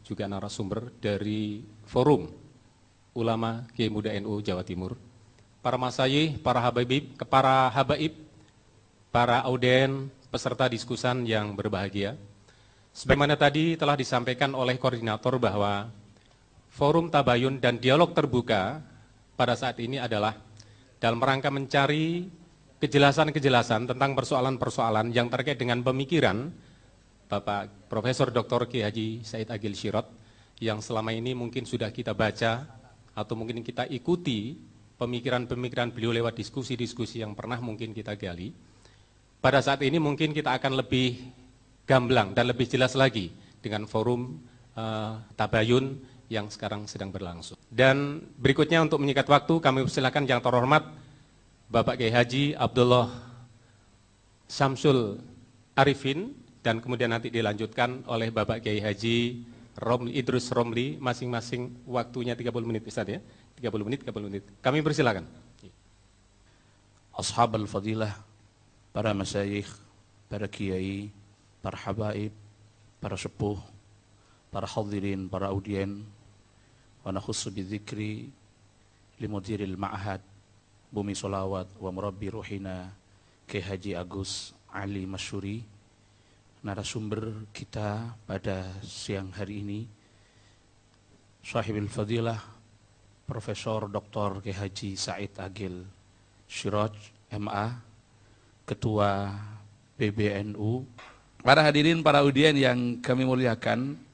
juga narasumber dari Forum Ulama Kiai Muda NU Jawa Timur, para masyayikh, para habaib, para auden, peserta diskusan yang berbahagia. Sebagaimana tadi telah disampaikan oleh koordinator bahwa Forum Tabayun dan Dialog Terbuka pada saat ini adalah dalam rangka mencari kejelasan-kejelasan tentang persoalan-persoalan yang terkait dengan pemikiran Bapak Profesor Dr. Kiai Haji Said Agil Sirot yang selama ini mungkin sudah kita baca atau mungkin kita ikuti pemikiran-pemikiran beliau lewat diskusi-diskusi yang pernah mungkin kita gali. Pada saat ini mungkin kita akan lebih gamblang dan lebih jelas lagi dengan forum Tabayun yang sekarang sedang berlangsung. Dan berikutnya untuk menyikat waktu kami persilakan yang terhormat Bapak Kiai Haji Abdullah Samsul Arifin dan kemudian nanti dilanjutkan oleh Bapak Kiai Haji Idrus Romli, masing-masing waktunya 30 menit Ustaz ya. 30 menit. Kami persilakan. Ashabul fadilah, para masyayikh, para kiai, para habaib, para sepuh, para hadirin, para audien, wa nakhussu bidzikri limudiril ma'had Bumi Solawat wa Murabbi Ruhina Kiai Haji Agus Ali Masyuri, narasumber kita pada siang hari ini, Sahibul Fadilah Profesor Dr. Kiai Haji Said Agil Sirot MA, Ketua PBNU, para hadirin, para audien yang kami muliakan.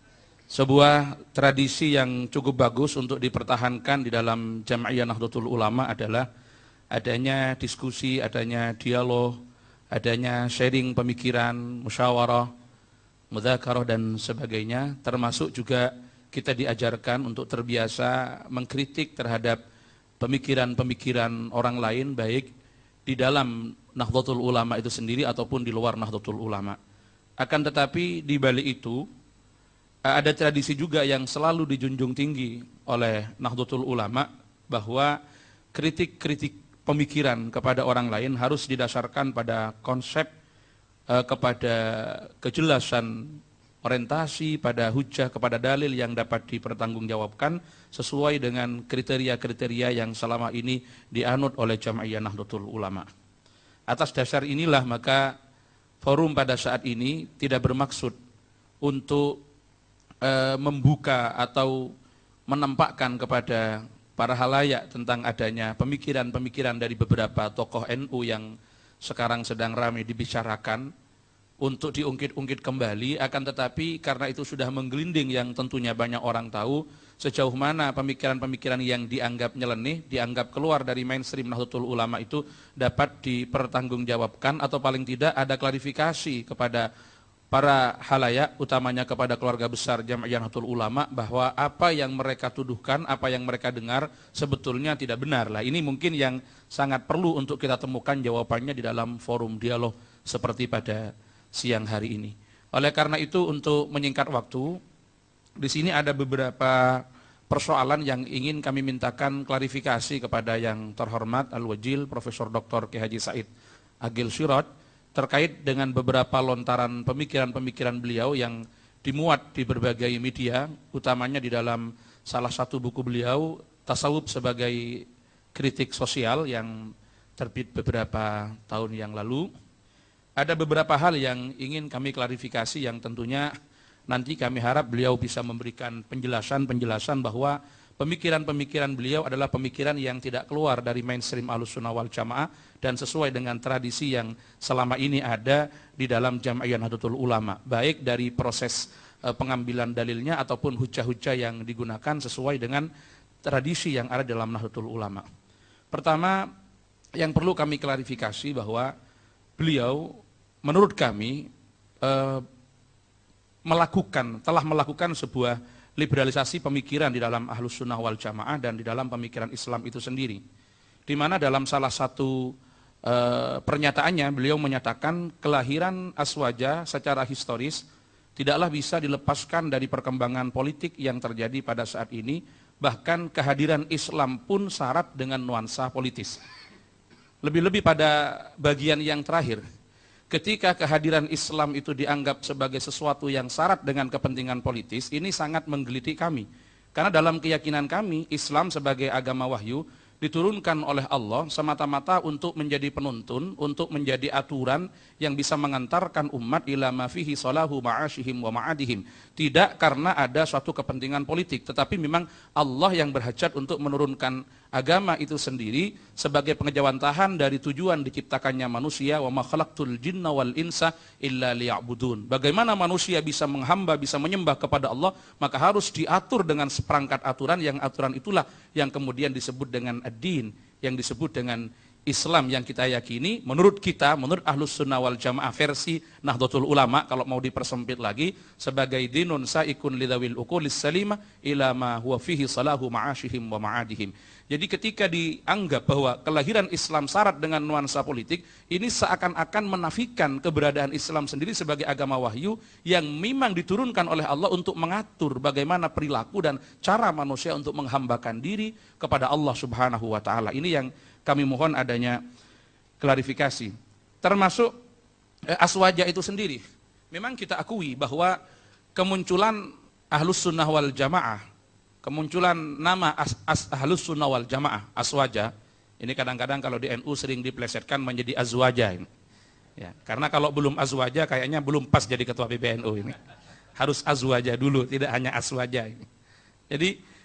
Sebuah tradisi yang cukup bagus untuk dipertahankan di dalam Jam'iyah Nahdlatul Ulama adalah adanya diskusi, adanya dialog, adanya sharing pemikiran, musyawarah, mudzakarah dan sebagainya. Termasuk juga kita diajarkan untuk terbiasa mengkritik terhadap pemikiran-pemikiran orang lain, baik di dalam Nahdlatul Ulama itu sendiri ataupun di luar Nahdlatul Ulama. Akan tetapi di balik itu ada tradisi juga yang selalu dijunjung tinggi oleh Nahdlatul Ulama, bahwa kritik-kritik pemikiran kepada orang lain harus didasarkan pada konsep, kepada kejelasan orientasi, pada hujah, kepada dalil yang dapat dipertanggungjawabkan sesuai dengan kriteria-kriteria yang selama ini dianut oleh Jam'iyah Nahdlatul Ulama. Atas dasar inilah maka forum pada saat ini tidak bermaksud untuk membuka atau menampakkan kepada para halayak tentang adanya pemikiran-pemikiran dari beberapa tokoh NU yang sekarang sedang ramai dibicarakan untuk diungkit-ungkit kembali. Akan tetapi karena itu sudah menggelinding yang tentunya banyak orang tahu sejauh mana pemikiran-pemikiran yang dianggap nyeleneh, dianggap keluar dari mainstream Nahdlatul Ulama itu dapat dipertanggungjawabkan atau paling tidak ada klarifikasi kepada para halayak, utamanya kepada keluarga besar Jam'iyah Nahdlatul Ulama, bahwa apa yang mereka tuduhkan, apa yang mereka dengar sebetulnya tidak benar. Lah ini mungkin yang sangat perlu untuk kita temukan jawabannya di dalam forum dialog seperti pada siang hari ini. Oleh karena itu, untuk menyingkat waktu, di sini ada beberapa persoalan yang ingin kami mintakan klarifikasi kepada yang terhormat Al-Wajil Profesor Dr. Kiai Haji Said Agil Sirot terkait dengan beberapa lontaran pemikiran-pemikiran beliau yang dimuat di berbagai media, utamanya di dalam salah satu buku beliau, Tasawuf sebagai Kritik Sosial, yang terbit beberapa tahun yang lalu. Ada beberapa hal yang ingin kami klarifikasi yang tentunya nanti kami harap beliau bisa memberikan penjelasan-penjelasan bahwa pemikiran-pemikiran beliau adalah pemikiran yang tidak keluar dari mainstream Ahlussunnah wal Jamaah dan sesuai dengan tradisi yang selama ini ada di dalam Jam'iyah Nahdlatul Ulama, baik dari proses pengambilan dalilnya ataupun hujah-hujah yang digunakan sesuai dengan tradisi yang ada dalam Nahdlatul Ulama. Pertama, yang perlu kami klarifikasi bahwa beliau menurut kami telah melakukan sebuah liberalisasi pemikiran di dalam Ahlussunnah wal Jamaah dan di dalam pemikiran Islam itu sendiri. Di mana dalam salah satu pernyataannya beliau menyatakan kelahiran Aswaja secara historis tidaklah bisa dilepaskan dari perkembangan politik yang terjadi pada saat ini, bahkan kehadiran Islam pun syarat dengan nuansa politis. Lebih-lebih pada bagian yang terakhir, ketika kehadiran Islam itu dianggap sebagai sesuatu yang syarat dengan kepentingan politis, ini sangat menggelitik kami. Karena dalam keyakinan kami, Islam sebagai agama wahyu diturunkan oleh Allah semata-mata untuk menjadi penuntun, untuk menjadi aturan yang bisa mengantarkan umat ila ma fihi salahu ma'ashihim wa ma'adihim. Tidak karena ada suatu kepentingan politik, tetapi memang Allah yang berhajat untuk menurunkan agama itu sendiri sebagai pengejawantahan dari tujuan diciptakannya manusia, wa ma khalaqtul jinna wal insa illa liya'budun. Bagaimana manusia bisa menghamba, bisa menyembah kepada Allah, maka harus diatur dengan seperangkat aturan, yang aturan itulah yang kemudian disebut dengan ad-din, yang disebut dengan Islam yang kita yakini. Menurut kita, menurut Ahlus Sunnah wal Jamaah versi Nahdlatul Ulama, kalau mau dipersempit lagi, sebagai dinun sa'ikun lidawil uqulis salimah ila ma huwa fihi salahu ma'ashihim wa ma'adihim. Jadi ketika dianggap bahwa kelahiran Islam syarat dengan nuansa politik, ini seakan-akan menafikan keberadaan Islam sendiri sebagai agama wahyu yang memang diturunkan oleh Allah untuk mengatur bagaimana perilaku dan cara manusia untuk menghambakan diri kepada Allah Subhanahu wa taala. Ini yang kami mohon adanya klarifikasi. Termasuk aswaja itu sendiri. Memang kita akui bahwa kemunculan Ahlus Sunnah wal Jamaah, kemunculan nama Ahlus Sunnah wal Jamaah, aswaja, ini kadang-kadang kalau di NU sering diplesetkan menjadi azwaja ini. Ya, karena kalau belum azwaja kayaknya belum pas jadi ketua PBNU ini. Harus azwaja dulu, tidak hanya aswaja ini. Jadi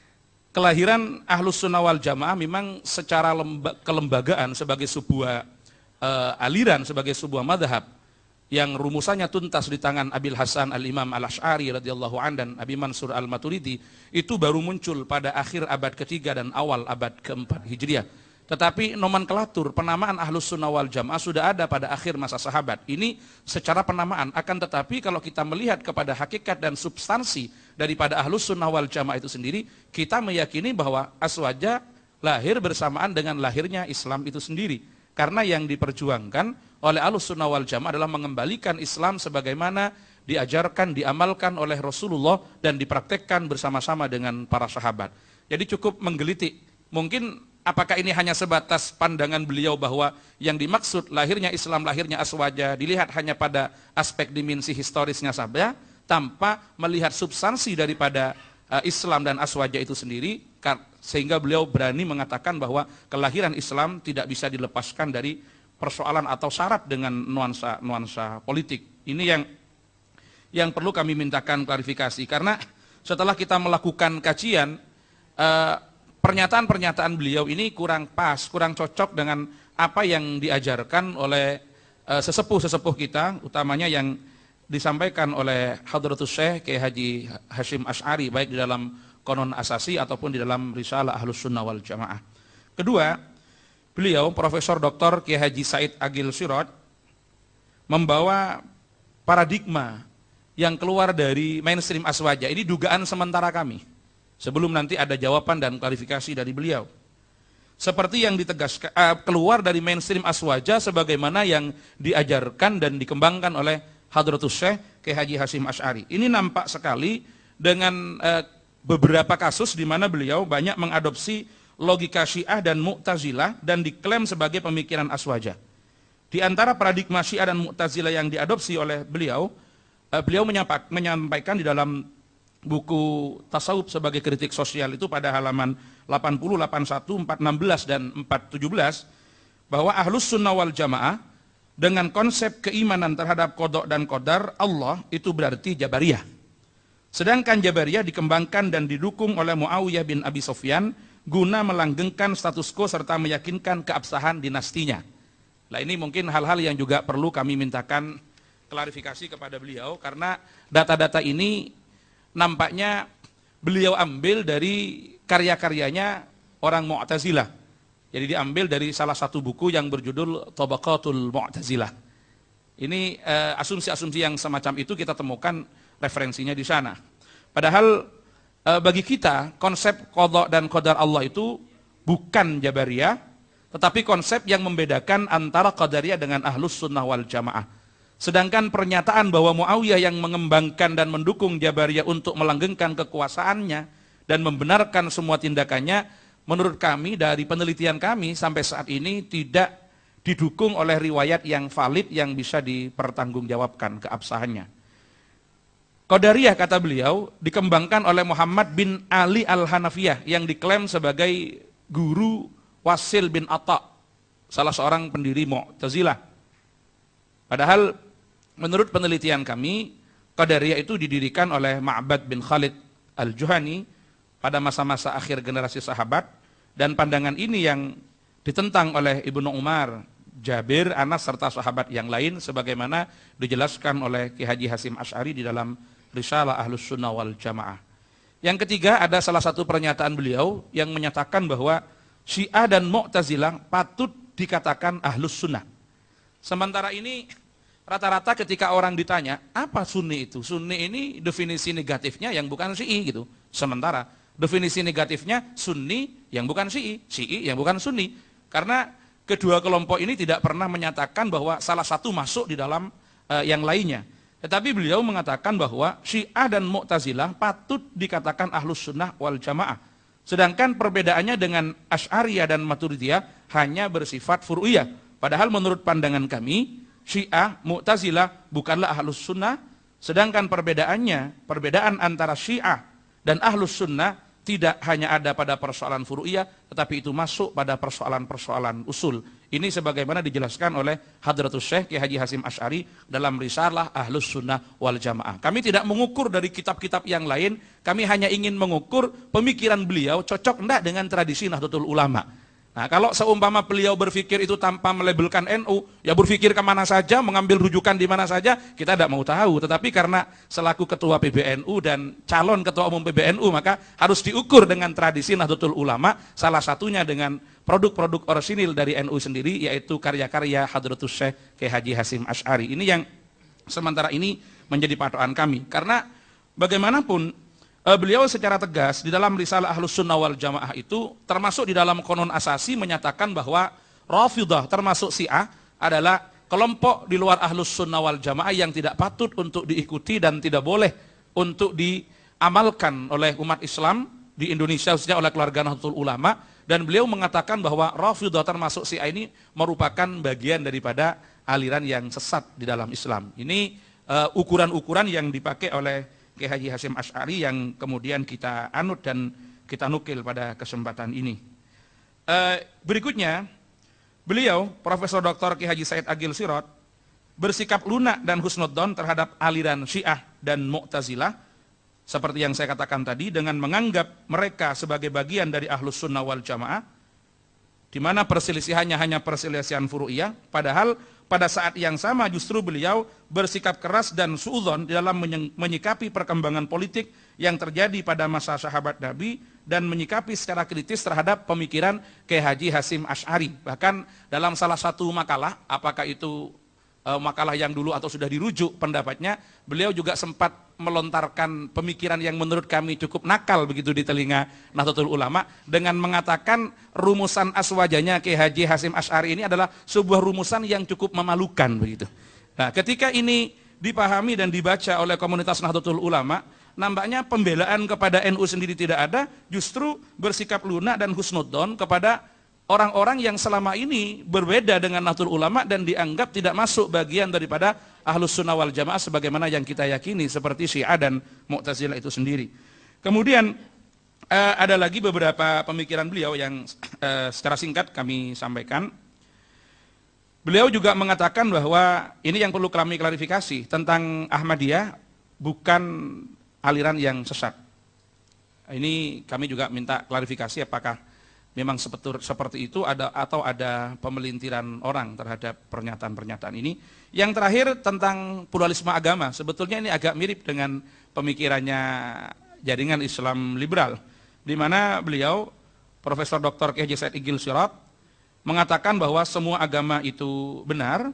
kelahiran Ahlus Sunnah wal Jamaah memang secara kelembagaan sebagai sebuah aliran, sebagai sebuah madhab yang rumusannya tuntas di tangan Abil Hasan Al-Imam Al-Asy'ari radhiyallahu an dan Abi Mansur Al-Maturidi, itu baru muncul pada akhir abad ketiga dan awal abad keempat Hijriah. Tetapi nomenklatur penamaan Ahlus Sunnah wal Jamaah sudah ada pada akhir masa sahabat. Ini secara penamaan, akan tetapi kalau kita melihat kepada hakikat dan substansi daripada Ahlus Sunnah wal Jamaah itu sendiri, kita meyakini bahwa aswaja lahir bersamaan dengan lahirnya Islam itu sendiri. Karena yang diperjuangkan oleh Ahlus Sunnah wal Jamaah adalah mengembalikan Islam sebagaimana diajarkan, diamalkan oleh Rasulullah dan dipraktekkan bersama-sama dengan para sahabat. Jadi cukup menggelitik. Mungkin apakah ini hanya sebatas pandangan beliau bahwa yang dimaksud lahirnya Islam, lahirnya aswaja dilihat hanya pada aspek dimensi historisnya saja, tanpa melihat substansi daripada Islam dan aswaja itu sendiri, sehingga beliau berani mengatakan bahwa kelahiran Islam tidak bisa dilepaskan dari persoalan atau syarat dengan nuansa politik. Ini yang perlu kami mintakan klarifikasi, karena setelah kita melakukan kajian, pernyataan-pernyataan beliau ini kurang pas, kurang cocok dengan apa yang diajarkan oleh sesepuh-sesepuh kita, utamanya yang disampaikan oleh Hadratus Syekh Kiai Haji Hasyim Asy'ari, baik di dalam Konon Asasi ataupun di dalam Risalah Ahlus Sunnah wal Jamaah. Kedua, beliau Profesor Dr. Kiai Haji Said Agil Siraj membawa paradigma yang keluar dari mainstream aswaja. Ini dugaan sementara kami, sebelum nanti ada jawaban dan klarifikasi dari beliau. Seperti yang ditegaskan keluar dari mainstream aswaja sebagaimana yang diajarkan dan dikembangkan oleh Hadratus Syekh Kiai Haji Hasyim Asy'ari. Ini nampak sekali dengan beberapa kasus di mana beliau banyak mengadopsi logika Syiah dan Mu'tazilah dan diklaim sebagai pemikiran aswaja. Di antara paradigma Syiah dan Mu'tazilah yang diadopsi oleh beliau, beliau menyampaikan di dalam buku Tasawuf sebagai kritik sosial itu pada halaman 80, 81, 416 dan 417, bahwa Ahlus Sunnah wal Jamaah dengan konsep keimanan terhadap qada dan qadar Allah itu berarti Jabariyah. Sedangkan Jabariyah dikembangkan dan didukung oleh Muawiyah bin Abi Sufyan guna melanggengkan status quo serta meyakinkan keabsahan dinastinya. Nah, ini mungkin hal-hal yang juga perlu kami mintakan klarifikasi kepada beliau, karena data-data ini nampaknya beliau ambil dari karya-karyanya orang Mu'tazilah. Jadi diambil dari salah satu buku yang berjudul Tabaqatul Mu'tazilah. Ini asumsi-asumsi yang semacam itu kita temukan referensinya di sana. Padahal bagi kita konsep qada dan qadar Allah itu bukan Jabariyah, tetapi konsep yang membedakan antara Qadariyah dengan Ahlus Sunnah wal Jamaah. Sedangkan pernyataan bahwa Muawiyah yang mengembangkan dan mendukung Jabariyah untuk melanggengkan kekuasaannya dan membenarkan semua tindakannya, menurut kami dari penelitian kami sampai saat ini tidak didukung oleh riwayat yang valid yang bisa dipertanggungjawabkan keabsahannya. Qadariyah, kata beliau, dikembangkan oleh Muhammad bin Ali al-Hanafiyah yang diklaim sebagai guru Wasil bin Atta, salah seorang pendiri Mu'tazilah. Padahal menurut penelitian kami, Qadariyah itu didirikan oleh Ma'bad bin Khalid al-Juhani pada masa-masa akhir generasi sahabat, dan pandangan ini yang ditentang oleh Ibnu Umar, Jabir, Anas, serta sahabat yang lain sebagaimana dijelaskan oleh Ki Haji Hasyim Asy'ari di dalam Risalah Ahlus Sunnah wal Jamaah. Yang ketiga, ada salah satu pernyataan beliau yang menyatakan bahwa Syiah dan Mu'tazilah patut dikatakan Ahlus Sunnah. Sementara ini rata-rata ketika orang ditanya, apa Sunni itu? Sunni ini definisi negatifnya yang bukan Syi'i gitu. Sementara definisi negatifnya Sunni yang bukan Syi'i, Syi'i yang bukan Sunni. Karena kedua kelompok ini tidak pernah menyatakan bahwa salah satu masuk di dalam yang lainnya. Tetapi beliau mengatakan bahwa Syiah dan Mu'tazilah patut dikatakan Ahlus Sunnah wal Jamaah. Sedangkan perbedaannya dengan Asy'ariyah dan Maturidiyah hanya bersifat furu'iyah. Padahal menurut pandangan kami, Syiah, Mu'tazilah bukanlah Ahlus Sunnah, sedangkan perbedaan antara Syiah dan Ahlus Sunnah tidak hanya ada pada persoalan furu'iyah, tetapi itu masuk pada persoalan-persoalan usul. Ini sebagaimana dijelaskan oleh Hadratus Syekh Ki Haji Hasyim Asy'ari dalam Risalah Ahlus Sunnah wal Jamaah. Kami tidak mengukur dari kitab-kitab yang lain, kami hanya ingin mengukur pemikiran beliau cocok enggak dengan tradisi Nahdlatul Ulama. Nah, kalau seumpama beliau berpikir itu tanpa melabelkan NU, ya berpikir kemana saja, mengambil rujukan di mana saja, kita tidak mau tahu. Tetapi karena selaku ketua PBNU dan calon ketua umum PBNU, maka harus diukur dengan tradisi Nahdlatul Ulama, salah satunya dengan produk-produk orisinil dari NU sendiri, yaitu karya-karya Hadratus Syekh Ki Haji Hasyim Asy'ari. Ini yang sementara ini menjadi patokan kami. Karena bagaimanapun, beliau secara tegas di dalam Risalah Ahlus Sunnah wal Jamaah itu termasuk di dalam Qonun Asasi menyatakan bahwa Rafidhah termasuk Syiah adalah kelompok di luar Ahlus Sunnah wal Jamaah yang tidak patut untuk diikuti dan tidak boleh untuk diamalkan oleh umat Islam di Indonesia, khususnya oleh keluarga Nahdlatul Ulama. Dan beliau mengatakan bahwa Rafidhah termasuk Syiah ini merupakan bagian daripada aliran yang sesat di dalam Islam. Ini ukuran-ukuran yang dipakai oleh Ki Haji Hasyim Asy'ari yang kemudian kita anut dan kita nukil pada kesempatan ini. Berikutnya, beliau, Profesor Dr. Ki Haji Said Agil Sirot, bersikap lunak dan husnudzon terhadap aliran Syiah dan Mu'tazilah, seperti yang saya katakan tadi, dengan menganggap mereka sebagai bagian dari Ahlus Sunnah wal Jamaah, di mana perselisihannya hanya perselisihan furu'iyah, padahal pada saat yang sama justru beliau bersikap keras dan suudzon dalam menyikapi perkembangan politik yang terjadi pada masa sahabat Nabi dan menyikapi secara kritis terhadap pemikiran Ki Haji Hasyim Asy'ari. Bahkan dalam salah satu makalah, apakah itu makalah yang dulu atau sudah dirujuk pendapatnya, beliau juga sempat melontarkan pemikiran yang menurut kami cukup nakal begitu di telinga Nahdlatul Ulama dengan mengatakan rumusan aswajanya Ki Haji Hasyim Asy'ari ini adalah sebuah rumusan yang cukup memalukan begitu. Nah, ketika ini dipahami dan dibaca oleh komunitas Nahdlatul Ulama, nampaknya pembelaan kepada NU sendiri tidak ada, justru bersikap lunak dan husnudzon kepada orang-orang yang selama ini berbeda dengan Nahdlatul Ulama dan dianggap tidak masuk bagian daripada Ahlus Sunnah wal Jamaah sebagaimana yang kita yakini seperti Syiah dan Mu'tazilah itu sendiri. Kemudian ada lagi beberapa pemikiran beliau yang secara singkat kami sampaikan. Beliau juga mengatakan bahwa ini yang perlu kami klarifikasi tentang Ahmadiyah bukan aliran yang sesat. Ini kami juga minta klarifikasi apakah memang seperti itu atau ada pemelintiran orang terhadap pernyataan-pernyataan ini. Yang terakhir tentang pluralisme agama, sebetulnya ini agak mirip dengan pemikirannya jaringan Islam liberal, di mana beliau, Profesor Dr. Ki Haji Said Agil Sirot, mengatakan bahwa semua agama itu benar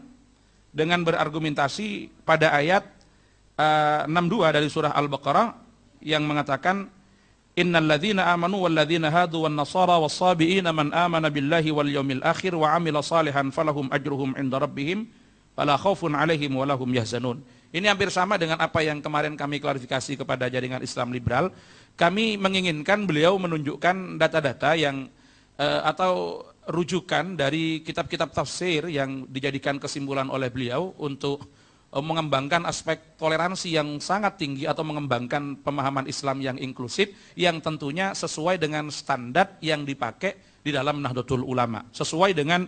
dengan berargumentasi pada ayat 62 dari surah Al-Baqarah yang mengatakan Innal ladzina amanu wal ladzina hadu wan nasara was sabiina man amana billahi wal yaumil akhir wa amila salihan falahum ajruhum 'inda rabbihim fala khaufun 'alaihim wa lahum yahzanun. Ini hampir sama dengan apa yang kemarin kami klarifikasi kepada jaringan Islam liberal. Kami menginginkan beliau menunjukkan data-data yang atau rujukan dari kitab-kitab tafsir yang dijadikan kesimpulan oleh beliau untuk mengembangkan aspek toleransi yang sangat tinggi atau mengembangkan pemahaman Islam yang inklusif yang tentunya sesuai dengan standar yang dipakai di dalam Nahdlatul Ulama, sesuai dengan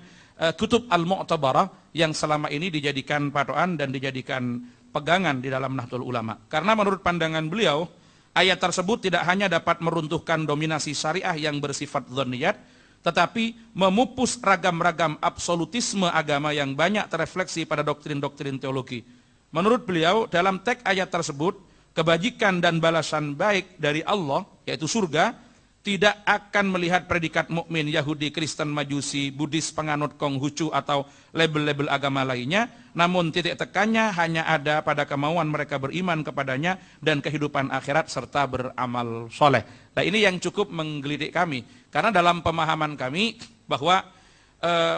Kutub Al-Mu'tabarah yang selama ini dijadikan patokan dan dijadikan pegangan di dalam Nahdlatul Ulama. Karena menurut pandangan beliau, ayat tersebut tidak hanya dapat meruntuhkan dominasi syariah yang bersifat dzanniyat, tetapi memupus ragam-ragam absolutisme agama yang banyak terefleksi pada doktrin-doktrin teologi. Menurut beliau, dalam teks ayat tersebut, kebajikan dan balasan baik dari Allah, yaitu surga, tidak akan melihat predikat mukmin, Yahudi, Kristen, Majusi, Buddhis, penganut Konghucu atau label-label agama lainnya, namun titik tekannya hanya ada pada kemauan mereka beriman kepadanya dan kehidupan akhirat serta beramal soleh. Nah, ini yang cukup menggelitik kami, karena dalam pemahaman kami bahwa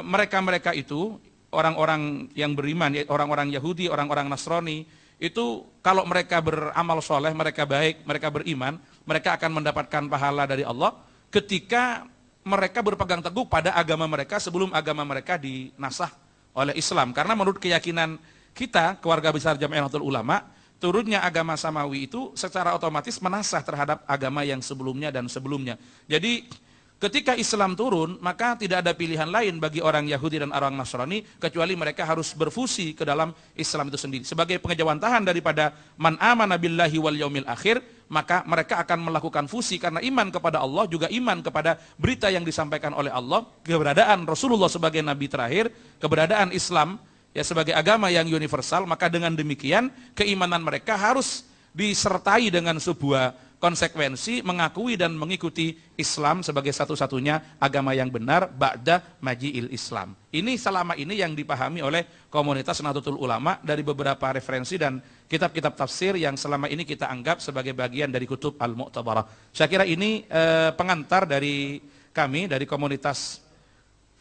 mereka-mereka itu orang-orang yang beriman, orang-orang Yahudi, orang-orang Nasrani, itu kalau mereka beramal soleh, mereka baik, mereka beriman, mereka akan mendapatkan pahala dari Allah ketika mereka berpegang teguh pada agama mereka sebelum agama mereka dinasah oleh Islam. Karena menurut keyakinan kita, keluarga besar Jamiah Nahdlatul Ulama, turunnya agama samawi itu secara otomatis menasah terhadap agama yang sebelumnya dan sebelumnya. Jadi ketika Islam turun, maka tidak ada pilihan lain bagi orang Yahudi dan orang Nasrani kecuali mereka harus berfusi ke dalam Islam itu sendiri. Sebagai pengejawantahan daripada man amana billahi wal yaumil akhir, maka mereka akan melakukan fusi karena iman kepada Allah, juga iman kepada berita yang disampaikan oleh Allah, keberadaan Rasulullah sebagai nabi terakhir, keberadaan Islam ya sebagai agama yang universal. Maka dengan demikian keimanan mereka harus disertai dengan sebuah konsekuensi mengakui dan mengikuti Islam sebagai satu-satunya agama yang benar ba'da maji'il Islam. Ini selama ini yang dipahami oleh komunitas Nahdlatul Ulama dari beberapa referensi dan kitab-kitab tafsir yang selama ini kita anggap sebagai bagian dari Kutub Al-Mu'tabarah. Saya kira ini pengantar dari kami, dari komunitas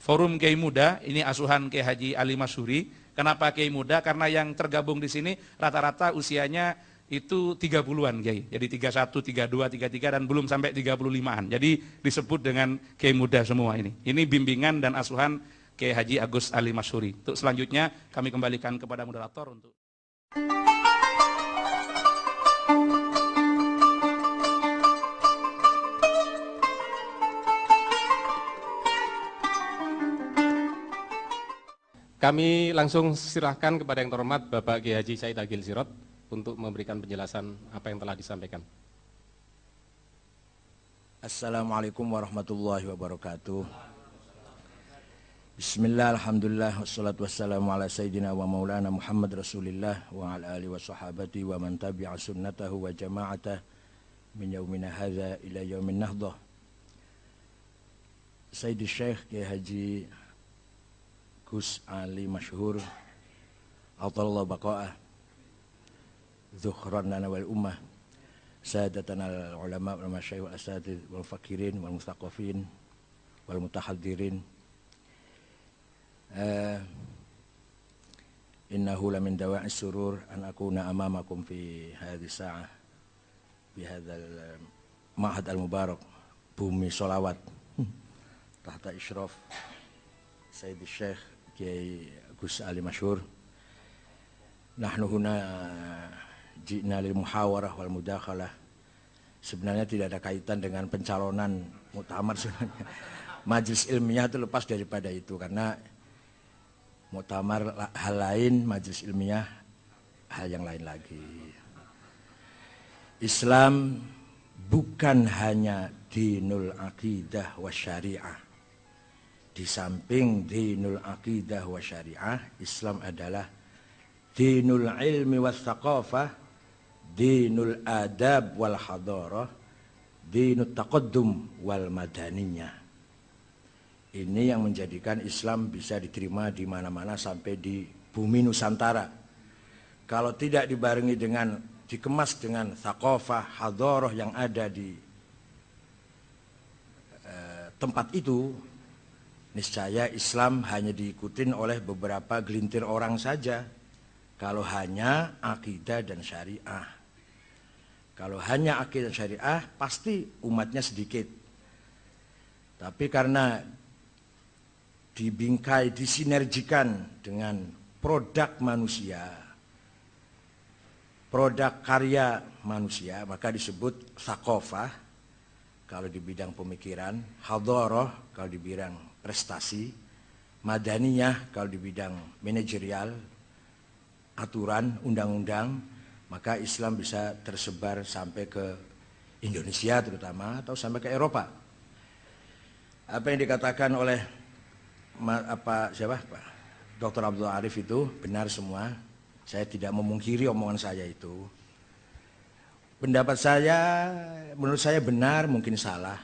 Forum Kiai Muda, ini asuhan Kiai Haji Ali Masyhuri. Kenapa Kiai Muda? Karena yang tergabung di sini rata-rata usianya itu 30-an Kiai. Jadi 31, 32, 33 dan belum sampai 35-an. Jadi disebut dengan Kiai Muda semua ini. Ini bimbingan dan asuhan Kiai Haji Agus Ali Masyhuri. Untuk selanjutnya kami kembalikan kepada moderator untuk Kami langsung silahkan kepada yang terhormat Bapak Kiai Haji Said Agil Sirot untuk memberikan penjelasan apa yang telah disampaikan. Assalamualaikum warahmatullahi wabarakatuh. Bismillah, alhamdulillah, wassalatu wassalamu ala sayyidina wa maulana Muhammad Rasulillah wa ala alihi wa sahabati wa man tabi'a sunnatahu wa jama'atah min yaumina hadha ila yaumin nahdah. Sayyidi Syekh Kiai Haji Gus Ali Masyhur Atallah baqa'ah Zukhranana wal ummah, sadatana al-ulama wal masyayikh wal asatidz wal fakirin wal mustaqafin wal mutahaddirin. Innahu la min dawa'is surur an akuna amamakum fi hadhihi sa'ah bi hadzal ma'had al-mubarak, bumi sholawat tahta isyraf Sayyid Syekh Kiai Gus Ali Masyhur. Nahnu huna ji'na lil muhawarah wal mudakhalah. Sebenarnya tidak ada kaitan dengan pencalonan muktamar sebenarnya. Majelis ilmiah itu lepas daripada itu, karena muktamar hal lain, majelis ilmiah hal yang lain lagi. Islam bukan hanya dinul aqidah wa syariah. Di samping dinul aqidah wa syariah, Islam adalah dinul ilmi wa thaqafah, dinul adab wal hadarah, dinul taqaddum wal madaniyah. Ini yang menjadikan Islam bisa diterima di mana-mana sampai di bumi Nusantara. Kalau tidak dibarengi dengan, dikemas dengan thaqafah, hadarah yang ada di tempat itu, niscaya Islam hanya diikutin oleh beberapa gelintir orang saja. Kalau hanya akidah dan syariah. Kalau hanya akidah dan syariah, pasti umatnya sedikit. Tapi karena dibingkai, disinergikan dengan produk manusia, produk karya manusia, maka disebut thaqafah kalau di bidang pemikiran, hadharah kalau di bidang prestasi, madaniyah kalau di bidang manajerial, aturan, undang-undang, maka Islam bisa tersebar sampai ke Indonesia terutama atau sampai ke Eropa. Apa yang dikatakan oleh Dr. Abdul Arif itu benar semua. Saya tidak memungkiri omongan saya itu. Pendapat saya, menurut saya benar, mungkin salah.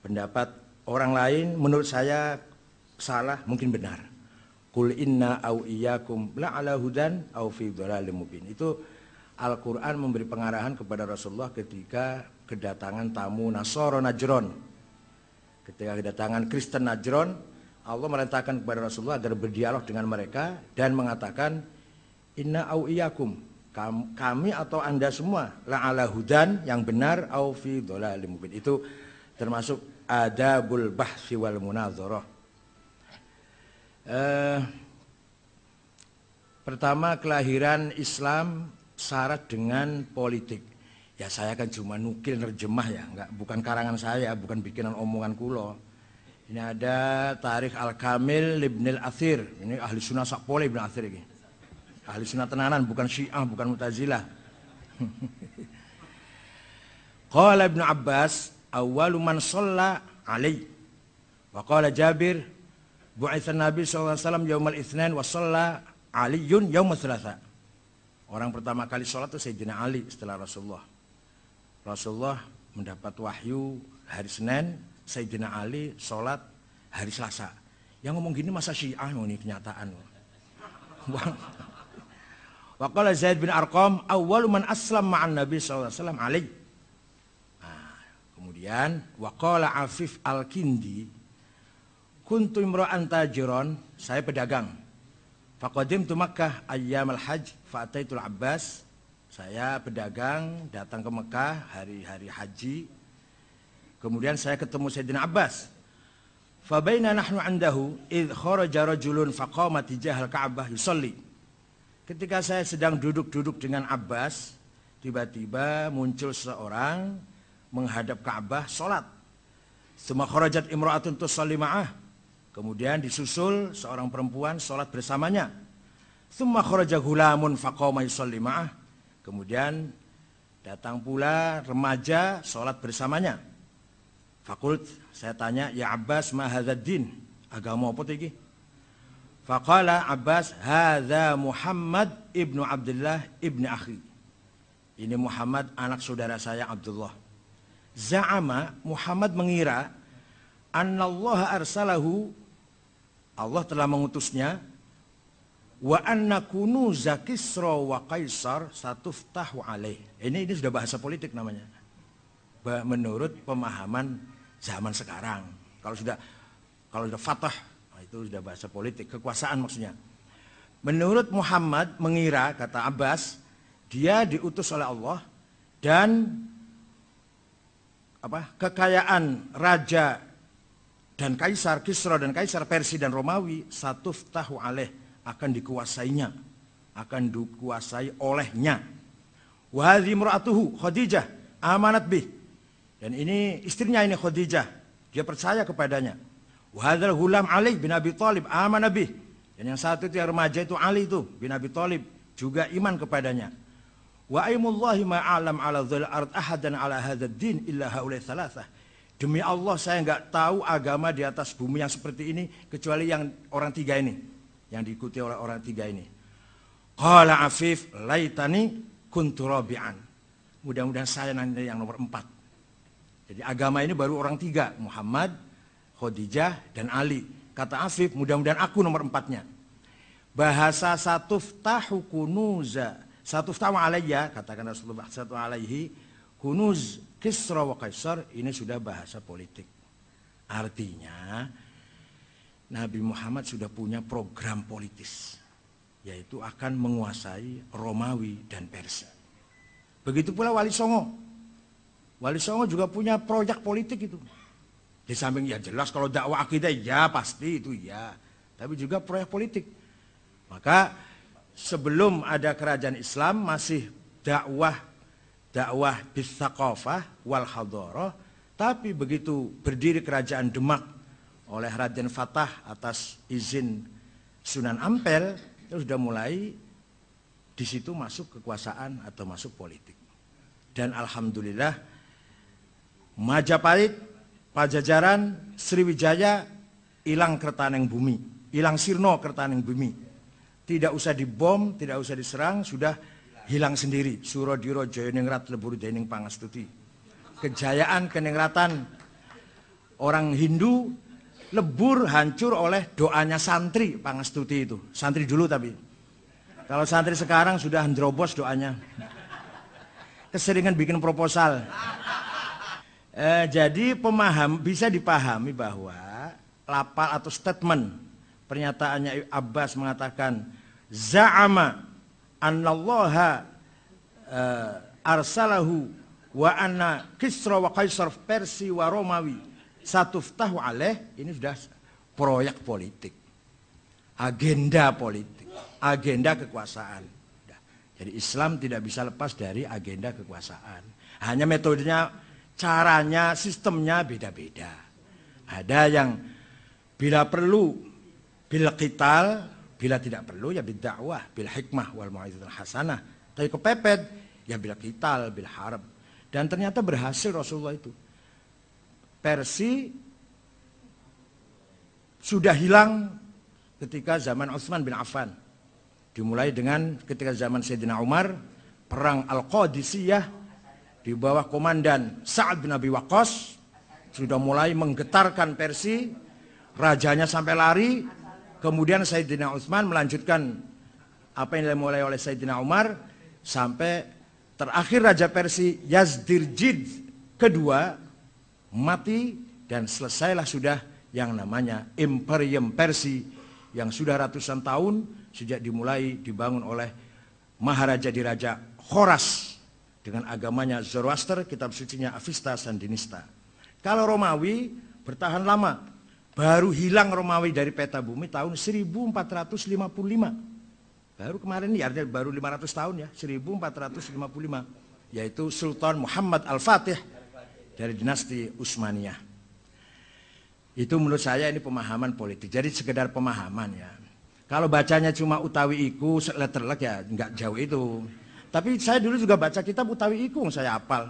Pendapat orang lain, menurut saya salah, mungkin benar. Qul inna au iyyakum la'ala hudan au fi dhalalim mubin. Itu Al-Quran memberi pengarahan kepada Rasulullah ketika kedatangan tamu Nasara Najron. Ketika kedatangan Kristen Najron, Allah merintahkan kepada Rasulullah agar berdialog dengan mereka dan mengatakan, inna au iyyakum, kami atau anda semua la'ala hudan, yang benar, au fi dhalalim mubin. Itu termasuk adabul bahsi wal munadharah. Pertama, kelahiran Islam syarat dengan politik. Ya saya kan cuma nukil nerjemah ya, bukan karangan saya, bukan bikinan omongan kulo. Ini ada Tarikh Al-Kamil Ibn Al-Athir. Ini ahli sunnah sakpole Ibn Al-Athir ini. Ahli sunnah tenanan, bukan Syiah, bukan Mu'tazilah. Qala Ibn Abbas, awwalu man shalla alaihi. Wa qala Jabir, bu'itsan Nabi sallallahu alaihi wasallam yaumal itsnain wa shalla Aliyun yaumal tsalatsa. Orang pertama kali sholat itu Sayyidina Ali setelah Rasulullah. Rasulullah mendapat wahyu hari Senin, Sayyidina Ali sholat hari Selasa. Yang ngomong gini masa Syiah, ini kenyataan. Wa qala Zaid bin Arqam, awwalu man aslam ma'an Nabi sallallahu alaihi wasallam Ali. Nah, kemudian wa qala Afif Al-Kindi, kuntu imra'an tajiran, saya pedagang. Faqadimtu Makkah ayyamal hajj fa'ataitul Abbas. Saya pedagang datang ke Mekah hari-hari haji. Kemudian saya ketemu Sayyidina Abbas. Fa baina nahnu andahu id kharaja rajulun faqama tijahal Ka'bah yusalli. Ketika saya sedang duduk-duduk dengan Abbas, tiba-tiba muncul seorang menghadap Ka'bah salat. Tsumma kharajat imra'atun tusalli ma'ah. Kemudian disusul seorang perempuan salat bersamanya. Tsumma kharaja ghulamun faqama yusalli ma'ah. Kemudian datang pula remaja salat bersamanya. Fakult, saya tanya, ya Abbas ma hadzal din? Agama apa iki? Faqala Abbas, hadza Muhammad ibnu Abdullah ibnu akhi. Ini Muhammad anak saudara saya Abdullah. Za'ama, Muhammad mengira, annallaha arsalahu, Allah telah mengutusnya, wa anna kunuza Kisra wa Kaisar satuftahu alaih. Ini sudah bahasa politik namanya. Menurut pemahaman zaman sekarang. Kalau sudah fatah, itu sudah bahasa politik, kekuasaan maksudnya. Menurut Muhammad mengira, kata Abbas, dia diutus oleh Allah dan kekayaan raja dan kaisar, Kisra dan kaisar Persia dan Romawi, satuftahu alaih, akan dikuasainya, akan dikuasai olehnya. Wa hadhi imra'atuhu Khadijah amanat bih. Dan ini istrinya ini Khadijah, dia percaya kepadanya. Wa hadzal ghulam Ali bin Abi Thalib amanat bih. Dan yang satu itu yang remaja itu Ali itu bin Abi Thalib juga iman kepadanya. Wa aimullahi ma a'lam ala dzil ard ahadan ala hadzal din illa haula thalathah. Demi Allah saya enggak tahu agama di atas bumi yang seperti ini kecuali yang orang tiga ini, yang diikuti oleh orang tiga ini. Qala Afif, laitani kuntu rabi'an. Mudah-mudahan saya nanti yang nomor 4. Jadi agama ini baru orang tiga, Muhammad, Khadijah, dan Ali. Kata Afif, mudah-mudahan aku nomor 4-nya. Bahasa satuftahu kunuza, satuftahu alayya, katakan Rasulullah satu alaihi, kunuz Kisra wa Kaisar, ini sudah bahasa politik. Artinya Nabi Muhammad sudah punya program politis, yaitu akan menguasai Romawi dan Persia. Begitu pula Wali Songo. Wali Songo juga punya proyek politik itu. Di samping ya jelas kalau dakwah akidah ya pasti itu ya. Tapi juga proyek politik. Maka sebelum ada kerajaan Islam masih dakwah bis-tsaqafah wal hadarah. Tapi begitu berdiri kerajaan Demak oleh Raden Fatah atas izin Sunan Ampel, itu sudah mulai di situ masuk kekuasaan atau masuk politik. Dan alhamdulillah Majapahit, Pajajaran, Sriwijaya hilang kertaneng bumi, hilang sirno kertaneng bumi. Tidak usah dibom, tidak usah diserang, sudah hilang sendiri. Surodiro Jayaningrat lebur dening pangastuti. Kejayaan keningratan orang Hindu lebur hancur oleh doanya santri pangastuti itu. Santri dulu tapi. Kalau santri sekarang sudah ndrobos doanya. Keseringan bikin proposal. Jadi bisa dipahami bahwa lapal atau statement pernyataannya Abbas mengatakan za'ama annallaha arsalahu wa anna Kisra wa Kaisar Persi wa Romawi satuftahu alaih, ini sudah proyek politik, agenda politik, agenda kekuasaan. Jadi Islam tidak bisa lepas dari agenda kekuasaan. Hanya metodenya, caranya, sistemnya beda-beda. Ada yang bila perlu bil qital, bila tidak perlu ya bil dakwah, bil hikmah wal mau'izatul hasanah. Tapi kepepet ya bil qital, bil harb. Dan ternyata berhasil Rasulullah itu. Persi sudah hilang ketika zaman Utsman bin Affan. Dimulai dengan ketika zaman Sayyidina Umar, perang Al-Qadisiyah di bawah komandan Sa'ad bin Abi Waqqas sudah mulai menggetarkan Persi, rajanya sampai lari. Kemudian Sayyidina Utsman melanjutkan apa yang dimulai oleh Sayyidina Umar sampai terakhir Raja Persi Yazdirjid kedua mati dan selesailah sudah yang namanya Imperium Persia yang sudah ratusan tahun sejak dimulai dibangun oleh Maharaja Diraja Khoras dengan agamanya Zoroaster, kitab sucinya Avesta Sandinista. Kalau Romawi bertahan lama, baru hilang Romawi dari peta bumi tahun 1455. Baru kemarin ini artinya baru 500 tahun ya, 1455, yaitu Sultan Muhammad Al-Fatih dari dinasti Utsmaniyah. Itu menurut saya ini pemahaman politik. Jadi sekedar pemahaman ya. Kalau bacanya cuma utawi iku letterlek ya nggak jauh itu. Tapi saya dulu juga baca kitab utawi iku saya hafal.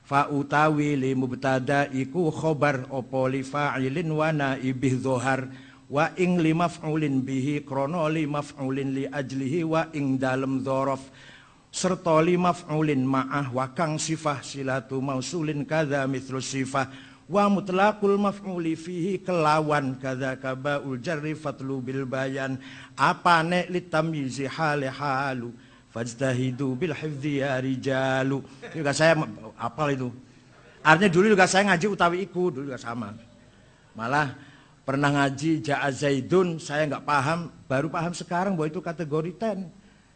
Fa utawi li mubtada iku khobar opo li fa'ilin wa naibih dhohar wa ing li maf'ulin bihi krono li maf'ulin li ajlihi wa ing dalem dhorof serta li maf'ulin ma'ah wa kang sifah silatu mausulin kadza mithlu sifah wa mutlaqul maf'uli fihi kelawan kadza kabaul jarri fatlu bil bayan apane litamyizi hale halu fajtahidu bil hifdzi ya rijalu. Juga saya apal itu. Artinya dulu juga saya ngaji utawi iku dulu juga sama. Malah pernah ngaji Ja'a Zaidun saya nggak paham, baru paham sekarang bahwa itu kategori 10.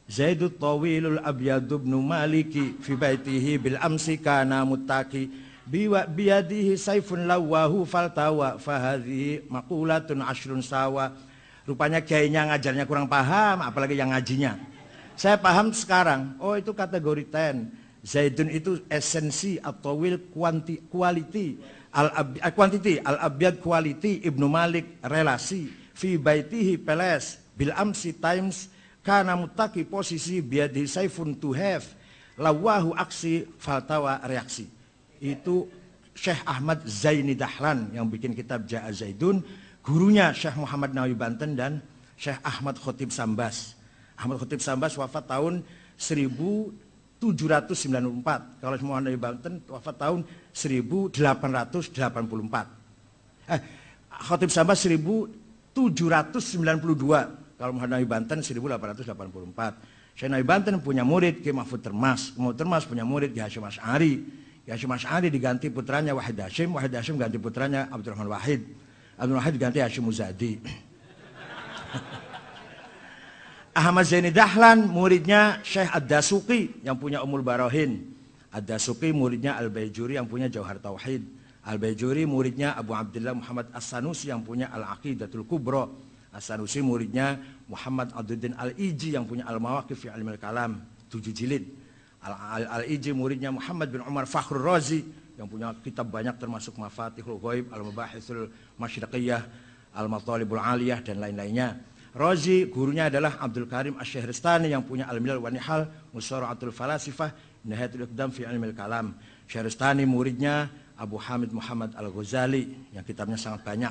Zaidut tawilul abyadu ibnu maliki fi baitihi bil amsi kana muttaqi biwa biyadihi saifun lawahu faltawa fahadhihi maqulatun ashrun sawa. Rupanya kiainya ngajarnya kurang paham, apalagi yang ngajinya. Saya paham sekarang, oh itu kategori 10. Zaidun itu esensi atau will quality, al-abyad quality, Ibnu Malik relasi, fi baitihi peles, bil amsi times, kana mutaki posisi biadihi saifun to have, lawahu aksi, faltawa reaksi. Itu Syekh Ahmad Zaini Dahlan yang bikin kitab Ja'a Zaidun, gurunya Syekh Muhammad Nawawi Banten dan Syekh Ahmad Khotib Sambas. Ahmad Khotib Sambas wafat tahun 1794. Kalau Muhammad Nawawi Banten wafat tahun 1884. Khotib Sambas 1792. Kalau Muhammad Nawawi Banten 1884. Syekh Nawawi Banten punya murid Ki Mahfud Termas. Mahfud Termas punya murid Ki Hasyim Asy'ari. Hasyim Asy'ari diganti putranya Wahid Hasyim, Wahid Hasyim ganti putranya Abdurrahman Wahid, Abdurrahman Wahid diganti Hasyim Muzadi. Ahmad Zaini Dahlan muridnya Syekh Ad-Dasuqi yang punya Ummul Barahin. Ad-Dasuqi muridnya Al-Baijuri yang punya Jauhar Tauhid. Al-Bajuri muridnya Abu Abdullah Muhammad As-Sanusi yang punya Al-Aqidatul Kubra. As-Sanusi muridnya Muhammad Abduddin Al-Iji yang punya Al-Mawaqif fi Ilmil Kalam 7 jilid. Al-Iji muridnya Muhammad bin Umar Fakhrur Razi yang punya kitab banyak termasuk Mafatihul Ghaib, Al-Mabahithul Masyriqiyah, Al-Matalibul Aliyah dan lain-lainnya. Razi gurunya adalah Abdul Karim Asy-Syahristani yang punya Al-Milal wa Nihal, Musara'atul Falasifah, Nihayatul Iqdam fi Ilmil Kalam. Syahristani muridnya Abu Hamid Muhammad Al-Ghazali yang kitabnya sangat banyak.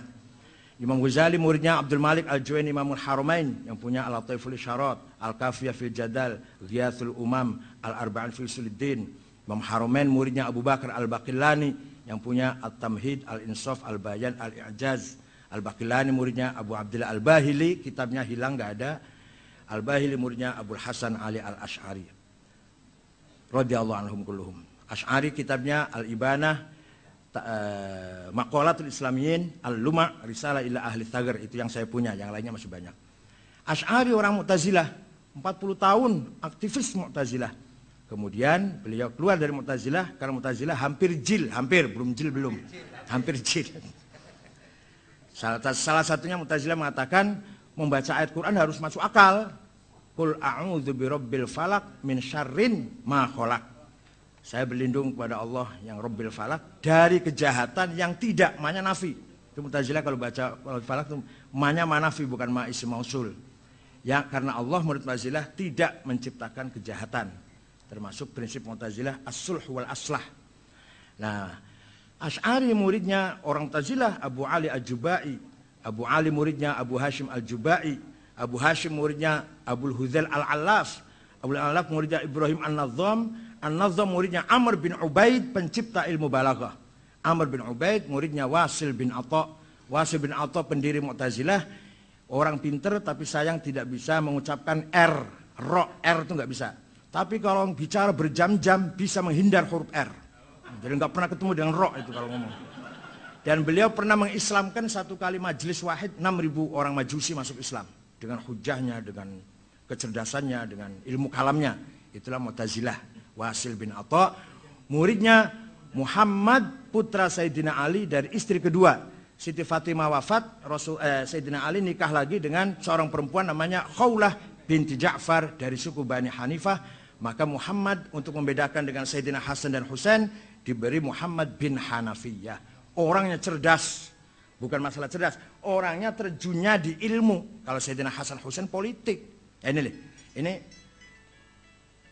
Imam Ghazali muridnya Abdul Malik Al-Juwaini Imamul Haramain yang punya Al-Lataiful Isyarat, Al-Kafiyah fil Jadal, Ghiyathul Umam, Al-Arba'in fil Suluddin. Imam Haramain muridnya Abu Bakar Al-Baqillani yang punya At-Tamhid, Al-Insaf, Al-Bayan, Al-I'jaz. Al-Baqillani muridnya Abu Abdullah Al-Bahili, kitabnya hilang nggak ada. Al-Bahili muridnya Abul Hasan Ali Al-Asy'ari radhiyallahu anhum kulluhum. Asy'ari kitabnya Al-Ibanah, Maqalatul Islamiyyin, Al-Luma', Risalah ila Ahli Thagar, itu yang saya punya, yang lainnya masih banyak. Asy'ari orang Mu'tazilah, 40 tahun aktivis Mu'tazilah. Kemudian beliau keluar dari Mu'tazilah karena Mu'tazilah hampir jil. Salah satunya Mu'tazilah mengatakan membaca ayat Quran harus masuk akal. Qul a'udzu birabbil falaq min syarrin ma khalaq. Saya berlindung kepada Allah yang Rabbil Falak dari kejahatan yang tidak, ma'nya nafi. Itu Mu'tazilah kalau baca Falak itu ma'nya manafi bukan ma isim mausul. Ya, karena Allah menurut Mu'tazilah tidak menciptakan kejahatan. Termasuk prinsip Mu'tazilah as-sulh wal aslah. Nah, Asy'ari muridnya orang Mu'tazilah Abu Ali Al-Jubai. Abu Ali muridnya Abu Hashim Al-Jubai. Abu Hashim muridnya Abul Huzail Al-Allaf. Abul Allaf muridnya Ibrahim An-Nazzam. An-Nazzam muridnya Amr bin Ubaid, pencipta ilmu balaghah. Amr bin Ubaid muridnya Wasil bin Atha. Wasil bin Atha pendiri Mu'tazilah, orang pinter tapi sayang tidak bisa mengucapkan R, R itu nggak bisa. Tapi kalau bicara berjam-jam bisa menghindar huruf R. Jadi nggak pernah ketemu dengan ro itu kalau ngomong. Dan beliau pernah mengislamkan satu kali majelis wahid 6.000 orang Majusi masuk Islam dengan hujahnya, dengan kecerdasannya, dengan ilmu kalamnya. Itulah Mu'tazilah. Wasil bin Atha, muridnya Muhammad putra Sayyidina Ali dari istri kedua. Siti Fatimah wafat, Sayyidina Ali nikah lagi dengan seorang perempuan namanya Khawlah binti Ja'far dari suku Bani Hanifah. Maka Muhammad untuk membedakan dengan Sayyidina Hasan dan Husain diberi Muhammad bin Hanafiyah. Orangnya cerdas, bukan masalah cerdas, orangnya terjunnya di ilmu. Kalau Sayyidina Hasan Husain politik.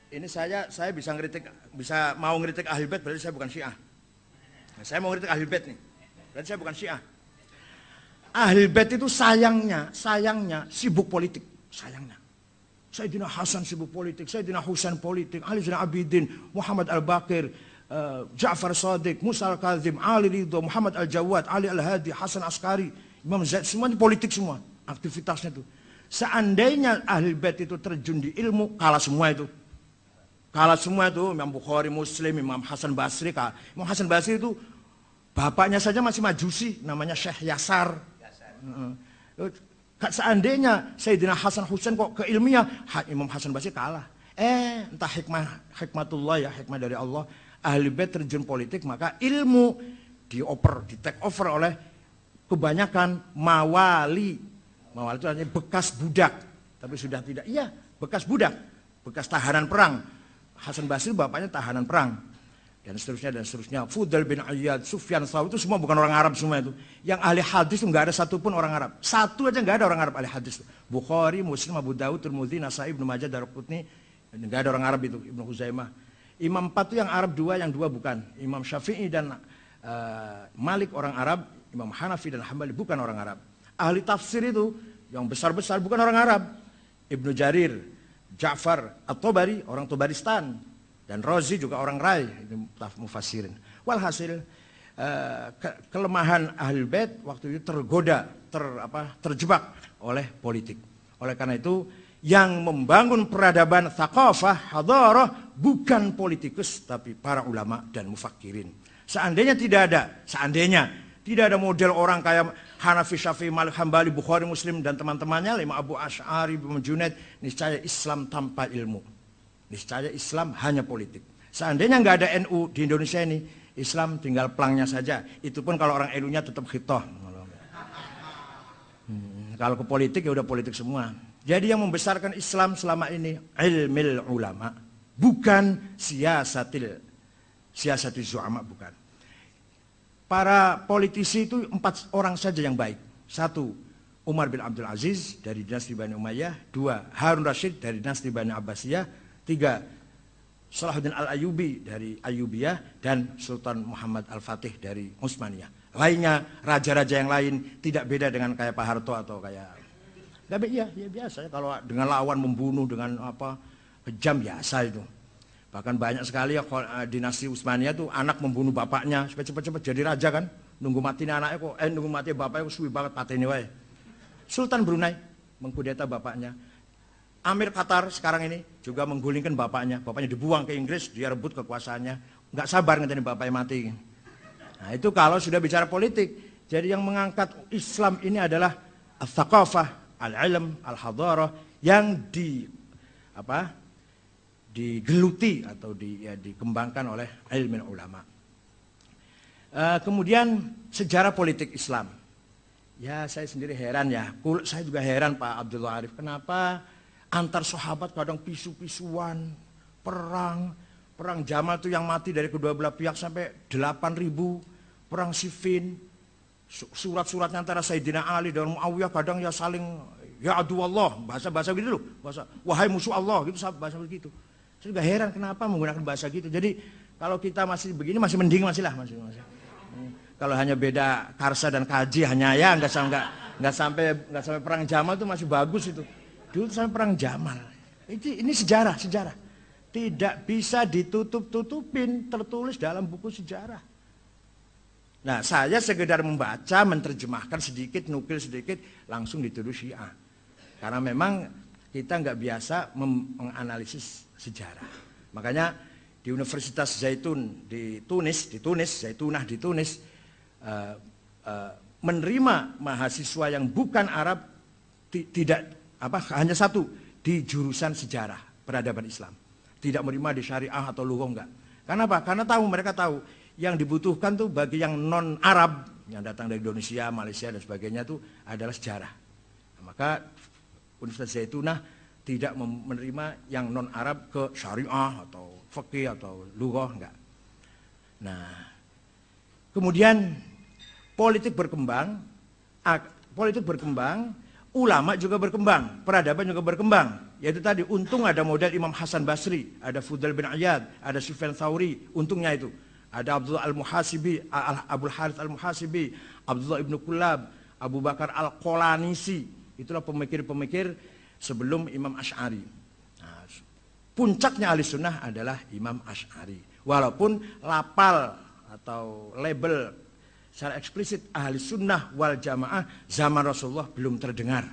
Ini saya bisa mau ngeritik Ahlul Bait, berarti saya bukan Syiah. Nah, saya mau ngeritik Ahlul Bait nih, berarti saya bukan Syiah. Ahlul Bait itu sayangnya sibuk politik, sayangnya. Sayyidina Hasan sibuk politik, Sayyidina Husain politik, Ali Zainal Abidin, Muhammad Al-Baqir, Ja'far Shadiq, Musa Al-Kazim, Ali Ridho, Muhammad Al-Jawad, Ali Al-Hadi, Hasan Askari, Imam Zaid, semuanya politik semua, aktivitasnya itu. Seandainya Ahlul Bait itu terjun di ilmu, kalah semua itu. Kalah semua itu, Imam Bukhari, Muslim, Imam Hasan Basri. Imam Hasan Basri itu bapaknya saja masih Majusi, namanya Syekh Yasar. Seandainya Sayyidina Hasan Husain kok keilmiah, Imam Hasan Basri kalah. Entah hikmatullah ya, hikmah dari Allah. Ahli Bait terjun politik, maka ilmu di take over oleh kebanyakan mawali. Mawali itu artinya bekas budak, tapi sudah tidak. Iya, bekas budak, bekas tahanan perang. Hasan Basri bapaknya tahanan perang. Dan seterusnya. Fudail bin Iyad, Sufyan Tsauri itu semua bukan orang Arab semua itu. Yang ahli hadis itu nggak ada satupun orang Arab. Satu aja nggak ada orang Arab ahli hadis. Bukhari, Muslim, Abu Dawud, Tirmidzi, Nasai, Ibnu Majah, Daraqutni, nggak ada orang Arab itu. Ibnu Huzaimah. Imam 4 itu yang Arab 2, yang 2 bukan. Imam Syafi'i dan Malik orang Arab, Imam Hanafi dan Hambali bukan orang Arab. Ahli tafsir itu yang besar-besar bukan orang Arab. Ibnu Jarir, Ja'far At-Tabari orang Tabaristan, dan Razi juga orang Rai, itu mufassirin. Walhasil kelemahan Ahlul Bait waktu itu terjebak oleh politik. Oleh karena itu yang membangun peradaban thaqafah, hadarah bukan politikus tapi para ulama dan mufakirin. Seandainya tidak ada model orang kayak Hanafi, Syafi'i, Malik, Hambali, Bukhari, Muslim dan teman-temannya, Imam Abu Asy'ari, Imam Junaid, niscaya Islam tanpa ilmu. Niscaya Islam hanya politik. Seandainya nggak ada NU di Indonesia ini Islam tinggal plangnya saja. Itu pun kalau orang NU-nya tetap khitoh. Kalau ke politik ya udah politik semua. Jadi yang membesarkan Islam selama ini ilmil ulama, bukan siasatil zu'ama, bukan. Para politisi itu 4 orang saja yang baik. 1, Umar bin Abdul Aziz dari dinasti Bani Umayyah. 2, Harun Rashid dari dinasti Bani Abbasiyah. 3, Salahuddin Al-Ayyubi dari Ayyubiyah. Dan Sultan Muhammad Al-Fatih dari Utsmaniyah. Lainnya, raja-raja yang lain tidak beda dengan kayak Pak Harto atau kayak... Ya biasa ya, kalau dengan lawan membunuh dengan apa kejam biasa itu. Bahkan banyak sekali ya dinasti Utsmaniyah tuh anak membunuh bapaknya supaya cepat-cepat jadi raja kan. Nunggu mati anaknya kok, nunggu mati bapaknya kok suwi banget pateni wae. Sultan Brunei mengkudeta bapaknya. Amir Qatar sekarang ini juga menggulingkan bapaknya. Bapaknya dibuang ke Inggris, dia rebut kekuasaannya. Nggak sabar ngenteni bapaknya mati. Nah itu kalau sudah bicara politik. Jadi yang mengangkat Islam ini adalah al-thaqafah, al-ilm, al-hadarah yang digeluti atau dikembangkan oleh ilmu ulama. Kemudian sejarah politik Islam. Ya saya sendiri heran ya, saya juga heran Pak Abdullah Arif, kenapa antar sahabat kadang pisu-pisuan, perang Jamal itu yang mati dari kedua belah pihak sampai 8.000, perang Siffin, surat-suratnya antara Sayyidina Ali dan Muawiyah kadang ya saling ya adu Allah, bahasa gitu loh, bahasa wahai musuh Allah gitu, bahasa begitu. Saya juga heran kenapa menggunakan bahasa gitu. Jadi kalau kita masih begini masih mending masih. Kalau hanya beda Karsa dan Kaji hanya ya nggak sampai perang Jamal itu masih bagus itu. Dulu sampai perang Jamal. Ini sejarah. Tidak bisa ditutup-tutupin, tertulis dalam buku sejarah. Nah, saya sekedar membaca, menerjemahkan sedikit, nukil sedikit, langsung dituduh Syiah. Karena memang kita nggak biasa menganalisis sejarah. Makanya di Universitas Zaitun di Tunis, Zaitunah di Tunis, menerima mahasiswa yang bukan Arab hanya satu di jurusan sejarah peradaban Islam, tidak menerima di syariah atau lughah enggak. Karena apa? Karena mereka tahu yang dibutuhkan tuh bagi yang non Arab yang datang dari Indonesia, Malaysia dan sebagainya itu adalah sejarah. Nah, maka Universitas Zaitunah tidak menerima yang non Arab ke syariah atau fikih atau lughah enggak. Nah, kemudian politik berkembang, ulama juga berkembang, peradaban juga berkembang. Yaitu tadi, untung ada model Imam Hasan Basri, ada Fudail bin Iyad, ada Sufyan Tsauri, untungnya itu. Ada Abdullah Al-Muhasibi, Abdul Harith Al-Muhasibi, Abdullah Ibn Kullab, Abu Bakar Al-Qolanisi. Itulah pemikir-pemikir sebelum Imam Asy'ari. Nah, puncaknya ahli sunnah adalah Imam Asy'ari. Walaupun lapal atau label secara eksplisit ahli sunnah wal jamaah zaman Rasulullah belum terdengar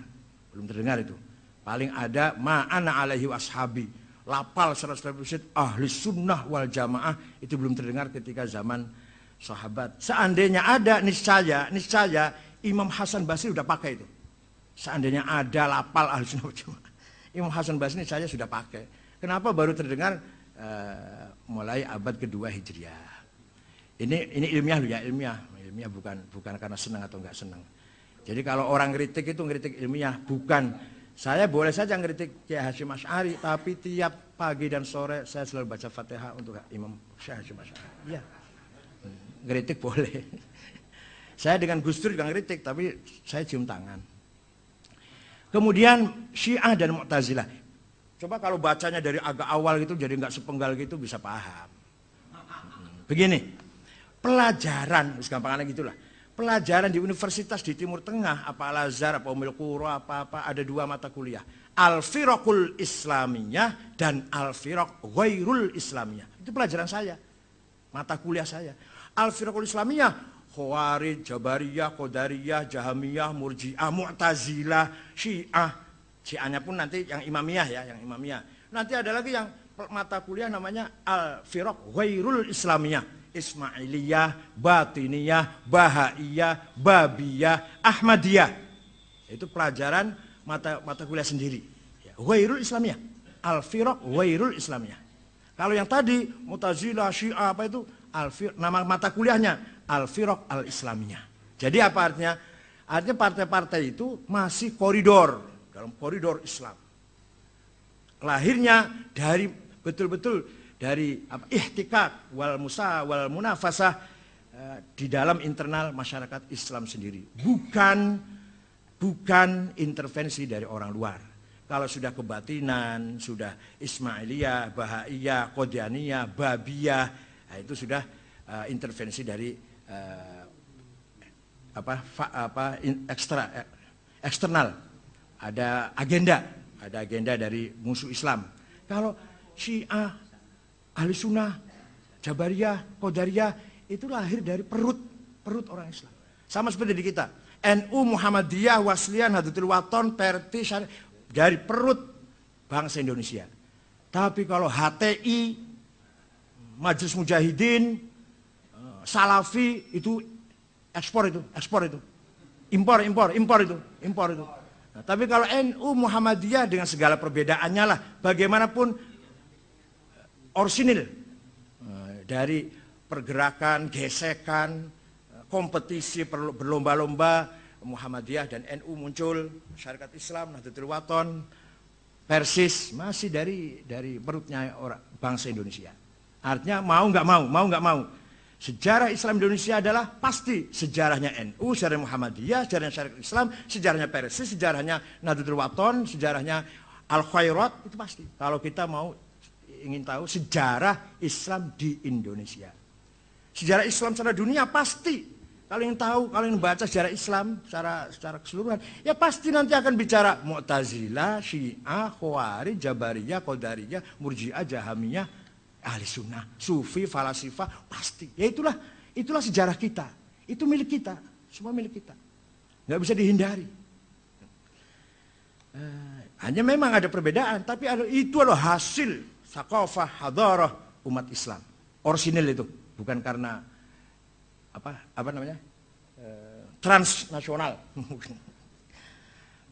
itu. Paling ada ma'ana alaihi washabi, lapal secara eksplisit ahli sunnah wal jamaah itu belum terdengar ketika zaman sahabat. Seandainya ada niscaya Imam Hasan Basri sudah pakai itu. Seandainya ada lapal ahli sunnah wal jamaah, Imam Hasan Basri niscaya sudah pakai. Kenapa baru terdengar mulai abad kedua Hijriah? Ini ilmiah loh ya, ilmiah bukan karena senang atau enggak senang. Jadi kalau orang kritik itu kritik ilmiah, bukan. Saya boleh saja kritik Kiai Hasyim Asy'ari, tapi tiap pagi dan sore saya selalu baca Fatihah untuk Imam Syekh Hasyim Asy'ari. Iya. Kritik boleh. Saya dengan Gus Dur juga kritik, tapi saya cium tangan. Kemudian Syiah dan Mu'tazilah. Coba kalau bacanya dari agak awal gitu jadi enggak sepenggal gitu bisa paham. Begini. Pelajaran, gampangannya gitulah. Pelajaran di universitas di Timur Tengah, apa Al-Azhar, apa Ummul Qura, apa ada 2 mata kuliah. Al-Firaqul Islamiyah dan Al-Firaq Ghairul Islamiyah. Itu pelajaran saya. Mata kuliah saya. Al-Firaqul Islamiyah, Khawarij, Jabariyah, Qadariyah, Jahamiyah, Murji'ah, Mu'tazilah, Syiah. Syiahnya pun nanti yang Imamiyah ya, yang Imamiyah. Nanti ada lagi yang mata kuliah namanya Al-Firaq Ghairul Islamiyah. Ismailiyah, Batiniyah, Bahaiyah, Babiyah, Ahmadiyah. Itu pelajaran mata kuliah sendiri. Ghairul Islamiyah. Al-Firaq Ghairul Islamiyah. Kalau yang tadi Mu'tazilah, Syiah apa itu nama mata kuliahnya Al-Firaq Al-Islamiyah. Jadi apa artinya? Artinya partai-partai itu masih koridor, dalam koridor Islam. Lahirnya dari betul-betul dari ihtikak wal munafasah di dalam internal masyarakat Islam sendiri. Bukan intervensi dari orang luar. Kalau sudah kebatinan, sudah Ismailiyah, Bahaiyah, Qadianiyah, Babiyah, nah itu sudah intervensi dari eksternal. Ada agenda dari musuh Islam. Kalau Syiah, Ahli Sunnah, Jabariyah, Qadariyah itu lahir dari perut orang Islam. Sama seperti di kita. NU, Muhammadiyah, Wasliyah, Nahdlatul Wathon, Perti, dari perut bangsa Indonesia. Tapi kalau HTI, Majelis Mujahidin, Salafi itu ekspor itu. Impor itu. Nah, tapi kalau NU Muhammadiyah dengan segala perbedaannya lah, bagaimanapun orsinil dari pergerakan, gesekan, kompetisi, berlomba-lomba, Muhammadiyah dan NU muncul, masyarakat Islam, Nahdlatul Wathon, Persis masih dari perutnya orang bangsa Indonesia. Artinya mau nggak mau. Sejarah Islam Indonesia adalah pasti sejarahnya NU, sejarah Muhammadiyah, sejarahnya syarikat Islam, sejarahnya Persis, sejarahnya Nahdlatul Wathon, sejarahnya Al-Khairat, itu pasti. Kalau kita ingin tahu sejarah Islam di Indonesia. Sejarah Islam secara dunia pasti. Kalau ingin tahu, kalau ingin baca sejarah Islam secara keseluruhan, ya pasti nanti akan bicara Mu'tazilah, Syiah, Khawarij, Jabariyah, Qadariyah, Murji'ah, Jahamiyah, Ahli Sunnah, Sufi, Falasifah, pasti. Ya itulah sejarah kita. Itu milik kita, semua milik kita. Nggak bisa dihindari. Hanya memang ada perbedaan, tapi itu adalah hasil sakofah, hadarah umat Islam. Orsinil itu, bukan karena apa namanya transnasional.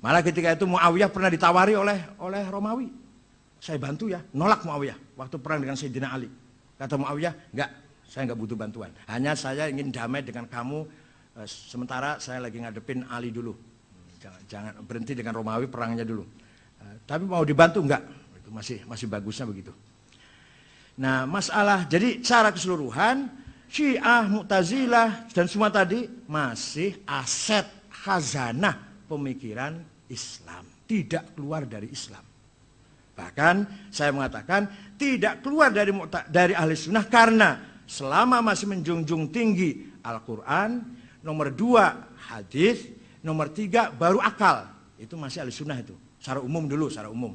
Malah ketika itu Muawiyah pernah ditawari oleh Romawi, saya bantu ya, nolak Muawiyah waktu perang dengan Sayyidina Ali. Kata Muawiyah, enggak, saya enggak butuh bantuan, hanya saya ingin damai dengan kamu, sementara saya lagi ngadepin Ali dulu, jangan berhenti dengan Romawi perangnya dulu. Tapi mau dibantu enggak, itu masih bagusnya begitu. Nah masalah, jadi secara keseluruhan Syiah, Mu'tazilah, dan semua tadi masih aset khazanah pemikiran Islam. Tidak keluar dari Islam. Bahkan saya mengatakan tidak keluar dari ahli sunnah karena selama masih menjunjung tinggi Al-Quran, nomor 2 hadis, nomor 3 baru akal. Itu masih ahli sunnah itu. Secara umum dulu, secara umum.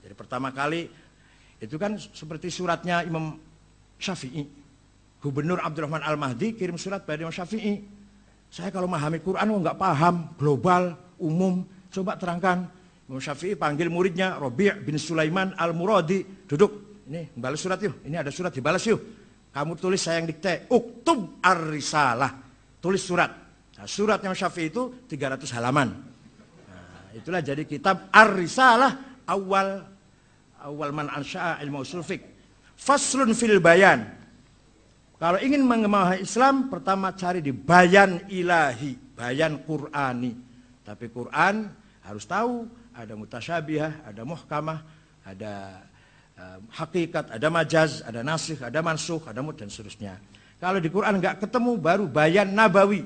Jadi pertama kali itu kan seperti suratnya Imam Syafi'i. Gubernur Abdurrahman Al-Mahdi kirim surat pada Imam Syafi'i. Saya kalau memahami Quran nggak paham, global, umum. Coba terangkan. Imam Syafi'i panggil muridnya Rabi' bin Sulaiman Al-Muradi. Duduk, ini balas surat yuk. Ini ada surat, dibalas yuk. Kamu tulis, saya yang dikte. Uktub ar-risalah. Tulis surat. Nah, surat Imam Syafi'i itu 300 halaman. Nah, itulah jadi kitab ar-risalah awal man ansya'a ilmu usul fiqh. Faslun fil bayan. Kalau ingin memahami Islam, pertama cari di bayan ilahi, bayan Qur'ani. Tapi Quran harus tahu, ada mutasyabihah, ada muhkamah, ada hakikat, ada majaz, ada nasikh, ada mansukh, ada dan seterusnya. Kalau di Quran nggak ketemu, baru bayan nabawi.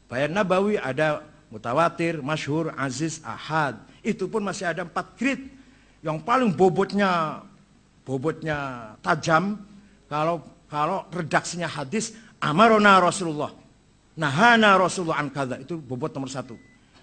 Bayan nabawi ada mutawatir, masyhur, aziz, ahad. Itu pun masih ada 4 grade. Yang paling bobotnya tajam, kalau redaksinya hadis, amarona Rasulullah, nahana Rasulullah an kadza, itu bobot nomor 1.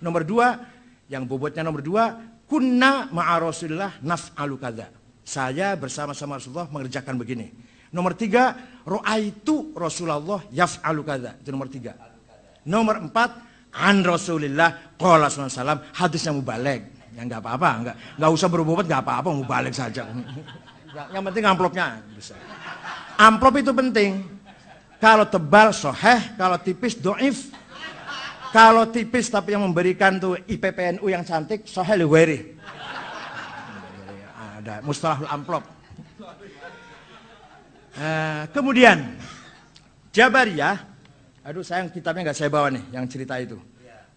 Nomor 2, yang bobotnya nomor 2, kunna ma'a Rasulillah naf'alu kadza. Saya bersama-sama Rasulullah mengerjakan begini. Nomor 3, ra'aitu Rasulullah yaf'alu kadza. Itu nomor 3. Nomor 4, an Rasulillah qala sallallahu alaihi wasallam, hadisnya mubaligh. Ya enggak apa-apa, enggak usah berbobot, enggak apa-apa, mubaligh saja. Yang penting amplopnya bisa. Amplop itu penting. Kalau tebal sahih, kalau tipis dhaif. Kalau tipis tapi yang memberikan tuh IPPNU yang cantik, sahih li ghairi. Ada mustalahul amplop. Kemudian Jabariyah, aduh sayang kitabnya nggak saya bawa nih yang cerita itu.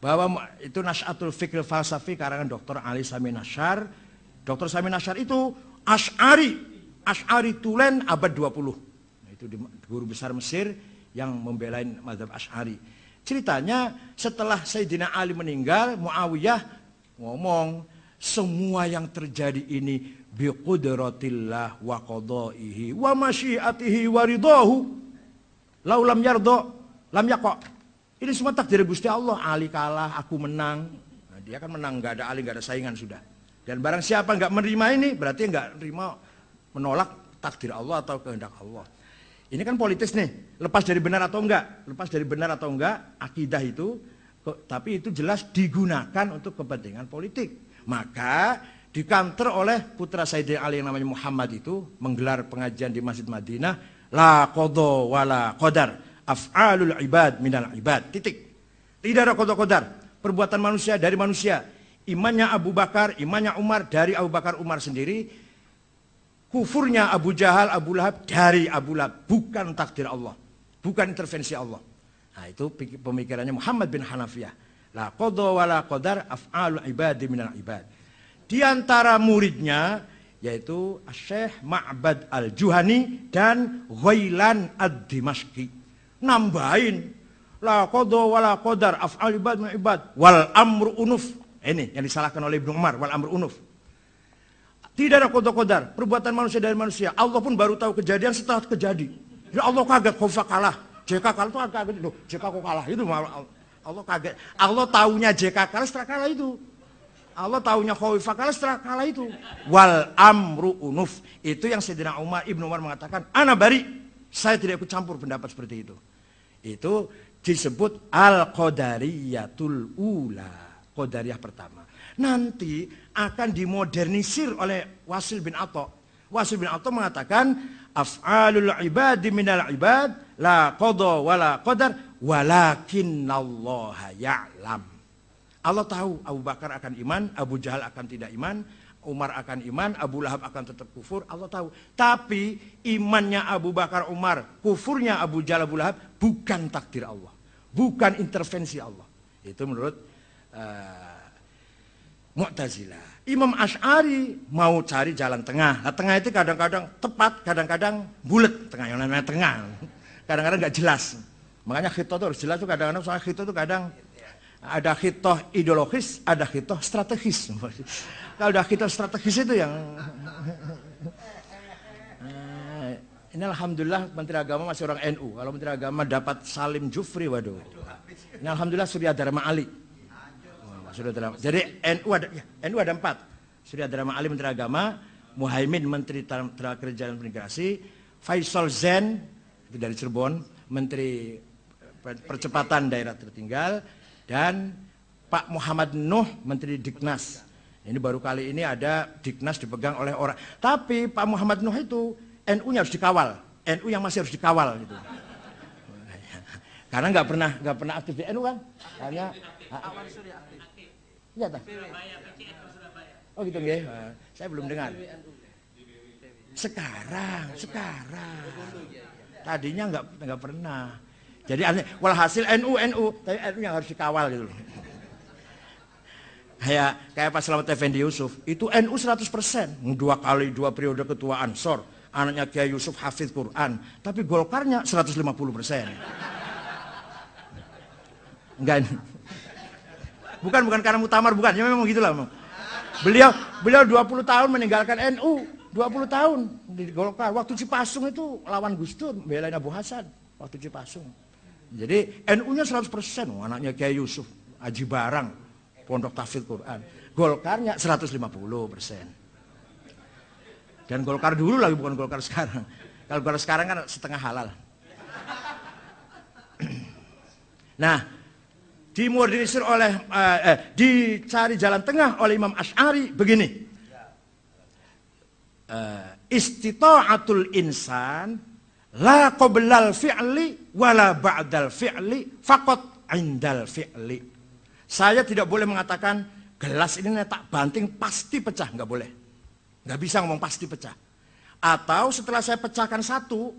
Bahwa itu Nash'atul Fikr Falsafi karangan Dr. Ali Sami Nashar. Dr. Sami Nashar itu Asy'ari Tulen abad 20. Nah, itu guru besar Mesir yang membelain mazhab Asy'ari. Ceritanya setelah Sayyidina Ali meninggal, Muawiyah ngomong, semua yang terjadi ini biqudratillah wa qadaihi wa masyiatihi wa ridahu. Laulam yardo lam yaqa. Ini semua takdir Gusti Allah. Ali kalah, aku menang. Nah, dia kan menang, nggak ada Ali, nggak ada saingan sudah. Dan barang siapa nggak menerima ini, berarti nggak menerima, menolak takdir Allah atau kehendak Allah. Ini kan politis nih, lepas dari benar atau enggak, akidah itu, tapi itu jelas digunakan untuk kepentingan politik. Maka dikanter oleh putra Sayyidina Ali yang namanya Muhammad itu menggelar pengajian di Masjid Madinah, la qadha wala qadar, af'alul ibad minal ibad, titik. Tidak ada qadha-qadar, perbuatan manusia dari manusia. Imannya Abu Bakar, imannya Umar dari Abu Bakar Umar sendiri. Kufurnya Abu Jahal, Abu Lahab dari Abu Lahab, bukan takdir Allah, bukan intervensi Allah. Nah, itu pemikirannya Muhammad bin Hanafiyah. La qadha wala qadar, af'alul ibad minal ibad. Di antara muridnya yaitu Syekh Ma'bad Al-Juhani dan Ghailan Ad-Dimashqi. Nambahin la qadha wala qadar, af'alul ibad minal ibad, wal amru unuf. Ini yang disalahkan oleh Ibnu Umar, wal amru unuf. Tidak ada qadha-qadar, perbuatan manusia dari manusia. Allah pun baru tahu kejadian setelah terjadi. Ya Allah kaget, Khofa kalah. JK kalah itu kaget. Loh, JK kok kalah? Itu Allah kaget. Allah taunya JK kalah setelah kalah itu. Allah taunya Khofa kalah setelah kalah itu. Wal amru unuf. Itu yang Sayyidina Ibnu Umar mengatakan, ana bari. Saya tidak ikut campur pendapat seperti itu. Itu disebut al-qadariyatul ula. Qadariyah pertama. Nanti akan dimodernisir oleh Wasil bin Atha. Wasil bin Atha mengatakan af'alul ibadi minal ibad la qadha wala qadar walakinallaha ya'lam. Allah tahu Abu Bakar akan iman, Abu Jahal akan tidak iman, Umar akan iman, Abu Lahab akan tetap kufur, Allah tahu. Tapi imannya Abu Bakar Umar, kufurnya Abu Jahal Abu Lahab bukan takdir Allah, bukan intervensi Allah. Itu menurut Mu'tazilah. Imam Asy'ari mau cari jalan tengah. Nah, tengah itu kadang-kadang tepat, kadang-kadang bulat. Tengah yang namanya tengah. Kadang-kadang nggak jelas. Makanya khitoh itu harus jelas tuh kadang-kadang. Soalnya khitoh itu kadang ada khitoh ideologis, ada khitoh strategis. Kalau ada khitoh strategis itu yang ini alhamdulillah Menteri Agama masih orang NU. Kalau Menteri Agama dapat Salim Jufri, waduh. Ini alhamdulillah Surya Dharma Ali. Jadi NU ada 4. Surya Dharma Ali Menteri Agama, Muhaimin Menteri Tenaga Kerja dan Imigrasi, Faisal Zen itu dari Cirebon, Menteri Percepatan Daerah Tertinggal, dan Pak Muhammad Nuh Menteri Diknas. Ini baru kali ini ada Diknas dipegang oleh orang. Tapi Pak Muhammad Nuh itu NU-nya harus dikawal, NU yang masih harus dikawal gitu. Karena nggak pernah aktif di NU kan? Karena Awan Surya aktif. Iya tak? Oh gitu nggih. Saya belum dengar. Sekarang. Tadinya nggak pernah. Jadi walhasil NU, tapi NU yang harus dikawal gitu loh. Kayak Pak Slamet Effendi Yusuf, itu NU 100%. 2 periode ketua Ansor, anaknya Kiai Yusuf hafidz Quran, tapi Golkarnya 150%. Enggak. Bukan karena muktamar, bukan. Ya memang gitulah. Beliau 20 tahun meninggalkan NU, 20 tahun di Golkar. Waktu Cipasung itu lawan Gus Dur, belain Abu Hasan waktu Cipasung. Jadi NU-nya 100%, anaknya Kiai Yusuf, Aji Barang, Pondok Tahfidz Quran. Golkarnya 150%. Dan Golkar dulu lagi, bukan Golkar sekarang. Kalau Golkar sekarang kan setengah halal. Nah, dimodernisir oleh dicari jalan tengah oleh Imam Asy'ari begini. Istita'atul insan la qablal fi'li wala ba'dal fi'li faqat indal fi'li. Saya tidak boleh mengatakan gelas ini tak banting pasti pecah, nggak boleh. Nggak bisa ngomong pasti pecah. Atau setelah saya pecahkan satu,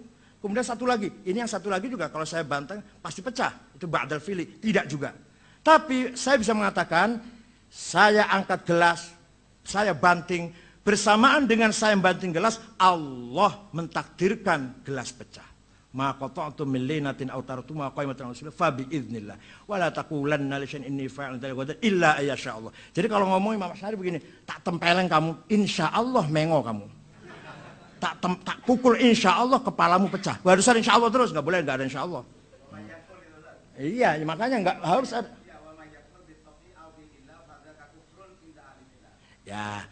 Kemudian satu lagi, ini yang satu lagi juga kalau saya banteng pasti pecah. Itu ba'dal fi'li, tidak juga. Tapi saya bisa mengatakan, saya angkat gelas, saya banting, bersamaan dengan saya banting gelas, Allah mentakdirkan gelas pecah. Ma qata'tu min linatin aw taraktuha qa'imatan ala fa bi idznillah wa la taqulanna li syai'in inni fa'ilun dzalika illa ayyasha Allah. Jadi kalau ngomong Imam Asy'ari begini, tak tempeleng kamu, insyaallah mengo kamu. Tak pukul insyaallah kepalamu pecah. Barusan insyaallah terus, enggak boleh enggak ada insyaallah. Iya, makanya enggak harus ada. Ya,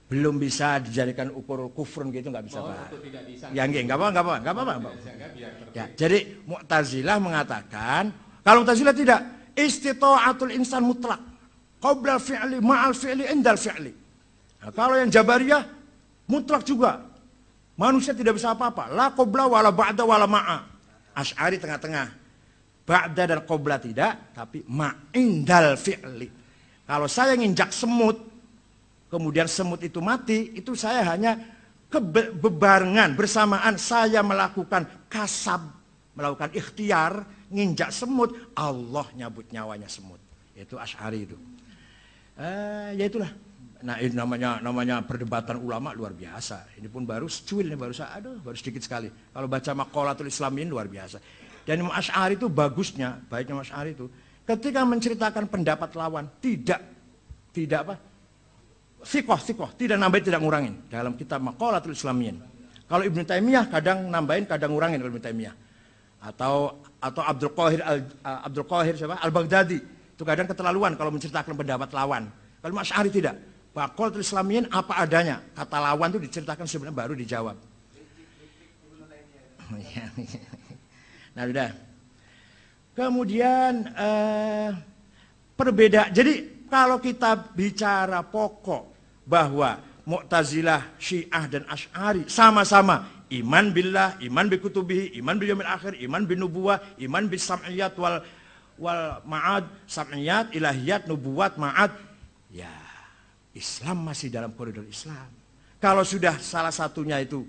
belum bisa dijadikan ukur kufrun gitu, nggak bisa Pak. Ya nggak apa-apa. Ya, jadi Mu'tazilah mengatakan kalau Mu'tazilah tidak istita'atul insan mutlak qabla fi'li ma'al fi'li indal fi'li. Nah, kalau yang Jabariyah mutlak juga. Manusia tidak bisa apa-apa. La qabla wala ba'da wala ma'a. Asy'ari tengah-tengah. Ba'da dan qabla tidak, tapi ma'indal fi'li. Kalau saya nginjak semut kemudian semut itu mati, itu saya hanya bebarengan, bersamaan saya melakukan kasab, melakukan ikhtiar, nginjak semut, Allah nyabut nyawanya semut. Itu Asy'ari itu. Ya itulah. Nah ini namanya perdebatan ulama luar biasa. Ini pun baru secuil, ini baru sedikit sekali. Kalau baca Maqalatul Islamiyin luar biasa. Dan Imam Asy'ari itu bagusnya, baiknya Imam Asy'ari itu, ketika menceritakan pendapat lawan, tidak apa? Sikoh, tidak nambahin, tidak ngurangin. Dalam kitab Maqalatul Islamiyin. Kalau Ibnu Taimiyah kadang nambahin, kadang ngurangin kalau Ibnu Taimiyah. Atau Abdul Qahir siapa? Al-Baghdadi. Itu kadang keterlaluan kalau menceritakan pendapat lawan. Kalau Asy'ari tidak. Maqalatul Islamiyin apa adanya. Kata lawan itu diceritakan sebenarnya baru dijawab. Nah, udah. Kemudian perbedaan. Jadi kalau kita bicara pokok bahwa Mu'tazilah, Syiah dan Asy'ari sama-sama iman billah, iman bi kutubihi, iman bil yaumil akhir, iman bin nubuwah, iman bis sam'iyat wal ma'ad, sam'iyat, ilahiyat, nubuwat, ma'ad. Ya, Islam masih dalam koridor Islam. Kalau sudah salah satunya itu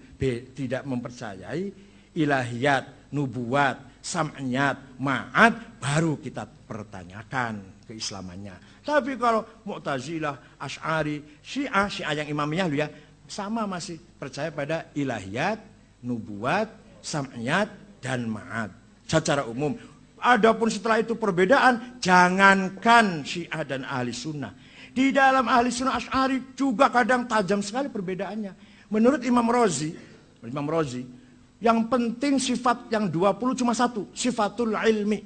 tidak mempercayai ilahiyat, nubuwat, sam'iyat, ma'ad, baru kita pertanyakan keislamannya. Tapi kalau Mu'tazilah, Asy'ari, Syiah yang imamiyah ya, sama masih percaya pada ilahiyat, nubuwat, sam'iyat, dan ma'ad. Secara umum. Adapun setelah itu perbedaan, jangankan Syiah dan Ahli Sunnah. Di dalam Ahli Sunnah Asy'ari juga kadang tajam sekali perbedaannya. Menurut Imam Razi, yang penting sifat yang 20 cuma satu, sifatul ilmi.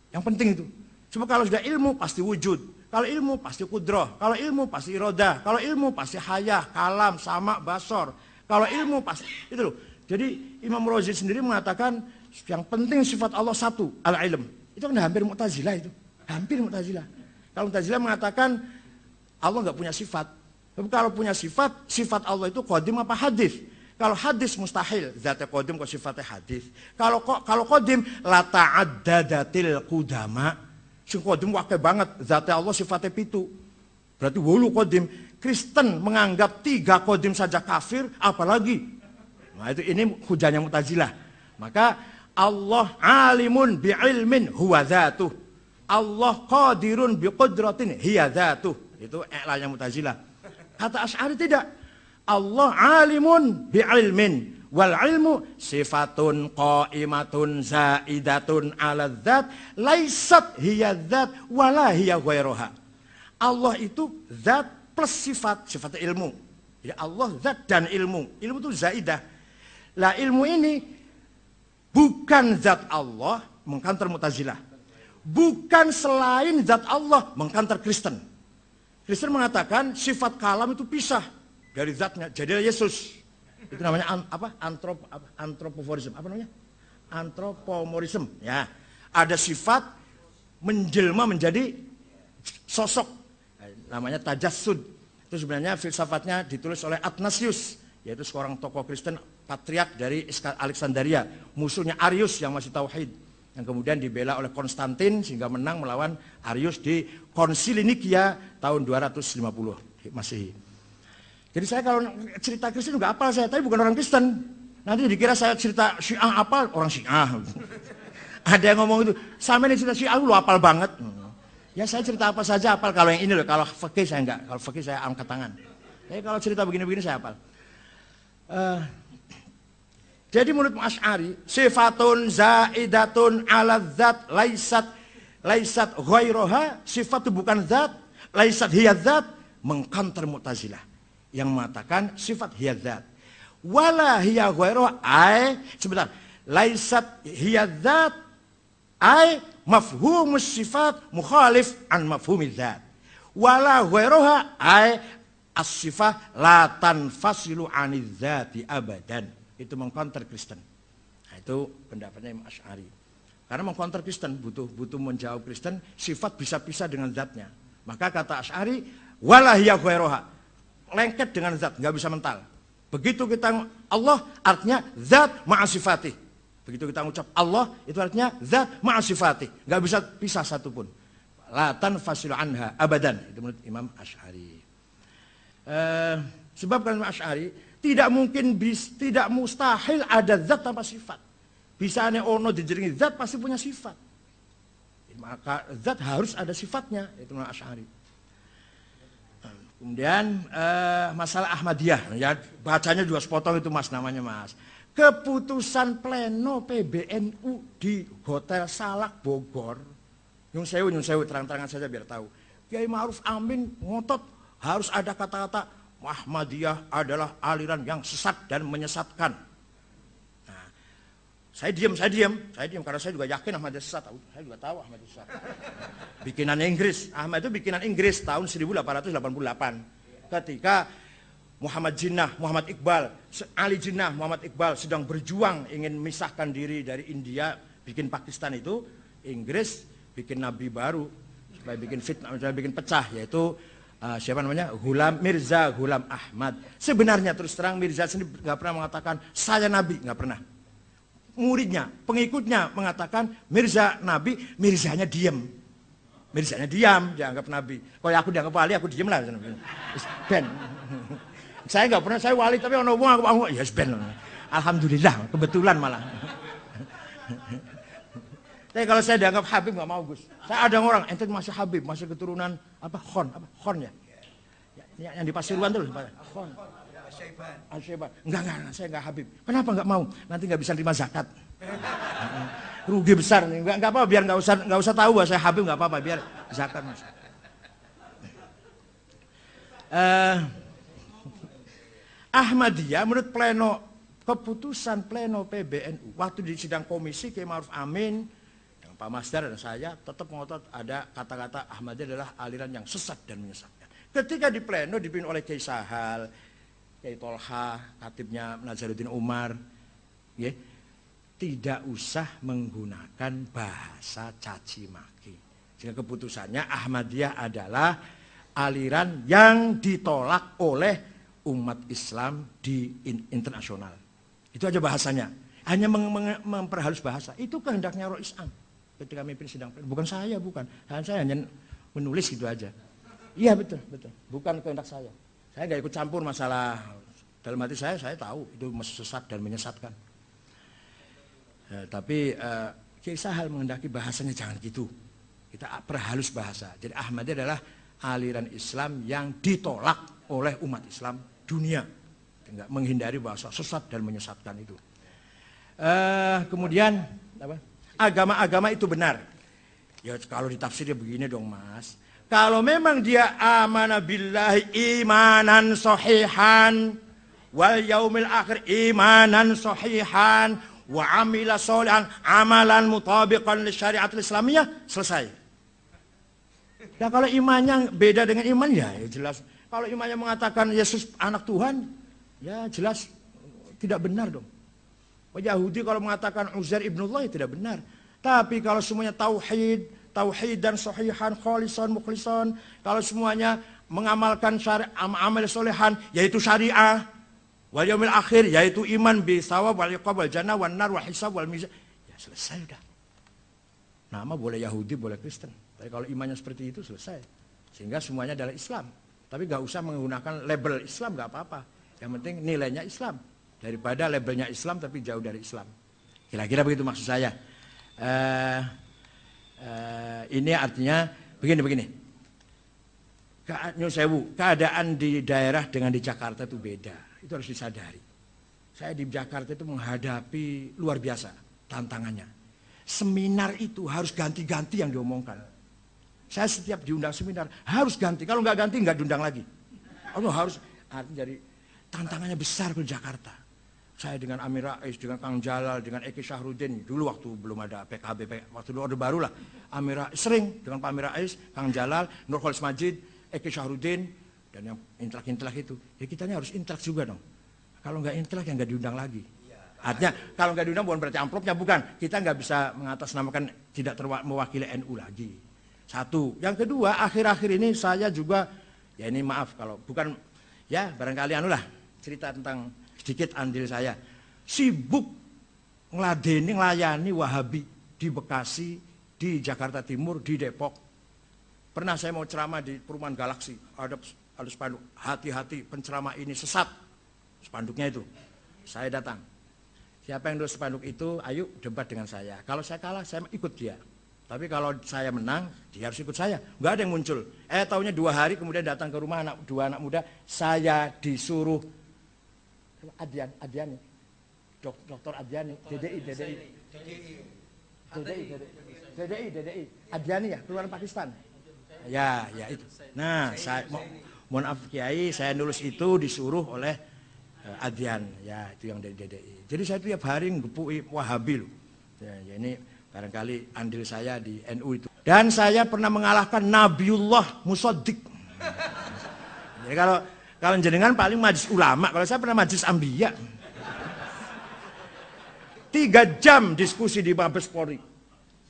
Yang penting itu. Sebab kalau sudah ilmu pasti wujud. Kalau ilmu pasti kudrah, kalau ilmu pasti irodah, kalau ilmu pasti hayah, kalam, sama, basor. Kalau ilmu pasti, itu loh. Jadi Imam Razi sendiri mengatakan yang penting sifat Allah satu, al-ilm. Itu kan hampir Mu'tazilah itu. Hampir Mu'tazilah. Kalau Mu'tazilah mengatakan Allah nggak punya sifat. Tapi kalau punya sifat Allah itu qadim apa hadis. Kalau hadis mustahil, zatnya qadim kok sifatnya hadis. Kalau qadim la ta'addadatil qudama. Sing qadim wakil banget, zatnya Allah sifatnya pitu. Berarti wulu qadim. Kristen menganggap 3 qadim saja kafir, apalagi. Nah itu ini hujahnya Mu'tazilah. Maka Allah alimun bi'ilmin huwa dzatuh. Allah qadirun biqudratin hiya dzatuh. Itu i'lanya Mu'tazilah. Kata Asy'ari tidak. Allah alimun bi'ilmin. Wal ilmu sifatun qaimatun zaidatun ala dzat laisat hiya dzat wala hiya ghairuha. Allah itu zat plus sifat ilmu. Ya Allah zat dan ilmu. Ilmu itu zaidah. Lah ilmu ini bukan zat Allah, mengkantar Mu'tazilah. Bukan selain zat Allah, mengkantar Kristen. Kristen mengatakan sifat kalam itu pisah dari zatnya. Jadilah Yesus. Itu namanya antropoforisme. Apa namanya? Antropomorfisme. Ya, ada sifat menjelma menjadi sosok. Namanya tajassud. Itu sebenarnya filsafatnya ditulis oleh Athanasius, yaitu seorang tokoh Kristen patriark dari Alexandria, musuhnya Arius yang masih tauhid, yang kemudian dibela oleh Konstantin sehingga menang melawan Arius di Konsili Nikia tahun 250 Masehi. Jadi saya kalau cerita Kristen juga apal saya, tapi bukan orang Kristen. Nanti dikira saya cerita Syiah apa, orang Syiah. Ada yang ngomong itu, sama ini cerita Syiah lu hafal banget. Ya saya cerita apa saja hafal, kalau yang ini loh, kalau fikih saya enggak, kalau fikih saya angkat tangan. Jadi kalau cerita begini-begini saya hafal. Jadi menurut Asy'ari, sifatun zaidatun ala dzat laisat ghairoha, sifat itu bukan zat, laisat hiya zat, mengcounter Mu'tazilah yang mengatakan sifat hiya zat. Wala hiya ghairoha sebentar. Laisat hiya zat mafhumus sifat mukhalif an mafhumiz zat. Wala ghairoha as-sifah la tanfasilu aniz zati abadan. Itu mengcounter Kristen. Nah, itu pendapatnya Imam Asy'ari. Karena mengcounter Kristen butuh menjawab Kristen, sifat bisa pisah dengan zatnya. Maka kata Asy'ari, wala hiya ghairoha. Lengket dengan zat, enggak bisa mental. Begitu kita Allah artinya zat ma'a sifatih. Begitu kita mengucap Allah itu artinya zat ma'a sifatih. Enggak bisa pisah satupun. La tanfasilu anha abadan. Itu menurut Imam Asy'ari. Sebab kan Imam Asy'ari tidak mungkin, tidak mustahil ada zat tanpa sifat. Bisa ane ono dijenengi zat pasti punya sifat. Maka zat harus ada sifatnya, itu Imam Asy'ari. Kemudian masalah Ahmadiyah, ya bacanya juga sepotong itu Mas, namanya Mas. Keputusan pleno PBNU di Hotel Salak Bogor, nyun sewu terang-terangan saja biar tahu. Kiai Ma'ruf Amin ngotot harus ada kata-kata Ahmadiyah adalah aliran yang sesat dan menyesatkan. Nah, saya diam karena saya juga yakin Ahmadiyah sesat. Saya juga tahu Ahmadiyah sesat. Bikinan Inggris, Ahmad itu bikinan Inggris tahun 1888. Ketika Muhammad Iqbal, Ali Jinnah Muhammad Iqbal sedang berjuang ingin memisahkan diri dari India, bikin Pakistan itu, Inggris bikin nabi baru supaya bikin fitnah, supaya bikin pecah, yaitu siapa namanya? Mirza Ghulam Ahmad. Sebenarnya terus terang Mirza sendiri nggak pernah mengatakan saya nabi, nggak pernah. Muridnya, pengikutnya mengatakan Mirza nabi, Mirzanya diam. Mirzanya diam, dianggap nabi. Kalau aku dianggap wali, aku diam lah. Ben. Saya nggak pernah, saya wali tapi ono wong aku ya ben. Alhamdulillah, kebetulan malah. Tapi kalau saya dianggap Habib nggak mau Gus. Saya ada orang, ente masih Habib, masih keturunan apa Khon ya? Yang di Pasuruan tuh, Khon. Al-Syaiban. Enggak, saya enggak Habib. Kenapa enggak mau? Nanti enggak bisa terima zakat. Rugi besar nih. Enggak apa-apa, biar enggak usah tahu bahwa saya Habib, enggak apa-apa, biar zakat masuk. Ahmadiyah menurut keputusan pleno PBNU waktu di sidang komisi Kiai Ma'ruf Amin, Pak Masdar dan saya tetap mengotot ada kata-kata Ahmadiyah adalah aliran yang sesat dan menyesatkan. Ketika di pleno dipimpin oleh Kiai Sahal, Kiai Tolha, katibnya Nazaruddin Umar, ya, tidak usah menggunakan bahasa caci maki. Sehingga keputusannya Ahmadiyah adalah aliran yang ditolak oleh umat Islam di internasional. Itu aja bahasanya. Hanya memperhalus bahasa. Itu kehendaknya Roh Islam. Ketika memimpin sidang pleno, bukan saya, bukan. Saya hanya menulis gitu aja. Iya betul. Bukan kehendak saya. Saya nggak ikut campur masalah. Dalam hati saya tahu itu sesat dan menyesatkan. Tapi Kiai Sahal menghendaki bahasanya jangan gitu. Kita perhalus bahasa. Jadi Ahmadiyah adalah aliran Islam yang ditolak oleh umat Islam dunia. Enggak menghindari bahasa sesat dan menyesatkan itu. Kemudian apa? Agama-agama itu benar. Ya kalau ditafsirnya begini dong Mas. Kalau memang dia amana billahi imanan sahihan wal yaumil akhir imanan sahihan wa amila sholihan amalan mutabiqan li syariatul islamiyah, selesai. Ya kalau imannya beda dengan iman ya jelas. Kalau imannya mengatakan Yesus anak Tuhan, ya jelas tidak benar dong. Yahudi kalau mengatakan Uzair ibnullah ya tidak benar. Tapi kalau semuanya tauhid dan sahihan, khalisan, mukhlisan, kalau semuanya mengamalkan amal solehan, yaitu syariah, wal yaumil akhir, yaitu iman bi thawab wal iqab wal jannah wan nar wal hisab wal mizan, ya selesai udah. Nama boleh Yahudi, boleh Kristen. Tapi kalau imannya seperti itu selesai. Sehingga semuanya adalah Islam. Tapi gak usah menggunakan label Islam, gak apa-apa. Yang penting nilainya Islam. daripada labelnya Islam tapi jauh dari Islam. Kira-kira begitu maksud saya. Ini artinya begini. Keadaan di daerah dengan di Jakarta itu beda. Itu harus disadari. Saya di Jakarta itu menghadapi luar biasa tantangannya. Seminar itu harus ganti-ganti yang diomongkan. Saya setiap diundang seminar harus ganti. Kalau nggak ganti nggak diundang lagi. Harus. Jadi tantangannya besar ke Jakarta. Saya dengan Amir Rais, dengan Kang Jalal, dengan Eki Syahrudin. Dulu waktu belum ada PKB, waktu dulu Orde Baru lah. Amir Rais, sering dengan Pak Amir Rais, Kang Jalal, Nurholis Majid, Eki Syahrudin, dan yang intelek-intelek itu. Ya kitanya harus intelek juga dong. Kalau nggak intelek ya nggak diundang lagi. Artinya kalau nggak diundang bukan berarti amplopnya, bukan. Kita nggak bisa mengatasnamakan tidak mewakili NU lagi. Satu. Yang kedua, akhir-akhir ini saya juga, ya ini maaf kalau bukan, ya barangkali cerita tentang sedikit andil saya. Sibuk ngelayani Wahabi di Bekasi, di Jakarta Timur, di Depok. Pernah saya mau ceramah di Perumahan Galaksi, ada spanduk, hati-hati penceramah ini sesat. Spanduknya itu. Saya datang. Siapa yang nulis spanduk itu, ayo debat dengan saya. Kalau saya kalah, saya ikut dia. Tapi kalau saya menang, dia harus ikut saya. Nggak ada yang muncul. Taunya 2 hari kemudian datang ke rumah dua anak muda. Saya disuruh Adiani, Dr. Adiani, DDI, Adiani ya, keluaran Pakistan. Ya itu. Nah, saya mohon maaf Kiai, saya nulis itu disuruh oleh Adian, ya itu yang dari DDI. Jadi saya tiap hari ngepui Wahabi loh. Ya, ini barangkali andil saya di NU itu. Dan saya pernah mengalahkan Nabiullah Musaddiq. Jadi kalau jenengan paling majelis ulama, kalau saya pernah majelis Ambiya. 3 jam diskusi di Mabes Polri.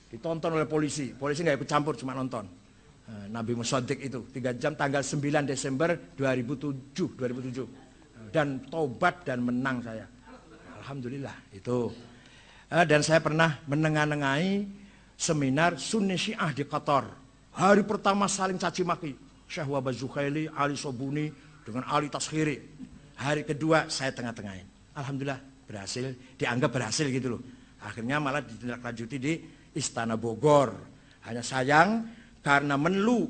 Ditonton oleh polisi. Polisi nggak ikut campur, cuma nonton. Nabi Musaddiq itu 3 jam tanggal 9 Desember 2007. Dan tobat dan menang saya. Alhamdulillah itu. Dan saya pernah menengahi seminar Sunni Syiah di Qatar. Hari pertama saling caci maki. Syekh Wahbah Zuhaili, Ali Sobuni dengan Ali Taskhiri. Hari kedua saya tengah-tengahin. Alhamdulillah berhasil, dianggap berhasil gitu loh. Akhirnya malah ditindaklanjuti di Istana Bogor. Hanya sayang karena Menlu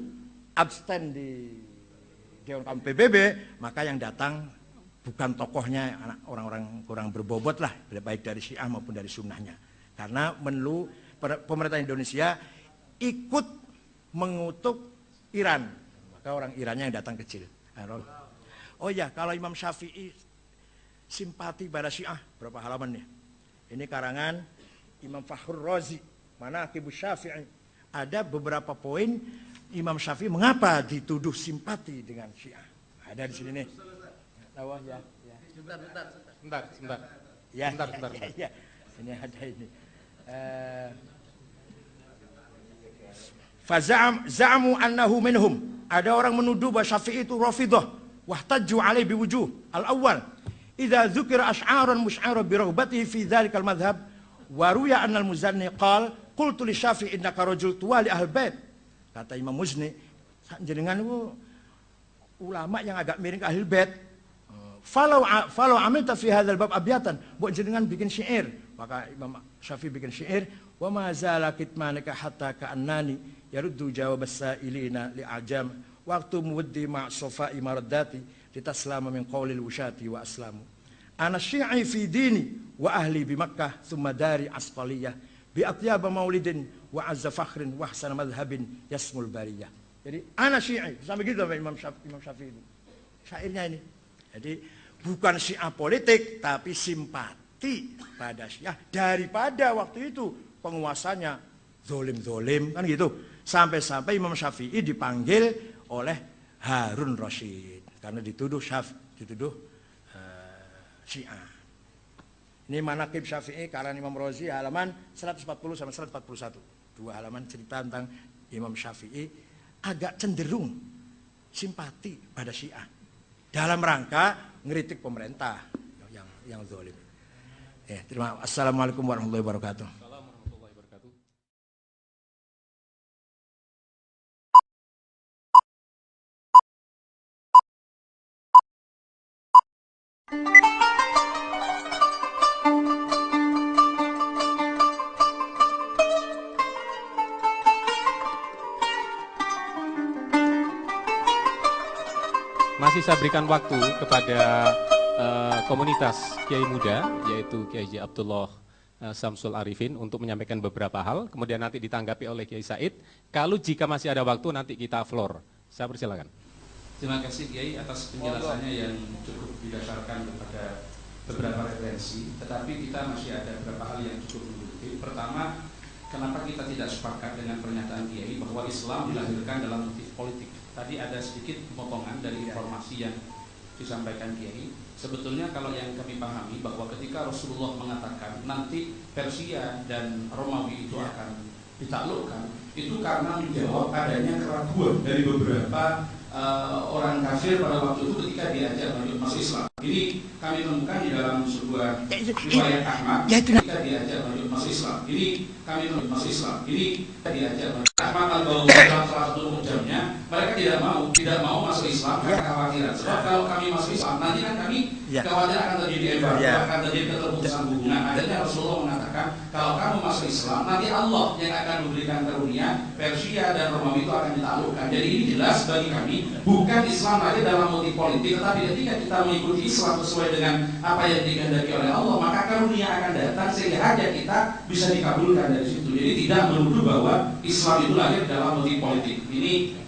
abstain di Dewan Kamu PBB, maka yang datang bukan tokohnya, orang-orang kurang berbobot lah, baik dari Syiah maupun dari sunnahnya. Karena Menlu, pemerintah Indonesia ikut mengutuk Iran, maka orang Irannya yang datang kecil. Oh ya, kalau Imam Syafi'i simpati pada Syiah, berapa halaman nih? Ini karangan Imam Fakhrur Razi, Manaqibus Syafi'i. Ada beberapa poin Imam Syafi'i mengapa dituduh simpati dengan Syiah. Ada di sini nih. Tawah ya. Sebentar. Ya. Ini ada ini. Za'amu annahu minhum. Ada orang menuduh bahwa Syafi'i itu Rafidah. Wahtajju alaihi biwujuh. Al-awwal, idza dzukira asy'aran musy'ara bi raghbatihi fi dzalikal madhhab wa ruya anna al-Muzanni qala qultu li Syafi'i innaka rajul tuwali ahlul bait. Kata Imam Muzni, jenengan itu ulama yang agak miring ke ahlul bait. Falau amilta fi hadzal bab abyatan, buat jenengan bikin syair. Maka Imam Syafi'i bikin syair, wa ma zala kitmanika hatta ka'annani yaruddu jawab as-sa'ilina li'ajam waqtu muwaddi ma' safai maraddati litaslama min qawlil wushati wa aslamu. Ana syi'i fi dini wa ahli bi Makkah thumma dari asqaliyah bi atyab maulidin wa azza fakhrin wa ahsan madhhabin yasmul bariyah. Jadi ana syi'i, sampai gitu Imam Syafi'i itu. Syairnya ini. Jadi bukan Syiah politik, tapi simpati pada Syiah daripada waktu itu penguasanya zolim-zolim kan gitu. Sampai-sampai Imam Syafi'i dipanggil oleh Harun Rasyid karena dituduh Syiah. Ini Manaqib Syafi'i karangan Imam Razi halaman 140 sampai 141. 2 halaman cerita tentang Imam Syafi'i agak cenderung simpati pada Syiah dalam rangka ngeritik pemerintah yang zalim. Assalamualaikum warahmatullahi wabarakatuh. Assalamualaikum warahmatullahi wabarakatuh. Masih saya berikan waktu kepada komunitas Kiai Muda, yaitu Kiai Haji Abdullah Samsul Arifin untuk menyampaikan beberapa hal, kemudian nanti ditanggapi oleh Kiai Said. Kalau jika masih ada waktu, nanti kita floor. Saya persilakan. Terima kasih Kiai atas penjelasannya yang cukup didasarkan kepada beberapa referensi, tetapi kita masih ada beberapa hal yang cukup mendukung. Pertama, kenapa kita tidak sepakat dengan pernyataan Kiai bahwa Islam dilahirkan dalam motif politik? Tadi ada sedikit pemotongan dari informasi yang disampaikan Kiai. Sebetulnya kalau yang kami pahami bahwa ketika Rasulullah mengatakan nanti Persia dan Romawi itu akan ditaklukkan, itu karena menjawab adanya keraguan dari beberapa orang kafir pada waktu itu ketika diajak masuk Islam. Ini kami temukan di dalam sebuah riwayat Ahmad ketika diajak masuk Islam. Ini kami masuk Islam. Ini diajak Ahmad al-Bawi dalam salah satu ucapannya, mereka tidak mau masuk Islam karena kekhawatiran. Sebab kalau kami masuk Islam, nanti kan kami khawatir akan terjadi embargo, akan terjadi keterputusan hubungan. Akhirnya Rasulullah mengatakan, kalau kamu masuk Islam, nanti Allah yang akan memberikan karunia, Persia dan Romawi itu akan ditaklukkan. Jadi ini jelas bagi kami, bukan Islam lagi dalam motif politik, tetapi ketika kita mengikuti Islam sesuai dengan apa yang dikehendaki oleh Allah, maka karunia akan datang sehingga hajat kita bisa dikabulkan dari situ. Jadi tidak menuduh bahwa Islam itu lahir dalam motif politik.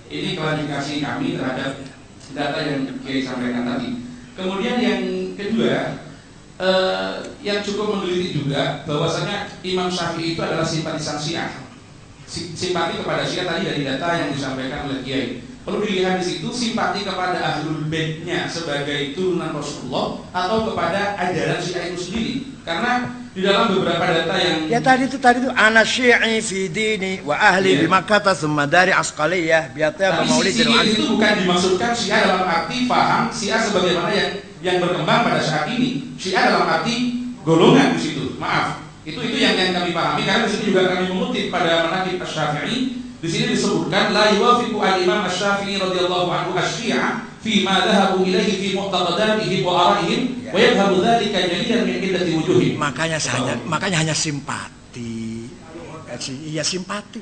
Ini klarifikasi kami terhadap data yang Kiai sampaikan tadi. Kemudian yang kedua, yang cukup menggelitik juga bahwasanya Imam Syafi'i itu adalah simpatisan Syiah. Simpati kepada Syiah tadi dari data yang disampaikan oleh Kiai. Perlu dilihat di situ simpati kepada Ahlul Baitnya sebagai turunan Rasulullah atau kepada ajaran Syiah itu sendiri. Karena di dalam beberapa data yang tadi itu ana syi'i fi dini wa ahli bi Makkah tsumma dari Asqaliyah biatnya maulid itu bukan dimaksudkan Syiah dalam arti paham Syiah sebagaimana yang berkembang pada saat ini. Syiah dalam arti golongan di situ. Maaf. Itu yang kami pahami karena di sini juga kami mengutip pada manaqib Asy-Syafi'i. Di sini disebutkan la yuwafiqu al-Imam Asy-Syafi'i radhiyallahu anhu asy-Syi'a fi ma dhahabu ilaihi fi mu'taqadatihim wa ara'ihim wa yadhhabu dzalika jaliyan min iddati wujuhin. Makanya hanya simpati. Iya simpati.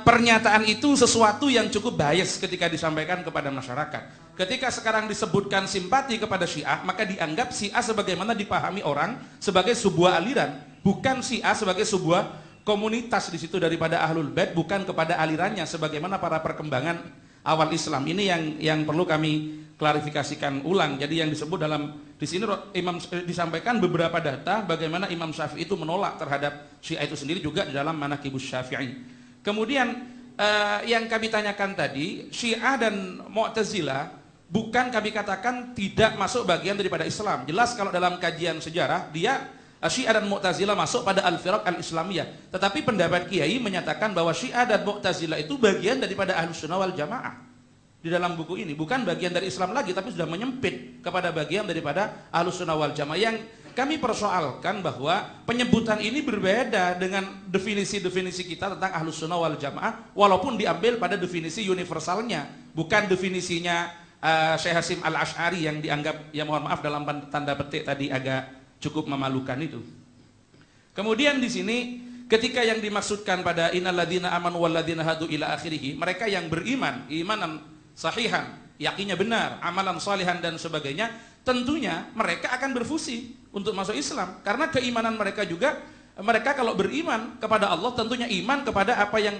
Pernyataan itu sesuatu yang cukup bias ketika disampaikan kepada masyarakat. Ketika sekarang disebutkan simpati kepada Syiah, maka dianggap Syiah sebagaimana dipahami orang sebagai sebuah aliran, bukan Syiah sebagai sebuah komunitas di situ daripada Ahlul Bait, bukan kepada alirannya sebagaimana para perkembangan awal Islam. Ini yang perlu kami klarifikasikan ulang. Jadi yang disebut dalam di sini Imam disampaikan beberapa data bagaimana Imam Syafi'i itu menolak terhadap Syiah itu sendiri juga di dalam Manaqibus Syafi'i. Kemudian yang kami tanyakan tadi, Syiah dan Mu'tazilah bukan kami katakan tidak masuk bagian daripada Islam. Jelas kalau dalam kajian sejarah dia Syiah dan Mu'tazilah masuk pada al-firaq al-islamiyah. Tetapi pendapat Kiai menyatakan bahwa Syiah dan Mu'tazilah itu bagian daripada Ahlussunnah wal Jamaah. Di dalam buku ini bukan bagian dari Islam lagi, tapi sudah menyempit kepada bagian daripada Ahlussunnah wal Jamaah. Yang kami persoalkan bahwa penyebutan ini berbeda dengan definisi-definisi kita tentang Ahlussunnah wal Jamaah, walaupun diambil pada definisi universalnya, bukan definisinya Syekh Hasim Al-Asy'ari yang dianggap, ya mohon maaf dalam tanda petik tadi agak cukup memalukan itu. Kemudian di sini ketika yang dimaksudkan pada innalladzina amanu walladzina hadu ila akhirih, mereka yang beriman, imanan sahihan, yakinnya benar, amalan salihan dan sebagainya, tentunya mereka akan berfusi untuk masuk Islam karena keimanan mereka juga, mereka kalau beriman kepada Allah tentunya iman kepada apa yang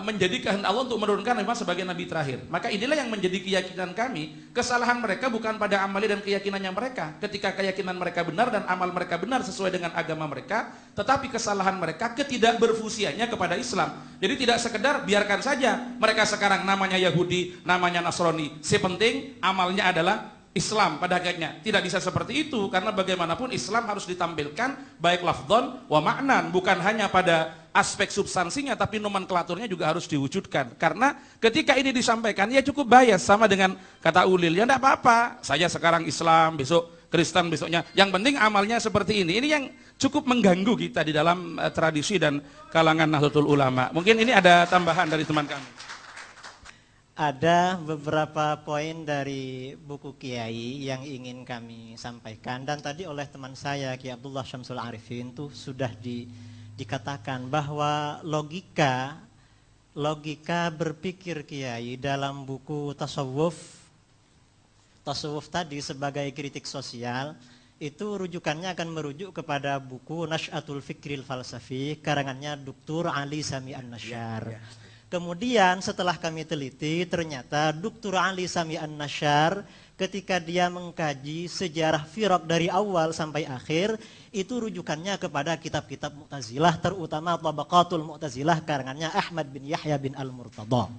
menjadi kehendak Allah untuk menurunkan Imam sebagai nabi terakhir. Maka inilah yang menjadi keyakinan kami. Kesalahan mereka bukan pada amali dan keyakinannya mereka. Ketika keyakinan mereka benar dan amal mereka benar sesuai dengan agama mereka, tetapi kesalahan mereka ketidakberfusiannya kepada Islam. Jadi tidak sekedar biarkan saja mereka sekarang namanya Yahudi, namanya Nasrani. Sepenting amalnya adalah Islam pada akhirnya. Tidak bisa seperti itu karena bagaimanapun Islam harus ditampilkan baik lafdzon wa ma'nan, bukan hanya pada aspek substansinya tapi nomenklaturnya juga harus diwujudkan. Karena ketika ini disampaikan ya cukup bias sama dengan kata Ulil, ya enggak apa-apa. Saya sekarang Islam, besok Kristen, besoknya. Yang penting amalnya seperti ini. Ini yang cukup mengganggu kita di dalam tradisi dan kalangan Nahdlatul Ulama. Mungkin ini ada tambahan dari teman kami. Ada beberapa poin dari buku Kiai yang ingin kami sampaikan, dan tadi oleh teman saya Kiai Abdullah Syamsul Arifin itu sudah dikatakan bahwa logika berpikir Kiai dalam buku tasawuf tasawuf tadi sebagai kritik sosial, itu rujukannya akan merujuk kepada buku Nash'atul Fikril Falsafi karangannya Dr. Ali Sami An-Nasyar. Kemudian setelah kami teliti, ternyata Dr. Ali Sami An-Nasyar ketika dia mengkaji sejarah firaq dari awal sampai akhir, itu rujukannya kepada kitab-kitab Mu'tazilah, terutama Tabaqatul Mu'tazilah karangannya Ahmad bin Yahya bin Al-Murtada.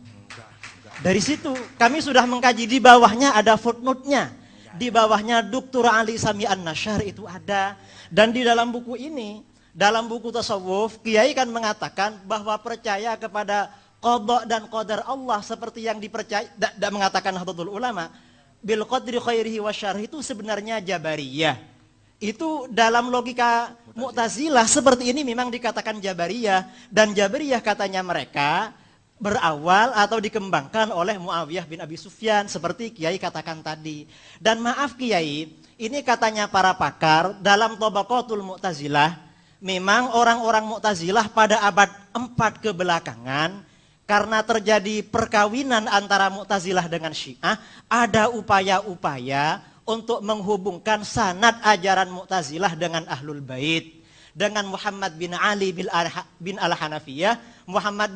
Dari situ kami sudah mengkaji, di bawahnya ada footnote-nya. Di bawahnya Dr. Ali Sami An-Nasyar itu ada. Dan di dalam buku ini, dalam buku tasawuf, Kiai kan mengatakan bahwa percaya kepada qada dan qadar Allah seperti yang dipercaya, dan mengatakan Nahdlatul Ulama, bil qadri khairihi wa syarrihi, itu sebenarnya Jabariyah. Itu dalam logika Mu'tazilah seperti ini memang dikatakan Jabariyah. Dan Jabariyah katanya mereka berawal atau dikembangkan oleh Muawiyah bin Abi Sufyan seperti Kiai katakan tadi. Dan maaf Kiai, ini katanya para pakar dalam Tabaqatul Mu'tazilah, memang orang-orang Mu'tazilah pada abad 4 kebelakangan karena terjadi perkawinan antara Mu'tazilah dengan Syiah, ada upaya-upaya untuk menghubungkan sanad ajaran Mu'tazilah dengan Ahlul Bait, dengan Muhammad bin Ali bin Al-Hanafiyah. Muhammad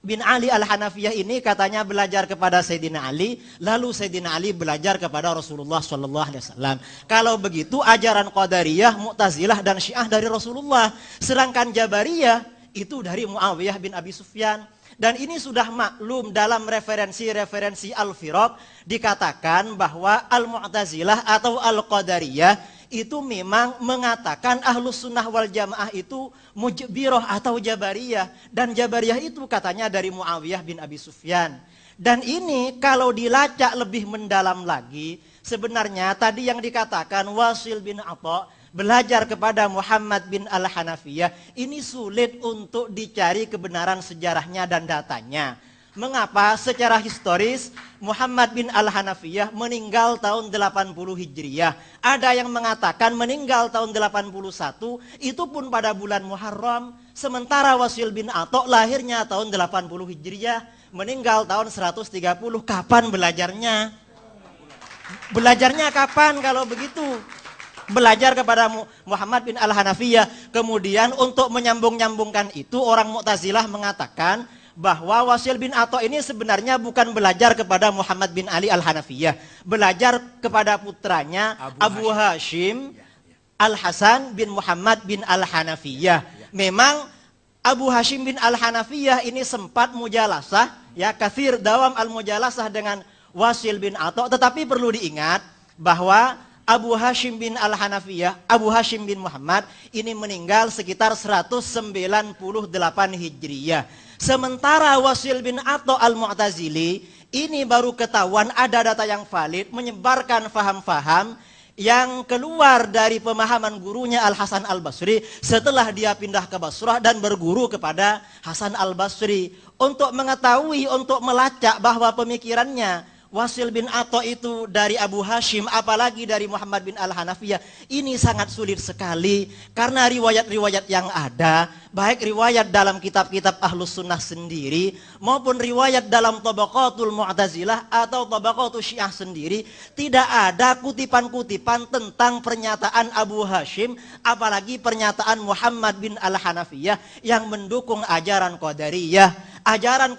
bin Ali Al-Hanafiyah ini katanya belajar kepada Sayyidina Ali, lalu Sayyidina Ali belajar kepada Rasulullah SAW. Kalau begitu ajaran Qadariyah, Mu'tazilah dan Syiah dari Rasulullah, sedangkan Jabariyah itu dari Muawiyah bin Abi Sufyan. Dan ini sudah maklum dalam referensi-referensi Al-Firaq dikatakan bahwa Al-Mu'tazilah atau Al-Qadariyah itu memang mengatakan Ahlus Sunnah wal Jamaah itu Mujbirah atau Jabariyah. Dan Jabariyah itu katanya dari Muawiyah bin Abi Sufyan. Dan ini kalau dilacak lebih mendalam lagi, sebenarnya tadi yang dikatakan Wasil bin Atha belajar kepada Muhammad bin Al-Hanafiyah, ini sulit untuk dicari kebenaran sejarahnya dan datanya. Mengapa? Secara historis Muhammad bin Al-Hanafiyah meninggal tahun 80 Hijriyah. Ada yang mengatakan meninggal tahun 81, itu pun pada bulan Muharram. Sementara Wasil bin Atha lahirnya tahun 80 Hijriyah, meninggal tahun 130. Kapan belajarnya? Belajarnya kapan kalau begitu? Belajar kepada Muhammad bin Al-Hanafiyah. Kemudian untuk menyambung-nyambungkan itu, orang Mu'tazilah mengatakan bahwa Wasil bin Atha ini sebenarnya bukan belajar kepada Muhammad bin Ali Al-Hanafiyah, belajar kepada putranya Abu Hashim Al-Hasan bin Muhammad bin Al-Hanafiyah. Memang Abu Hashim bin Al-Hanafiyah ini sempat mujalasah, ya, kathir dawam al-mujalasah dengan Wasil bin Atha, tetapi perlu diingat bahwa Abu Hashim bin Al-Hanafiyah, Abu Hashim bin Muhammad ini meninggal sekitar 198 Hijriyah. Sementara Wasil bin Atha Al-Mu'tazili ini baru ketahuan ada data yang valid, menyebarkan faham-faham yang keluar dari pemahaman gurunya Al-Hasan Al-Basri setelah dia pindah ke Basrah dan berguru kepada Hasan Al-Basri. Untuk mengetahui, untuk melacak bahwa pemikirannya Wasil bin Atha itu dari Abu Hashim, apalagi dari Muhammad bin Al-Hanafiyah, ini sangat sulit sekali. Karena riwayat-riwayat yang ada, baik riwayat dalam kitab-kitab Ahlus Sunnah sendiri, maupun riwayat dalam Tabaqatul Mu'tazilah atau Tabaqatul Syiah sendiri, tidak ada kutipan-kutipan tentang pernyataan Abu Hashim, apalagi pernyataan Muhammad bin Al-Hanafiyah yang mendukung ajaran Qadariyah. Ajaran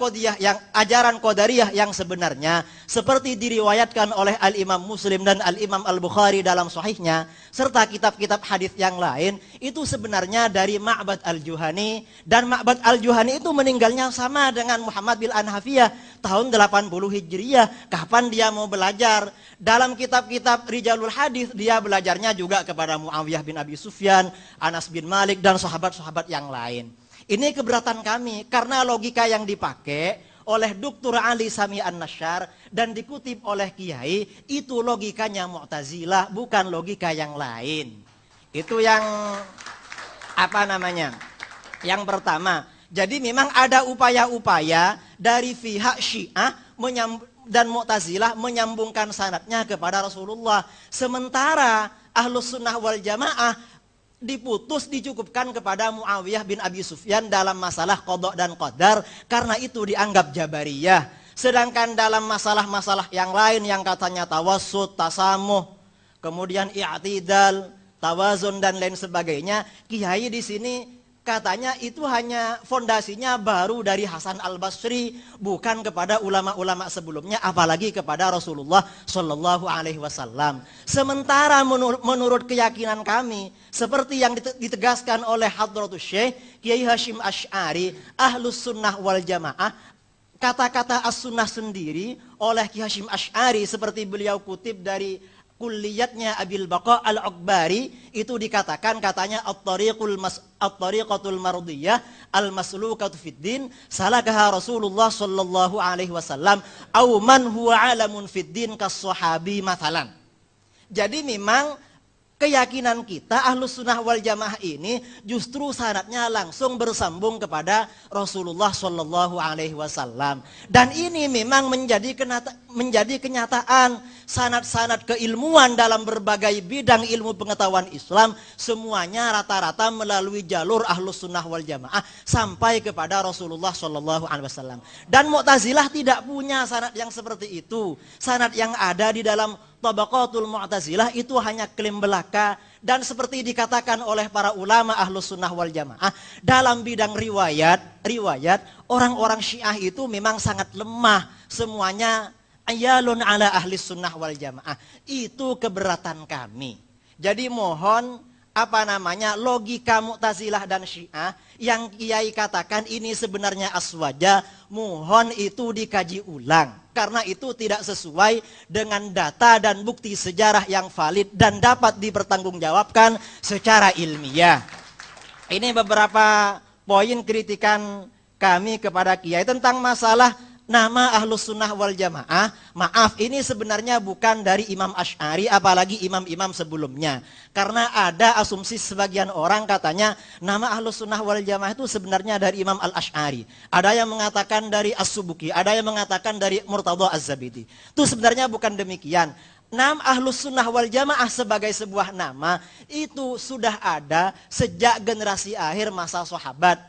Qadariyah yang sebenarnya seperti diriwayatkan oleh Al-Imam Muslim dan Al-Imam Al-Bukhari dalam sahihnya, serta kitab-kitab hadis yang lain, itu sebenarnya dari Ma'bad Al-Juhani. Dan Ma'bad Al-Juhani itu meninggalnya sama dengan Muhammad bin Al-Hanafiyah tahun 80 Hijriyah. Kapan dia mau belajar? Dalam kitab-kitab Rijalul Hadis dia belajarnya juga kepada Muawiyah bin Abi Sufyan, Anas bin Malik dan sahabat-sahabat yang lain. Ini keberatan kami karena logika yang dipakai oleh Dr. Ali Sami An-Nasyar dan dikutip oleh Kiai itu logikanya Mu'tazilah, bukan logika yang lain. Itu yang yang pertama. Jadi memang ada upaya-upaya dari pihak Syiah dan Mu'tazilah menyambungkan sanadnya kepada Rasulullah. Sementara Ahlus Sunnah wal Jamaah dicukupkan kepada Muawiyah bin Abi Sufyan dalam masalah qada dan qadar, karena itu dianggap Jabariyah. Sedangkan dalam masalah-masalah yang lain yang katanya tawassut, tasamuh, kemudian i'tidal, tawazun dan lain sebagainya, kiai di sini katanya itu hanya fondasinya baru dari Hasan Al-Basri, bukan kepada ulama-ulama sebelumnya, apalagi kepada Rasulullah Shallallahu Alaihi Wasallam. Sementara menurut keyakinan kami, seperti yang ditegaskan oleh Hadratus Syekh Kiai Hasyim Asy'ari, Ahlus Sunnah wal Jamaah, kata-kata as-sunnah sendiri oleh Kiai Hasyim Asy'ari seperti beliau kutip dari kulliyatnya Abil Baqa Al-Akbari, itu dikatakan katanya at-tariqatul mardiyah al-maslukatu fid din salakaha Rasulullah sallallahu alaihi wasallam aw man huwa alamun fid din kas-sahabi mathalan. Jadi memang keyakinan kita Ahlus Sunnah wal Jamaah ini justru sanadnya langsung bersambung kepada Rasulullah Shallallahu Alaihi Wasallam, dan ini memang menjadi kenyataan. Sanad-sanad keilmuan dalam berbagai bidang ilmu pengetahuan Islam semuanya rata-rata melalui jalur Ahlus Sunnah wal Jamaah sampai kepada Rasulullah Shallallahu Alaihi Wasallam. Dan Mu'tazilah tidak punya sanad yang seperti itu. Sanad yang ada di dalam Tabaqatul Mu'tazilah itu hanya klaim belaka, dan seperti dikatakan oleh para ulama Ahlus Sunnah wal Jamaah dalam bidang riwayat orang-orang Syiah itu memang sangat lemah, semuanya ayalun ala ahli sunnah wal jamaah. Itu keberatan kami. Jadi mohon logika Mu'tazilah dan Syiah yang Kiai katakan ini sebenarnya aswaja, mohon itu dikaji ulang, karena itu tidak sesuai dengan data dan bukti sejarah yang valid dan dapat dipertanggungjawabkan secara ilmiah. Ini beberapa poin kritikan kami kepada Kiai tentang masalah nama Ahlus Sunnah wal Jamaah. Maaf, ini sebenarnya bukan dari Imam Asy'ari apalagi imam-imam sebelumnya. Karena ada asumsi sebagian orang katanya nama Ahlus Sunnah wal Jamaah itu sebenarnya dari Imam Al-Asy'ari. Ada yang mengatakan dari As-Subuki, ada yang mengatakan dari Murtadha Az-Zabidi. Itu sebenarnya bukan demikian. Nama Ahlus Sunnah wal Jamaah sebagai sebuah nama itu sudah ada sejak generasi akhir masa sahabat.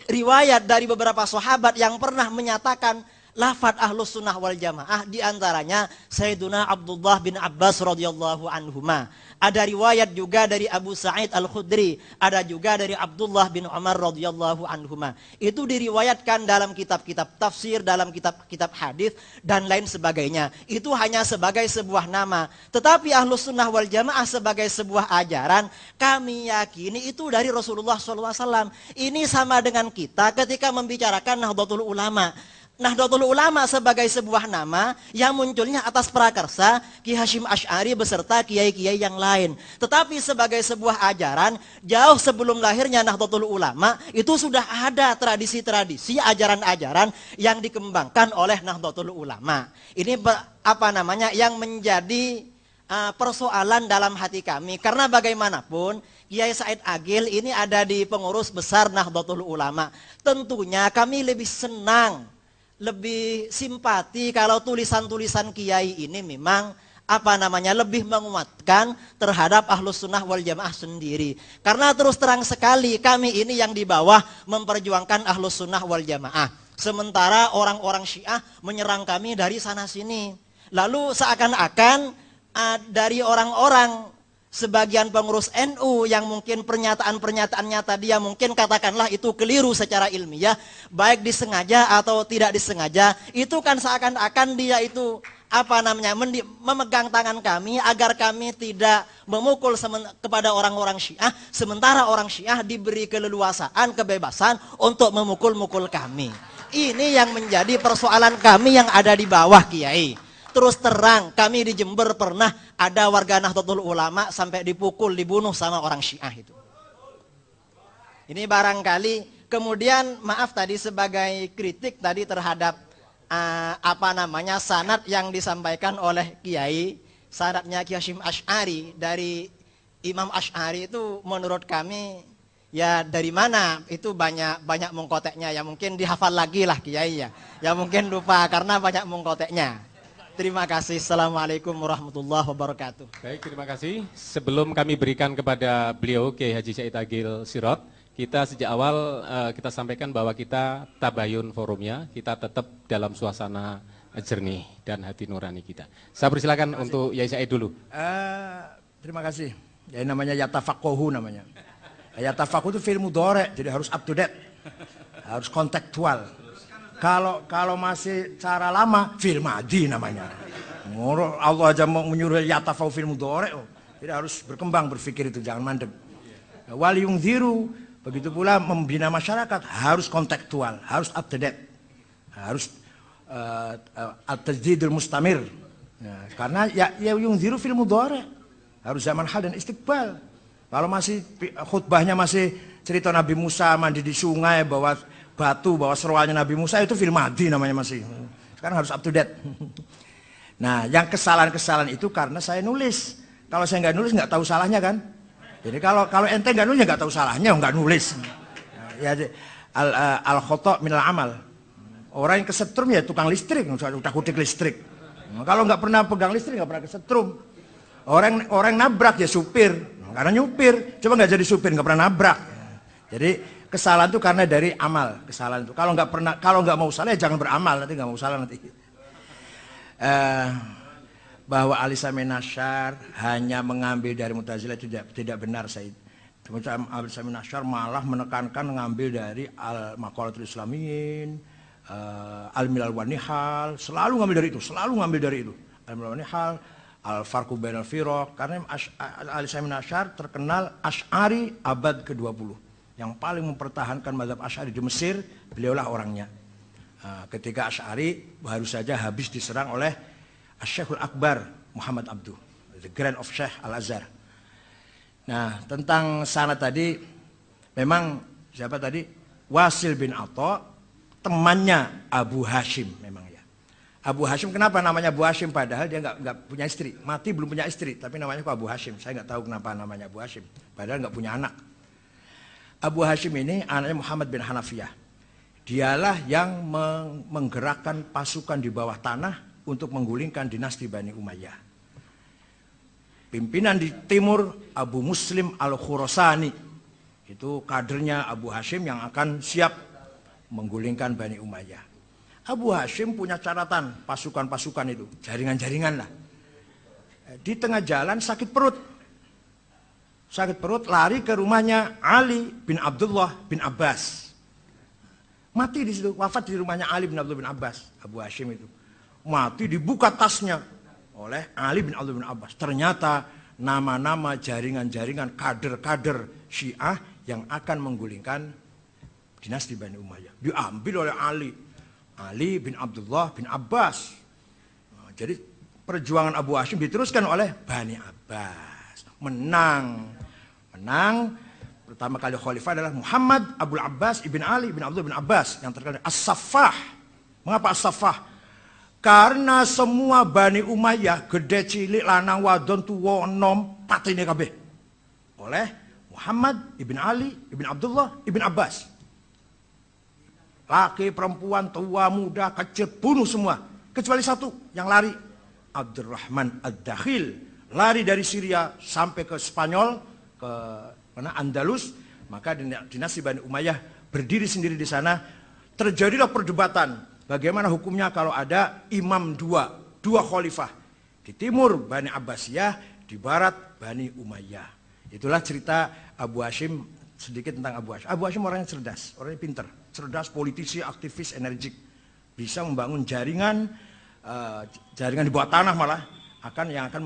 Riwayat dari beberapa sahabat yang pernah menyatakan lafadz Ahlus Sunnah wal Jamaah, diantaranya Sayyiduna Abdullah bin Abbas radhiyallahu anhuma. Ada riwayat juga dari Abu Sa'id Al-Khudri, ada juga dari Abdullah bin Umar radhiyallahu anhuma. Itu diriwayatkan dalam kitab-kitab tafsir, dalam kitab-kitab hadis dan lain sebagainya. Itu hanya sebagai sebuah nama. Tetapi Ahlus Sunnah wal Jamaah sebagai sebuah ajaran, kami yakini itu dari Rasulullah SAW. Ini sama dengan kita ketika membicarakan Nahdlatul Ulama. Nahdlatul Ulama sebagai sebuah nama yang munculnya atas prakarsa Ki Hasyim Asy'ari beserta kiai-kiai yang lain. Tetapi sebagai sebuah ajaran, jauh sebelum lahirnya Nahdlatul Ulama, itu sudah ada tradisi-tradisi, ajaran-ajaran yang dikembangkan oleh Nahdlatul Ulama. Ini yang menjadi persoalan dalam hati kami. Karena bagaimanapun Kiai Said Agil ini ada di pengurus besar Nahdlatul Ulama. Tentunya kami lebih senang, lebih simpati kalau tulisan-tulisan Kiai ini memang lebih menguatkan terhadap Ahlus Sunnah wal Jamaah sendiri. Karena terus terang sekali kami ini yang di bawah memperjuangkan Ahlus Sunnah wal Jamaah. Sementara orang-orang Syiah menyerang kami dari sana sini. Lalu seakan-akan dari orang-orang sebagian pengurus NU yang mungkin pernyataan-pernyataannya tadi yang mungkin katakanlah itu keliru secara ilmiah, baik disengaja atau tidak disengaja, itu kan seakan-akan dia itu memegang tangan kami agar kami tidak memukul kepada orang-orang Syiah, sementara orang Syiah diberi keleluasaan, kebebasan untuk memukul-mukul kami. Ini yang menjadi persoalan kami yang ada di bawah, Kiai. Terus terang, kami di Jember pernah ada warga Nahdlatul Ulama sampai dipukul, dibunuh sama orang Syiah itu. Ini barangkali, kemudian maaf tadi sebagai kritik tadi terhadap sanad yang disampaikan oleh Kiai, sanadnya Kiai Hasyim Asy'ari dari Imam Asy'ari itu menurut kami ya dari mana itu banyak mengkoteknya, ya mungkin dihafal lagi lah Kiai ya mungkin lupa karena banyak mengkoteknya. Terima kasih. Assalamualaikum warahmatullahi wabarakatuh. Baik, terima kasih. Sebelum kami berikan kepada beliau Kiai Haji Said Agil Sirot, kita sejak awal kita sampaikan bahwa kita tabayun forumnya, kita tetap dalam suasana jernih dan hati nurani kita. Saya persilakan untuk Yai Said dulu. Terima kasih. Ya namanya yatafaqahu namanya. Yatafaqahu itu fi'il mudhari', jadi harus up to date. Harus kontekstual. Kalau masih cara lama, fi'il madhi namanya. Allah aja mau menyuruh yatafaqahu fi'il mudhari'. Jadi harus berkembang berpikir itu, jangan mandek. Wal yungziru, begitu pula membina masyarakat harus kontekstual, harus up to date. Harus at-tajdidul mustamir. Ya, karena ya yungziru fil mudhari'. Harus zaman hal dan istiqbal. Kalau masih khutbahnya masih cerita Nabi Musa mandi di sungai bawa batu, bawa seruannya Nabi Musa, itu fil madhi namanya masih. Sekarang harus up to date. Nah, yang kesalahan-kesalahan itu karena saya nulis. Kalau saya nggak nulis nggak tahu salahnya kan. Jadi kalau ente nggak nulis nggak tahu salahnya, nggak nulis. Ya al khata' minal amal. Orang yang kesetrum ya tukang listrik, udah kutik listrik. Kalau nggak pernah pegang listrik nggak pernah kesetrum. Orang nabrak ya supir, karena nyupir, coba nggak jadi supir nggak pernah nabrak. Jadi kesalahan itu karena dari amal, kesalahan itu. Kalau nggak mau salah ya jangan beramal, nanti nggak mau salah nanti. Bahwa Ali Samin Asy'ar hanya mengambil dari Mu'tazilah itu tidak benar, Said. Ali Samin Asy'ar malah menekankan mengambil dari Al-Maqalatul Islamiyyin, Al-Milal wan Nihal, selalu ngambil dari itu. Al-Milal wan Nihal, Al-Farqu Bainal Firaq, karena Ali Samin Asy'ar terkenal Asy'ari abad ke-20. Yang paling mempertahankan mazhab Asy'ari di Mesir, beliaulah orangnya. Ketika Asy'ari baru saja habis diserang oleh Asy-Syekhul Akbar Muhammad Abduh, the Grand of Syekh Al-Azhar. Nah, tentang sanad tadi, memang siapa tadi? Wasil bin Atha, temannya Abu Hashim memang ya. Abu Hashim kenapa namanya Abu Hashim padahal dia nggak punya istri, mati belum punya istri, tapi namanya kok Abu Hashim. Saya nggak tahu kenapa namanya Abu Hashim, padahal nggak punya anak. Abu Hashim ini anaknya Muhammad bin Hanafiyah. Dialah yang menggerakkan pasukan di bawah tanah untuk menggulingkan dinasti Bani Umayyah. Pimpinan di timur Abu Muslim Al-Khurasani, itu kadernya Abu Hashim yang akan siap menggulingkan Bani Umayyah. Abu Hashim punya catatan pasukan-pasukan itu, jaringan-jaringan lah. Di tengah jalan sakit perut. Sakit perut, lari ke rumahnya Ali bin Abdullah bin Abbas. Mati di situ, wafat di rumahnya Ali bin Abdullah bin Abbas. Abu Hashim itu mati, dibuka tasnya oleh Ali bin Abdullah bin Abbas. Ternyata nama-nama jaringan-jaringan kader-kader Syiah yang akan menggulingkan dinasti Bani Umayyah diambil oleh Ali bin Abdullah bin Abbas. Jadi perjuangan Abu Hashim diteruskan oleh Bani Abbas. Menang. Pertama kali khalifah adalah Muhammad Abul Abbas ibn Ali bin Abdullah bin Abbas yang terkenal As-Saffah. Mengapa As-Saffah? Karena semua Bani Umayyah gede cilik lanang wadon tuwa enom patine kabeh oleh Muhammad ibn Ali ibn Abdullah ibn Abbas. Laki, perempuan, tua, muda, kecil, bunuh semua. Kecuali satu yang lari. Abdurrahman Ad-Dakhil. Lari dari Syria sampai ke Spanyol, ke Andalus. Maka dinasti Bani Umayyah berdiri sendiri di sana. Terjadilah perdebatan. Bagaimana hukumnya kalau ada imam dua khalifah. Di timur Bani Abbasiyah, di barat Bani Umayyah. Itulah cerita Abu Hashim, sedikit tentang Abu Hashim. Abu Hashim orangnya cerdas, orangnya pinter. Cerdas, politisi, aktivis, energik. Bisa membangun jaringan di bawah tanah malah yang akan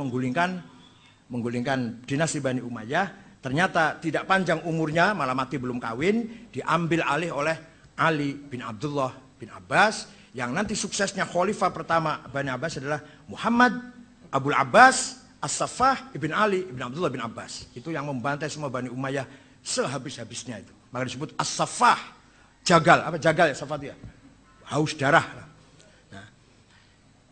menggulingkan dinasti Bani Umayyah. Ternyata tidak panjang umurnya, malah mati belum kawin, diambil alih oleh Ali bin Abdullah bin Abbas, yang nanti suksesnya khalifah pertama Bani Abbas adalah Muhammad Abul Abbas As-Saffah ibn Ali ibn Abdullah bin Abbas. Itu yang membantai semua Bani Umayyah sehabis-habisnya itu. Maka disebut As-Saffah. Jagal ya Saffah ya? Haus darah. Nah,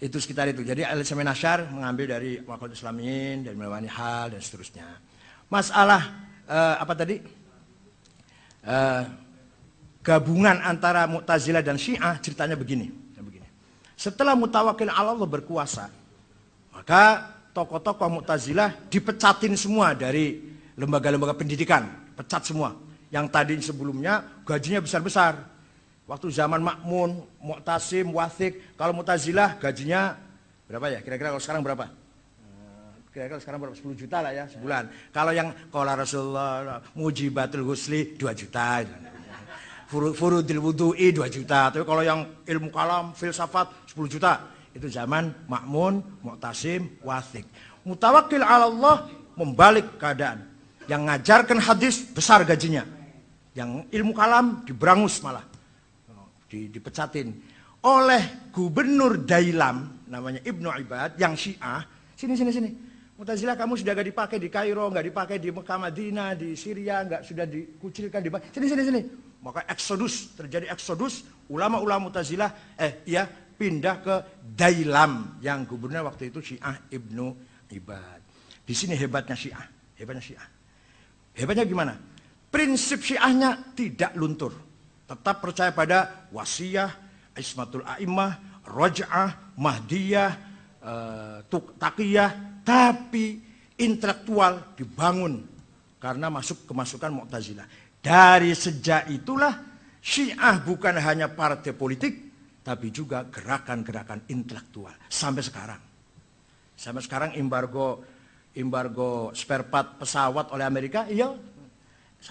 itu sekitar itu. Jadi Ali Samin Asy'ar mengambil dari Maqalatul Islamiyyin, dari Milal wan Nihal dan seterusnya. Masalah gabungan antara Mu'tazilah dan Syiah ceritanya begini. Setelah Mutawakkil 'ala Allah berkuasa, maka tokoh-tokoh Mu'tazilah dipecatin semua dari lembaga-lembaga pendidikan, pecat semua. Yang tadi sebelumnya gajinya besar-besar. Waktu zaman Ma'mun, Mu'tasim, Wathiq, kalau Mu'tazilah gajinya berapa ya? Kira-kira kalau sekarang berapa? Kira-kira sekarang berapa? 10 juta lah ya sebulan. Kalau yang qala Rasulullah mujibatul husli 2 juta. Furudil wudu'i 2 juta. Tapi kalau yang ilmu kalam, filsafat 10 juta. Itu zaman Ma'mun, Mu'tasim, Wathiq. Mutawakkil 'ala Allah membalik keadaan. Yang ngajarkan hadis besar gajinya. Yang ilmu kalam diberangus malah. Dipecatin. Oleh gubernur Dailam namanya Ibnu Ibad yang Syiah. Sini. Mu'tazilah kamu sudah gak dipakai di Kairo, gak dipakai di Mekah Madinah, di Syria, gak sudah dikucilkan di sini. Maka terjadi eksodus, ulama-ulama Mu'tazilah pindah ke Dailam yang gubernur waktu itu Syiah Ibnu Ibad. Di sini hebatnya Syiah. Hebatnya gimana? Prinsip Syiahnya tidak luntur. Tetap percaya pada wasiyah, ismatul a'immah, raj'ah, mahdiyah, taqiyah, tapi intelektual dibangun karena kemasukan Mu'tazilah. Dari sejak itulah Syiah bukan hanya partai politik, tapi juga gerakan-gerakan intelektual sampai sekarang. Sampai sekarang embargo spare part pesawat oleh Amerika, iya.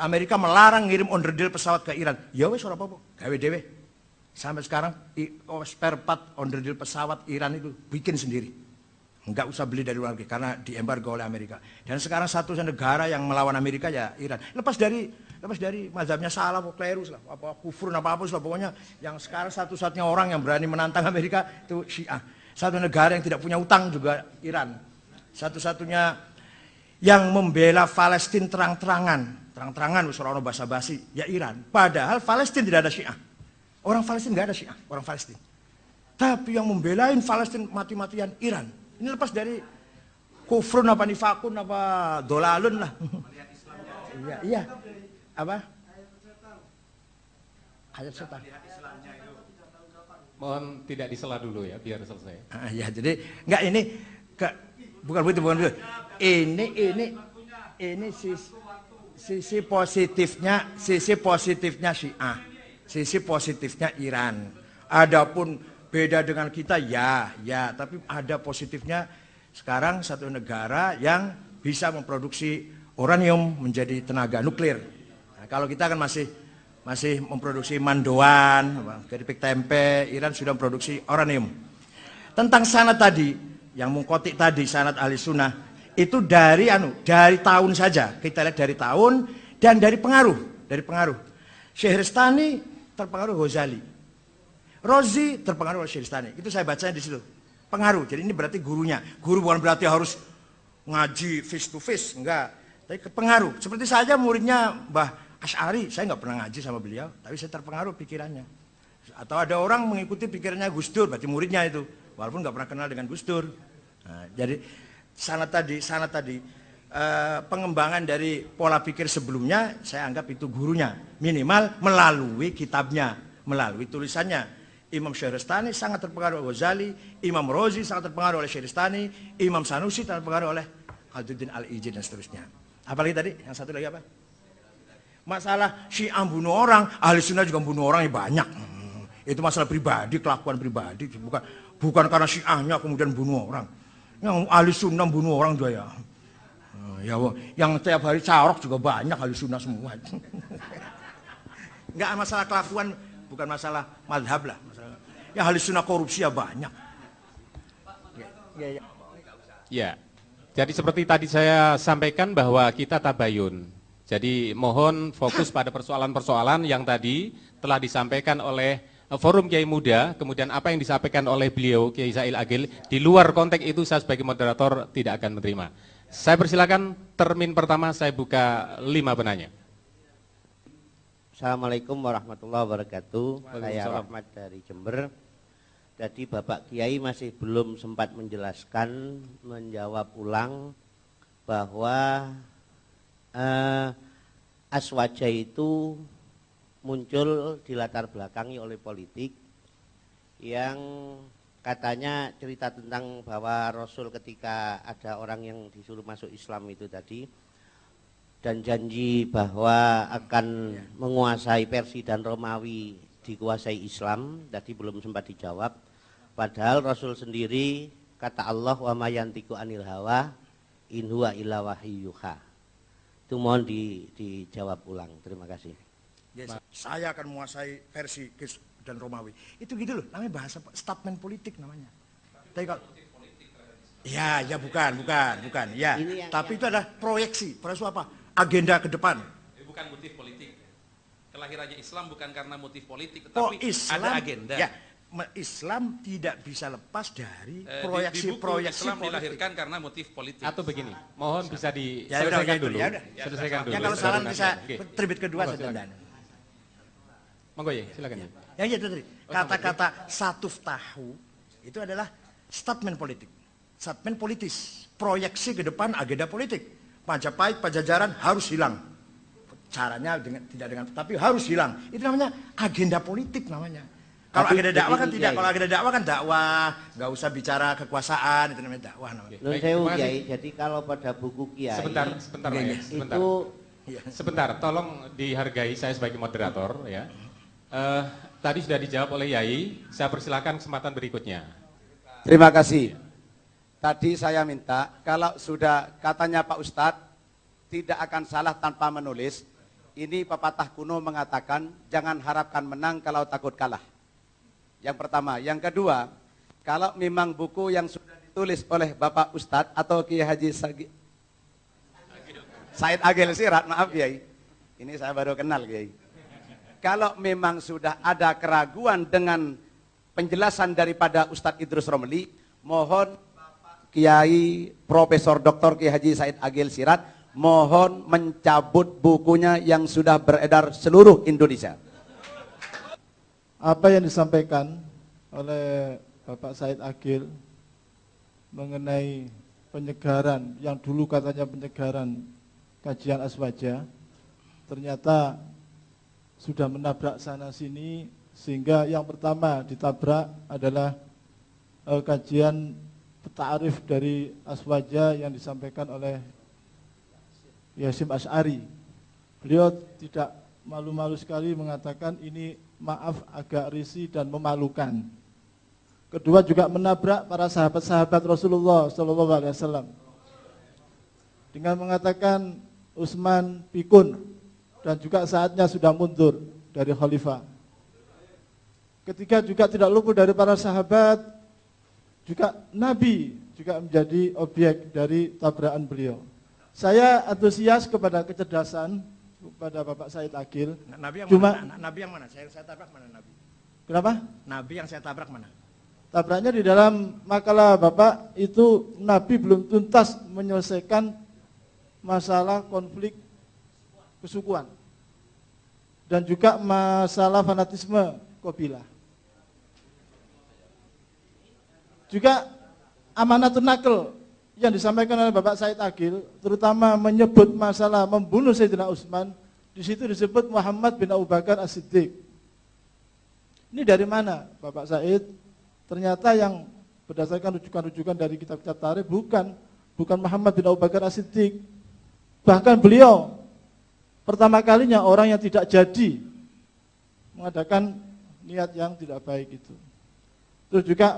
Amerika melarang ngirim onderdil pesawat ke Iran. Ya wes ora apa-apa, gawe dhewe. Sampai sekarang spare part onderdil pesawat Iran itu bikin sendiri. Enggak usah beli dari luar negeri karena diembargo oleh Amerika. Dan sekarang satu-satunya negara yang melawan Amerika ya Iran. Lepas dari mazhabnya salah, klerus lah, apa kufur apa lah, pokoknya yang sekarang satu-satunya orang yang berani menantang Amerika itu Syiah. Satu negara yang tidak punya utang juga Iran. Satu-satunya yang membela Palestina terang-terangan wis ora ono basa-basi ya Iran. Padahal Palestina tidak ada Syiah. Orang Palestina enggak ada Syiah, orang Palestina. Tapi yang membelain Palestina mati-matian Iran. Ini lepas dari kufrun apa nifakun apa dolalun lah. Iya. Apa? Ayat setan. Mohon tidak disela dulu ya, biar selesai. Ya, jadi enggak ini bukan begitu. Ini sisi positifnya Syiah, sisi positifnya Iran. Adapun beda dengan kita ya, tapi ada positifnya sekarang satu negara yang bisa memproduksi uranium menjadi tenaga nuklir. Nah, kalau kita kan masih memproduksi mandoan, keripik tempe, Iran sudah memproduksi uranium. Tentang sanad tadi, yang mengkotik tadi sanad ahli sunnah, itu dari tahun saja, kita lihat dari tahun dan dari pengaruh. Syehristani terpengaruh Ghazali. Rozi terpengaruh oleh Syehristani. Itu saya bacanya di situ. Pengaruh. Jadi ini berarti gurunya. Guru bukan berarti harus ngaji face to face, enggak. Tapi pengaruh. Seperti saja muridnya Mbah Asy'ari, saya enggak pernah ngaji sama beliau, tapi saya terpengaruh pikirannya. Atau ada orang mengikuti pikirannya Gus Dur, berarti muridnya itu, walaupun enggak pernah kenal dengan Gus Dur. Nah, jadi sanad tadi pengembangan dari pola pikir sebelumnya saya anggap itu gurunya, minimal melalui kitabnya, melalui tulisannya. Imam Syehristani sangat terpengaruh oleh Ghazali, Imam Rozi sangat terpengaruh oleh Syehristani, Imam Sanusi terpengaruh oleh Khalduddin Al-Ijid dan seterusnya. Apalagi tadi? Yang satu lagi apa? Masalah Syiah bunuh orang, ahli sunnah juga bunuh orang banyak. Itu masalah pribadi, kelakuan pribadi, bukan karena Syiahnya kemudian bunuh orang. Yang ahli sunnah bunuh orang juga ya. Yang tiap hari carok juga banyak ahli sunnah semua. Enggak masalah kelakuan, bukan masalah madhab lah. Yang ahli sunnah korupsi ya banyak. Ya, jadi seperti tadi saya sampaikan bahwa kita tabayun. Jadi mohon fokus pada persoalan-persoalan yang tadi telah disampaikan oleh Forum Kiai Muda, kemudian apa yang disampaikan oleh beliau Kiai Zail Agil, di luar konteks itu saya sebagai moderator tidak akan menerima. Saya persilakan termin pertama, saya buka 5 penanya. Assalamualaikum warahmatullahi wabarakatuh. Saya Rahmat dari Jember. Tadi Bapak Kiai masih belum sempat menjawab ulang bahwa Aswaja itu muncul di latar belakangi oleh politik yang katanya cerita tentang bahwa Rasul ketika ada orang yang disuruh masuk Islam itu tadi dan janji bahwa akan menguasai Persia dan Romawi dikuasai Islam, tadi belum sempat dijawab. Padahal Rasul sendiri kata Allah, wa ma yantiqu anil hawa in huwa illa wahyuha. Itu mohon dijawab ulang. Terima kasih. Yes, saya akan menguasai versi Kis dan Romawi. Itu gitu loh, namanya bahasa statement politik namanya. Tapi kalau ya bukan. Ya, tapi itu adalah proyeksi. Proyeksi apa? Agenda ke depan. Bukan motif politik. Kelahirannya Islam bukan karena motif politik, Oh, tetapi Islam, ada agenda. Ya, Islam tidak bisa lepas dari Di proyeksi buku Islam Islam dilahirkan karena motif politik. Atau begini, mohon bisa Ya udah, diselesaikan ya dulu. ya udah. Selesaikan dulu. Ya kalau salah bisa Oke. terbit kedua Monggo, sedang. Monggo ya, silakan ya. Ya itu tadi. Kata-kata satuf tahu itu adalah statement politik. Statement politis. Proyeksi ke depan agenda politik. Majapahit, Pajajaran harus hilang. Caranya tidak dengan tapi harus hilang. Itu namanya agenda politik namanya. Kalau agenda dakwah kan tidak. Kalau agenda dakwah kan dakwah, nggak usah bicara kekuasaan, itu namanya dakwah namanya. Nun sewu Kiai, jadi kalau pada buku Kiai Sebentar, Pak ya, sebentar. itu Sebentar, tolong dihargai saya sebagai moderator ya. Tadi sudah dijawab oleh Yai, saya persilakan kesempatan berikutnya. Terima kasih. Tadi saya minta, kalau sudah katanya Pak Ustadz, tidak akan salah tanpa menulis. Ini pepatah kuno mengatakan, jangan harapkan menang kalau takut kalah. Yang pertama. Yang kedua, kalau memang buku yang sudah ditulis oleh Bapak Ustadz atau Kiai Haji Said Agil Sirat, maaf Kiai, ini saya baru kenal Kiai. Kalau memang sudah ada keraguan dengan penjelasan daripada Ustadz Idrus Romli, mohon Bapak Kiai Profesor Dr. Kiai Haji Said Agil Sirat, mohon mencabut bukunya yang sudah beredar seluruh Indonesia. Apa yang disampaikan oleh Bapak Said Agil mengenai penyegaran, yang dulu katanya penyegaran kajian Aswaja, ternyata sudah menabrak sana sini, sehingga yang pertama ditabrak adalah kajian ta'arif dari Aswaja yang disampaikan oleh Yasim Asy'ari. Beliau tidak malu-malu sekali mengatakan ini maaf agak risih dan memalukan. Kedua juga menabrak para sahabat-sahabat Rasulullah SAW dengan mengatakan Utsman pikun dan juga saatnya sudah mundur dari khalifah. Ketiga juga tidak luput dari para sahabat, juga Nabi juga menjadi objek dari tabrakan beliau. Saya antusias kepada kecerdasan kepada Bapak Said Agil. Nabi yang Cuma, mana? Nabi yang mana? Saya tabrak mana Nabi? Kenapa? Nabi yang saya tabrak mana? Tabraknya di dalam makalah Bapak itu Nabi belum tuntas menyelesaikan masalah konflik kesukuan dan juga masalah fanatisme Qabilah. Juga amanatun nakl yang disampaikan oleh Bapak Said Agil, terutama menyebut masalah membunuh Sayyidina Utsman, di situ disebut Muhammad bin Abu Bakar As-Siddiq. Ini dari mana Bapak Said? Ternyata yang berdasarkan rujukan-rujukan dari kitab-kitab tarikh bukan Muhammad bin Abu Bakar As-Siddiq. Bahkan beliau pertama kalinya orang yang tidak jadi mengadakan niat yang tidak baik itu. Terus juga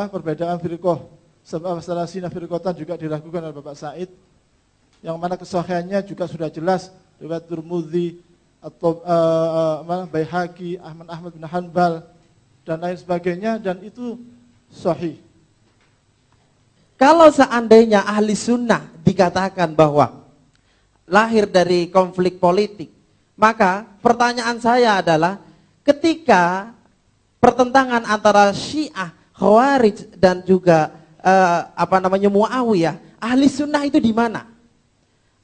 perbedaan firqah sebab masalah sinah firqatan juga diragukan oleh Bapak Said, yang mana kesahihannya juga sudah jelas riwayat Tirmidzi atau Baihaqi, Ahmad bin Hanbal dan lain sebagainya, dan itu sahih. Kalau seandainya ahli sunnah dikatakan bahwa lahir dari konflik politik, maka pertanyaan saya adalah ketika pertentangan antara Syiah, Khawarij dan juga Muawiyah, ahli sunnah itu di mana?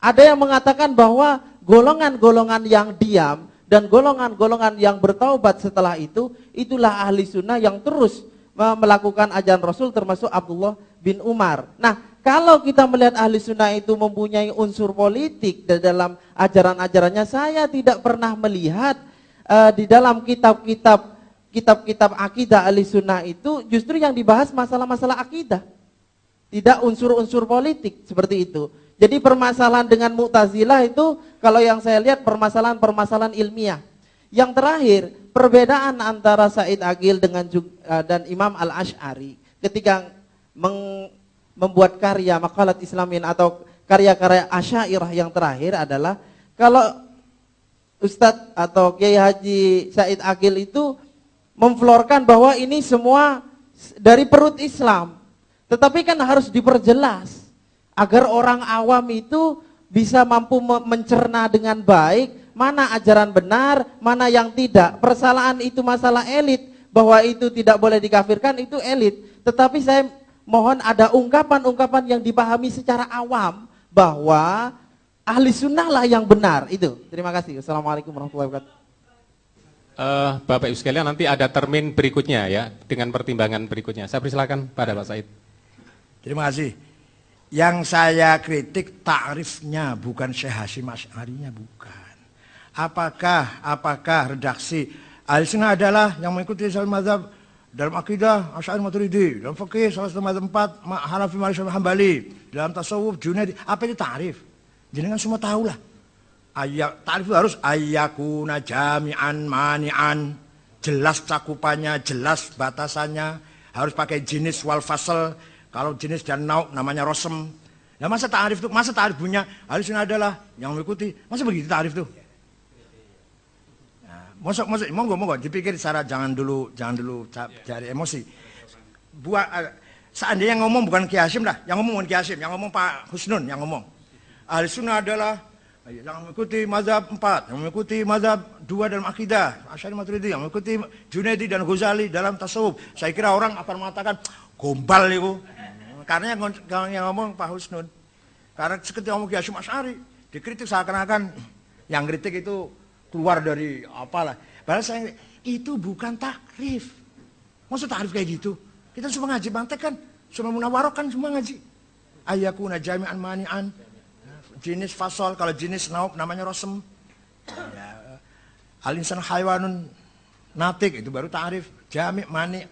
Ada yang mengatakan bahwa golongan-golongan yang diam dan golongan-golongan yang bertaubat setelah itu, itulah ahli sunnah yang terus melakukan ajaran Rasul, termasuk Abdullah bin Umar. Nah, kalau kita melihat ahli sunnah itu mempunyai unsur politik dalam ajaran-ajarannya, saya tidak pernah melihat di dalam kitab-kitab akidah ahli sunnah itu justru yang dibahas masalah-masalah akidah, tidak unsur-unsur politik seperti itu. Jadi permasalahan dengan Mu'tazilah itu kalau yang saya lihat permasalahan-permasalahan ilmiah Yang terakhir, perbedaan antara Said Aqil dan Imam Al-Asy'ari ketika membuat karya maqalat Islamin atau karya-karya Asy'ariyah yang terakhir adalah kalau Ustadz atau Kiai Haji Said Aqil itu memflorkan bahwa ini semua dari perut Islam. Tetapi kan harus diperjelas agar orang awam itu bisa mampu mencerna dengan baik mana ajaran benar, mana yang tidak. Persalahan itu masalah elit, bahwa itu tidak boleh dikafirkan itu elit. Tetapi saya mohon ada ungkapan-ungkapan yang dipahami secara awam bahwa ahli sunnah lah yang benar itu. Terima kasih. Assalamualaikum warahmatullahi wabarakatuh. Bapak Ibu sekalian, nanti ada termin berikutnya ya, dengan pertimbangan berikutnya. Saya persilakan pada Pak Said. Terima kasih. Yang saya kritik takrifnya, bukan Syekh Hasyim Asy'arinya, bukan. Apakah redaksi Ahlussunnah adalah yang mengikuti salah mazhab dalam akidah Asy'ari Maturidi, dalam fikih salah satu mazhab 4 Hanafi Maliki Hambali, dalam tasawuf Junaidi, apa itu takrif? Jenengan semua tahulah. Takrif itu harus ayyakuna jami'an mani'an, jelas cakupannya, jelas batasannya, harus pakai jenis wal fasl, kalau jenis dan nau namanya rosem. Nah masa takrif punya Ahlussunnah adalah yang mengikuti, masa begitu takrif tuh? Mosok monggo dipikir secara jangan dulu cari emosi. Seandainya yang ngomong bukan Kiai Hasyim lah, yang ngomong bukan Kiai Hasyim, yang ngomong Pak Husnun yang ngomong. Ahlussunnah adalah yang mengikuti mazhab 4, yang mengikuti mazhab 2 dalam akidah, Asy'ari Maturidi, yang mengikuti Junaidi dan Ghazali dalam tasawuf. Saya kira orang akan mengatakan gombal itu. Karena yang ngomong Pak Husnun. Karena ketika ngomong Kiai Hasyim Asy'ari, dikritik seakan-akan yang kritik itu keluar dari apalah. Padahal saya itu bukan takrif. Maksud takrif kayak gitu? Kita semua ngaji Bantek kan, semua Munawarah kan semua ngaji. Ayyakuna jami'an mani'an, jenis fasol, kalau jenis naub namanya rosem. Ya, al-insan haywanun natik itu baru takrif, jami' mani'.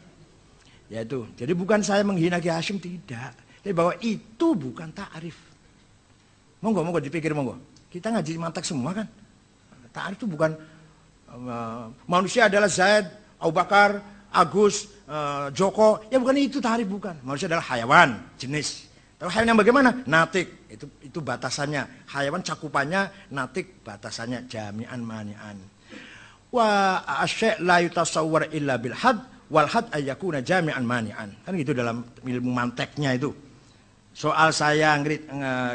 Ya itu. Jadi bukan saya menghina Kiai Hasyim, tidak. Tapi bahwa itu bukan takrif. Monggo dipikir monggo. Kita ngaji Bantek semua kan. Takrif itu bukan manusia adalah Zaid, Abu Bakar, Agus, Joko, ya bukan itu takrif, bukan. Manusia adalah hayawan, jenis. Tapi hayawan yang bagaimana? Natik, itu batasannya. Hayawan cakupannya, natik batasannya, jami'an mani'an. Wa asy' la yutasawwar illa bil had wal had ayyakuna jami'an mani'an. Kan gitu dalam ilmu manteknya itu. Soal saya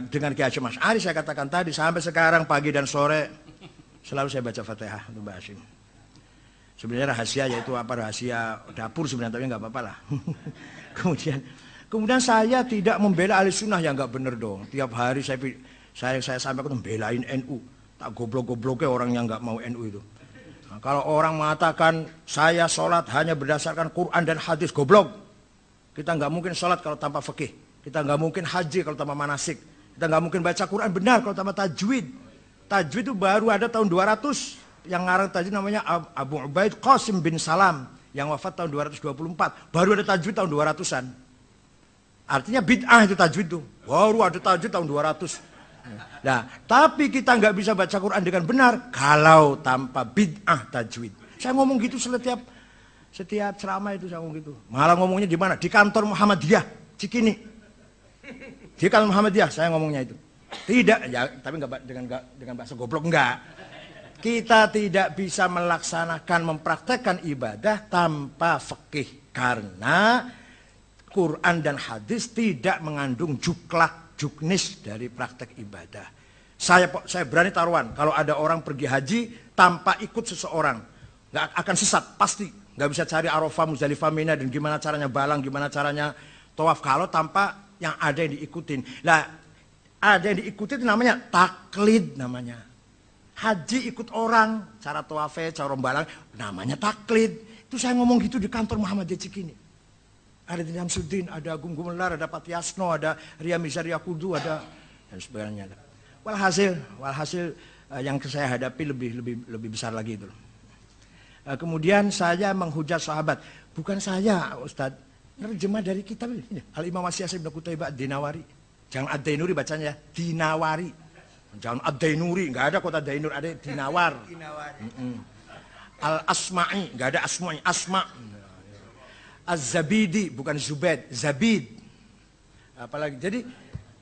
dengan Kiai Hasyim Asy'ari, saya katakan tadi sampai sekarang pagi dan sore selalu saya baca Fatihah untuk Mbak Hasyim. Sebenarnya rahasia, yaitu rahasia dapur sebenarnya, tapi nggak apa-apa lah. Kemudian saya tidak membela Ahlussunnah yang nggak bener dong. Tiap hari saya sampai membelain NU. Tak goblok-gobloknya orang yang nggak mau NU itu. Nah, kalau orang mengatakan saya sholat hanya berdasarkan Quran dan hadis, goblok. Kita nggak mungkin sholat kalau tanpa fikih. Kita nggak mungkin haji kalau tanpa manasik. Kita nggak mungkin baca Quran benar kalau tanpa tajwid. Tajwid itu baru ada tahun 200. Yang ngarang tajwid namanya Abu Ubaid Qasim bin Salam, yang wafat tahun 224. Baru ada tajwid tahun 200-an. Artinya bid'ah itu tajwid itu. Baru ada tajwid tahun 200. Nah, tapi kita nggak bisa baca Quran dengan benar kalau tanpa bid'ah tajwid. Saya ngomong gitu setiap ceramah itu saya ngomong gitu. Malah ngomongnya di mana? Di kantor Muhammadiyah, Cikini. Di kantor Muhammadiyah saya ngomongnya itu. Tidak, ya, tapi enggak dengan bahasa goblok, enggak. Kita tidak bisa melaksanakan, mempraktekkan ibadah tanpa fikih. Karena Quran dan hadis tidak mengandung juknis dari praktek ibadah. Saya berani taruhan, kalau ada orang pergi haji tanpa ikut seseorang, enggak akan sesat, pasti. Enggak bisa cari Arafah, Muzdalifah, Mina, dan gimana caranya balang, gimana caranya tawaf, kalau tanpa yang ada yang diikutin. Nah, ada yang diikuti itu namanya taklid namanya. Haji ikut orang, cara tawafe, cara rombalang, namanya taklid. Itu saya ngomong gitu di kantor Muhammadiyah Cikini. Ada di Syamsuddin, ada Agung Gumelar, ada Pak Yasno, ada Ria Mizar Yakudu, ada dan sebagainya. Walhasil yang saya hadapi lebih besar lagi itu. Kemudian saya menghujat sahabat. Bukan saya, Ustadz. Nerjemah dari kitab ini. Al-Imam Wasyasib bin Qutaibah Dinawari. Jangan Ad-Dainuri bacanya, Dinawari. Jangan Ad-Dainuri, enggak ada kota Dainur, ada Dinawar. Al-Asma'i, nggak ada Asma'i, Asma. Az-Zabidi, bukan Zubaid, Zabid. Apalagi,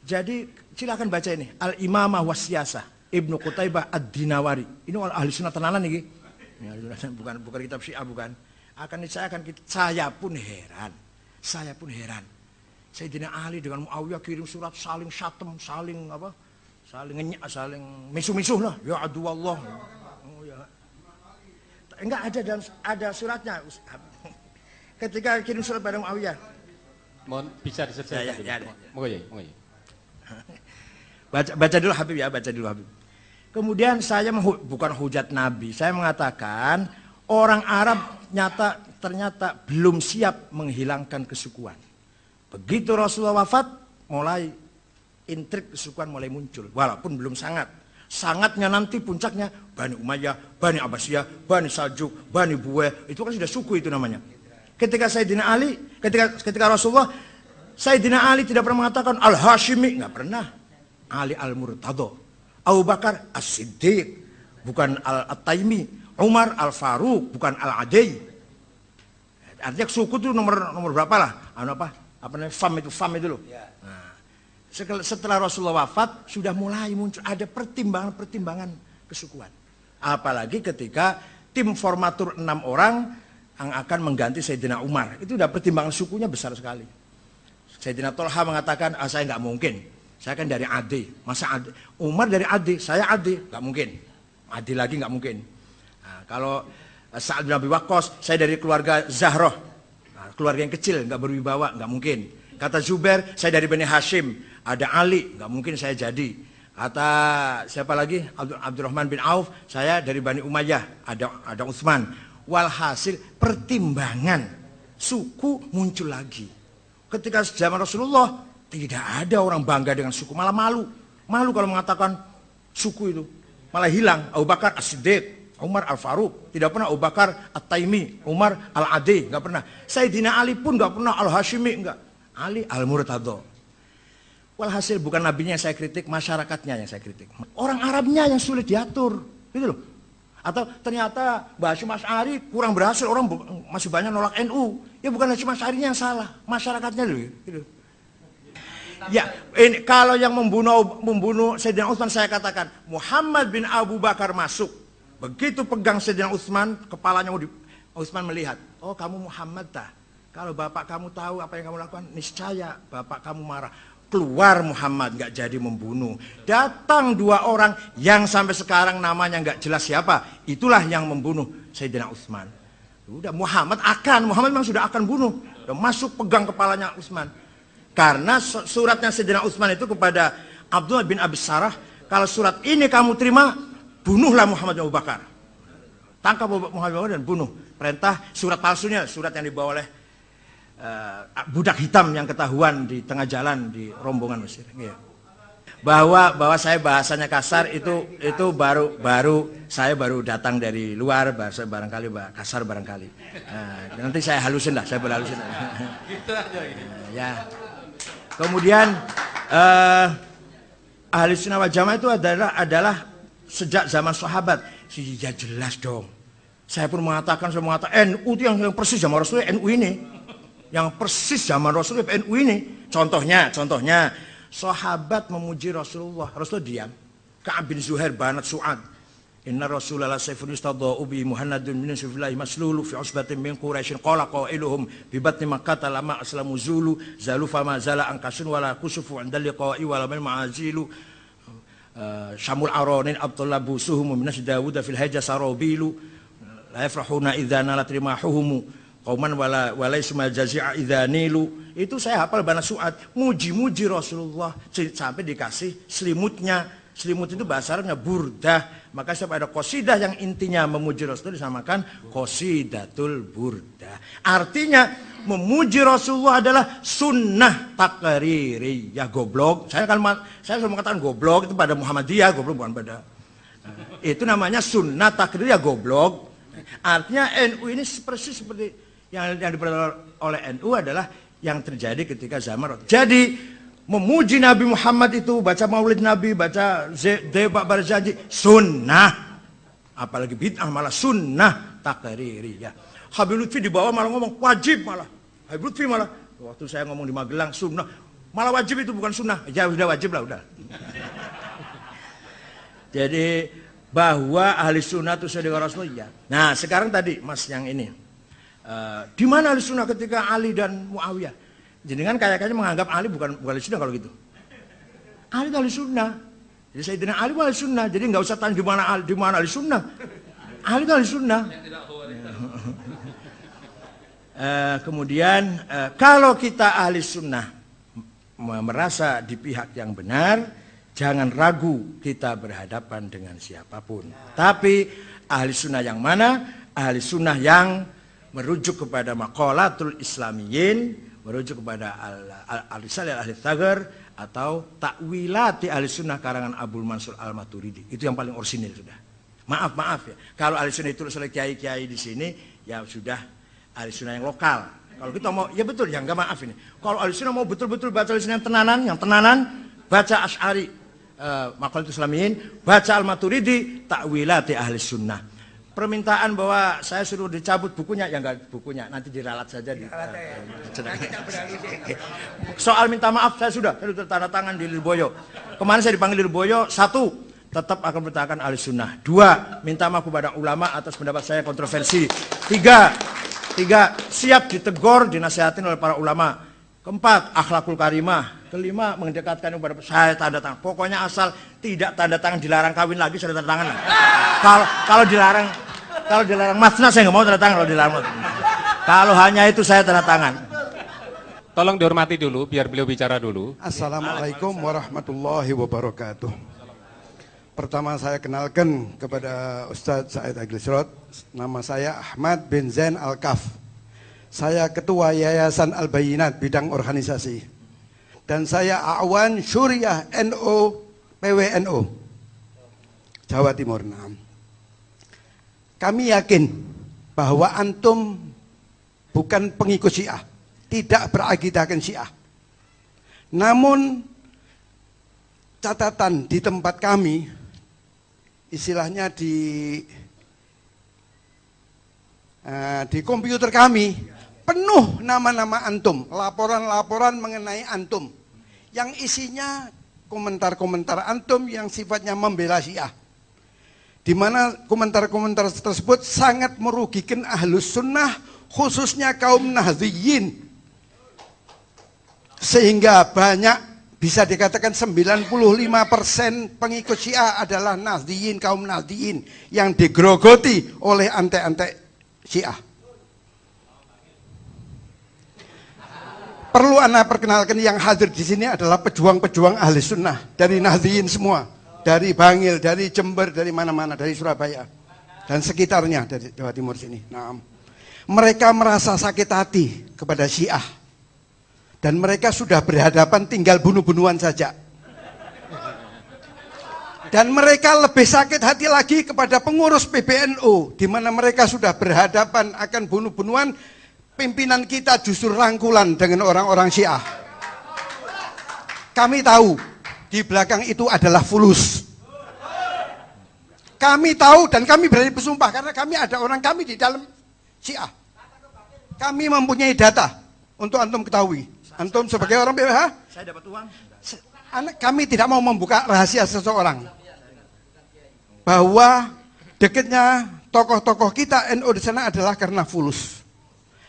jadi silakan baca ini. Al-Imamah Wasyasah, Ibnu Qutaibah Ad-Dinawari. Ini ahli sunnah tenanan nih. Bukan kitab Syiah, bukan. Saya pun heran. Sayyidina Ali dengan Muawiyah kirim surat saling syatem, saling ngenyak, saling misuh-misuh lah. Ya aduwallah. Oh ya. Enggak ada suratnya. Ketika kirim surat pada Muawiyah. Mohon bisa diselesaikan. Ya. Moga ya. Baca dulu Habib ya, baca dulu Habib. Kemudian saya bukan hujat Nabi, saya mengatakan orang Arab ternyata belum siap menghilangkan kesukuan. Begitu Rasulullah wafat, mulai intrik kesukuan mulai muncul, walaupun belum sangat. Sangatnya nanti puncaknya Bani Umayyah, Bani Abbasiyah, Bani Saljuk, Bani Buweh, itu kan sudah suku itu namanya. Ketika Sayyidina Ali, ketika Rasulullah, Sayyidina Ali tidak pernah mengatakan Al-Hashimi, nggak pernah. Ali Al-Murtado, Abu Bakar As-Siddiq, bukan Al-Taimi, Umar Al-Faruq, bukan Al-Adai. Artinya suku itu nomor berapa lah? Apa namanya? Fam itu loh. Nah, setelah Rasulullah wafat sudah mulai muncul ada pertimbangan kesukuan. Apalagi ketika tim formatur 6 orang yang akan mengganti Sayyidina Umar. Itu udah pertimbangan sukunya besar sekali. Sayyidina Tolha mengatakan, saya nggak mungkin. Saya kan dari Adi. Masa Adi? Umar dari Adi, saya Adi. Nggak mungkin. Adi lagi nggak mungkin. Nah, kalau Sa'ad bin Abi Waqqas, saya dari keluarga Zahroh. Nah, keluarga yang kecil, nggak berwibawa, nggak mungkin. Kata Zubair, saya dari Bani Hashim. Ada Ali, nggak mungkin saya jadi. Kata siapa lagi? Abdurrahman bin Auf, saya dari Bani Umayyah. Ada Utsman. Walhasil pertimbangan suku muncul lagi. Ketika zaman Rasulullah tidak ada orang bangga dengan suku, malah malu kalau mengatakan suku itu, malah hilang. Abu Bakar As-Siddiq, Umar Al-Faruq, tidak pernah Abu Bakar At-Taimi, Umar Al-Adi, nggak pernah. Sayyidina Ali pun nggak pernah Al-Hashimi, nggak. Ali Al-Murtado. Walhasil bukan nabinya yang saya kritik, masyarakatnya yang saya kritik. Orang Arabnya yang sulit diatur, gitu loh. Atau ternyata Mbah Hasyim Asy'ari kurang berhasil, orang masih banyak nolak NU. Ya bukan Hasyim Asy'arinya yang salah, masyarakatnya loh. Gitu. Ya, ini kalau yang membunuh Sayyidina Utsman saya katakan Muhammad bin Abu Bakar masuk. Begitu pegang Sayyidina Utsman, kepalanya Utsman melihat, oh kamu Muhammad dah. Kalau bapak kamu tahu apa yang kamu lakukan, niscaya bapak kamu marah. Keluar Muhammad, nggak jadi membunuh. Datang 2 orang yang sampai sekarang namanya nggak jelas siapa. Itulah yang membunuh Sayyidina Utsman. Udah Muhammad memang sudah akan bunuh. Udah masuk pegang kepalanya Utsman. Karena suratnya Sayyidina Utsman itu kepada Abdullah bin Abi Sarah, kalau surat ini kamu terima, bunuhlah Muhammad bin Abu Bakar. Tangkap Muhammad bin Abu Bakar dan bunuh. Perintah surat palsunya, surat yang dibawa oleh budak hitam yang ketahuan di tengah jalan di rombongan Mesir. Bahwa saya bahasanya kasar itu baru saya datang dari luar, bahasa barangkali kasar barangkali. Nanti saya halusin lah, saya berhalusin. Gitu aja ini. Ya. Kemudian ahli sunnah wal jamaah itu adalah sejak zaman sahabat. Ya jelas dong. Saya pun mengatakan NU itu yang persis zaman Rasulullah, NU ini. Yang persis zaman Rasulullah, NU ini. Contohnya, sahabat memuji Rasulullah diam. Ka'ab bin Zuhair banat Su'ad. Inna Rasulullah sayfun yustadha'u bi Muhammadun min siflahi maslulu fi usbatin min Quraisyin qala qailuhum bi batni Makkah lama aslamu zulu zalu fama zala ankasun wala kusufu 'inda liqa'i wala min ma'azilu syamul aronin Abdullah busuhum min Dawud fil hajja sarabilu la yafrahuna idza nalat rimahuhum qauman wala isma jazi'a idza nilu. Itu saya hafal banat Su'ad, muji-muji Rasulullah sampai dikasih selimutnya. Selimut itu bahasa Arabnya burdah. Maka setiap ada qasidah yang intinya memuji Rasulullah disamakan qasidatul burdah. Artinya memuji Rasulullah adalah sunnah takririyah. Goblok. Saya selalu mengatakan goblok itu pada Muhammadiyah, goblok bukan pada. Itu namanya sunnah takririyah goblok. Artinya NU ini persis seperti yang diperoleh oleh NU adalah yang terjadi ketika zaman Rasul. Jadi memuji Nabi Muhammad itu, baca maulid Nabi, baca Dewa Barzanji, sunnah. Apalagi bid'ah malah sunnah. takririyah. Habib Lutfi di bawah malah ngomong wajib malah. Habib Lutfi malah waktu saya ngomong di Magelang sunnah, malah wajib itu bukan sunnah. Ya udah wajib lah udah. Jadi bahwa ahli sunnah itu sesuai dengan Rasulullah. Nah sekarang tadi mas yang ini, di mana ahli sunnah ketika Ali dan Muawiyah? Jadi kan kayaknya menganggap Ali bukan ahli sunnah kalau gitu. Ali itu ahli sunnah. Jadi Sayyidina Ali ahli sunnah. Jadi nggak usah tanya di mana ahli sunnah. Ali itu ahli sunnah. Kemudian kalau kita ahli sunnah merasa di pihak yang benar, jangan ragu kita berhadapan dengan siapapun. Tapi ahli sunnah yang mana? Ahli sunnah yang merujuk kepada maqalatul islamiyin, merujuk kepada al-risalah ahli tsaghar atau takwilati ahli sunnah karangan Abdul Mansur Al-Maturidi. Itu yang paling orisinil sudah. Maaf ya. Kalau ahli sunnah itu oleh kiai-kiai di sini, ya sudah ahli sunnah yang lokal. Kalau kita mau, ya betul, ya enggak maaf ini. Kalau ahli sunnah mau betul-betul baca ahli sunnah yang tenanan, baca Asy'ari, Maqalatul Islamiyin, baca Al-Maturidi, takwilati ahli sunnah. Permintaan bahwa saya suruh dicabut bukunya, ya enggak bukunya, nanti diralat saja. Soal minta maaf saya sudah tanda tangan di Lirboyo. Kemarin saya dipanggil Lirboyo, 1, tetap akan bertahan ahli sunnah. 2, minta maaf kepada ulama atas pendapat saya kontroversi. 3, siap ditegur, dinasihatin oleh para ulama. 4, akhlakul karimah. 5, mendekatkan kepada saya tanda tangan. Pokoknya asal tidak tanda tangan dilarang kawin lagi, saya tanda tangan. Kalau dilarang masna saya nggak mau tanda tangan. Kalau hanya itu saya tanda tangan. Tolong dihormati dulu, biar beliau bicara dulu. Assalamualaikum warahmatullahi wabarakatuh. Pertama saya kenalkan kepada Ustadz Said Agil Sirot. Nama saya Ahmad bin Zain Al-Kaf. Saya Ketua Yayasan Al-Bayinat bidang organisasi. Dan saya Awan Syuriah NO PWNO Jawa Timur. Kami yakin bahwa antum bukan pengikut Syiah, tidak berakidahkan Syiah. Namun catatan di tempat kami, istilahnya di komputer kami penuh nama-nama antum, laporan-laporan mengenai antum yang isinya komentar-komentar antum yang sifatnya membela Syiah, di mana komentar-komentar tersebut sangat merugikan ahlus sunnah, khususnya kaum Nahdliyin, sehingga banyak, bisa dikatakan 95% pengikut Syiah adalah Nahdliyin, kaum Nahdliyin yang digerogoti oleh antek-antek Syiah. Perlu anak perkenalkan yang hadir di sini adalah pejuang-pejuang ahli sunnah dari Nahdliyin semua, dari Bangil, dari Jember, dari mana-mana, dari Surabaya dan sekitarnya, dari Jawa Timur sini. Nah, mereka merasa sakit hati kepada Syiah dan mereka sudah berhadapan tinggal bunuh-bunuhan saja. Dan mereka lebih sakit hati lagi kepada pengurus PBNU, di mana mereka sudah berhadapan akan bunuh-bunuhan. Pimpinan kita justru rangkulan dengan orang-orang Syiah. Kami tahu di belakang itu adalah fulus. Kami tahu dan kami berani bersumpah karena kami ada orang kami di dalam Syiah. Kami mempunyai data untuk antum ketahui. Antum sebagai orang BPH, Saya dapat uang. kami tidak mau membuka rahasia seseorang. Bahwa dekatnya tokoh-tokoh kita NU di sana adalah karena fulus.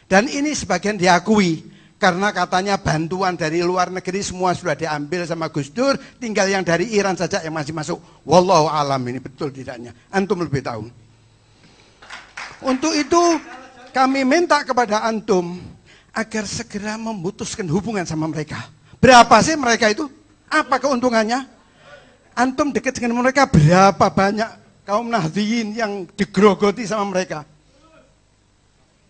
Dan ini sebagian diakui karena katanya bantuan dari luar negeri semua sudah diambil sama Gus Dur, tinggal yang dari Iran saja yang masih masuk. Wallahu alam, ini betul tidaknya, antum lebih tahu. Untuk itu kami minta kepada antum agar segera memutuskan hubungan sama mereka. Berapa sih mereka itu? Apa keuntungannya? Antum dekat dengan mereka, berapa banyak kaum Nahdliyin yang digerogoti sama mereka?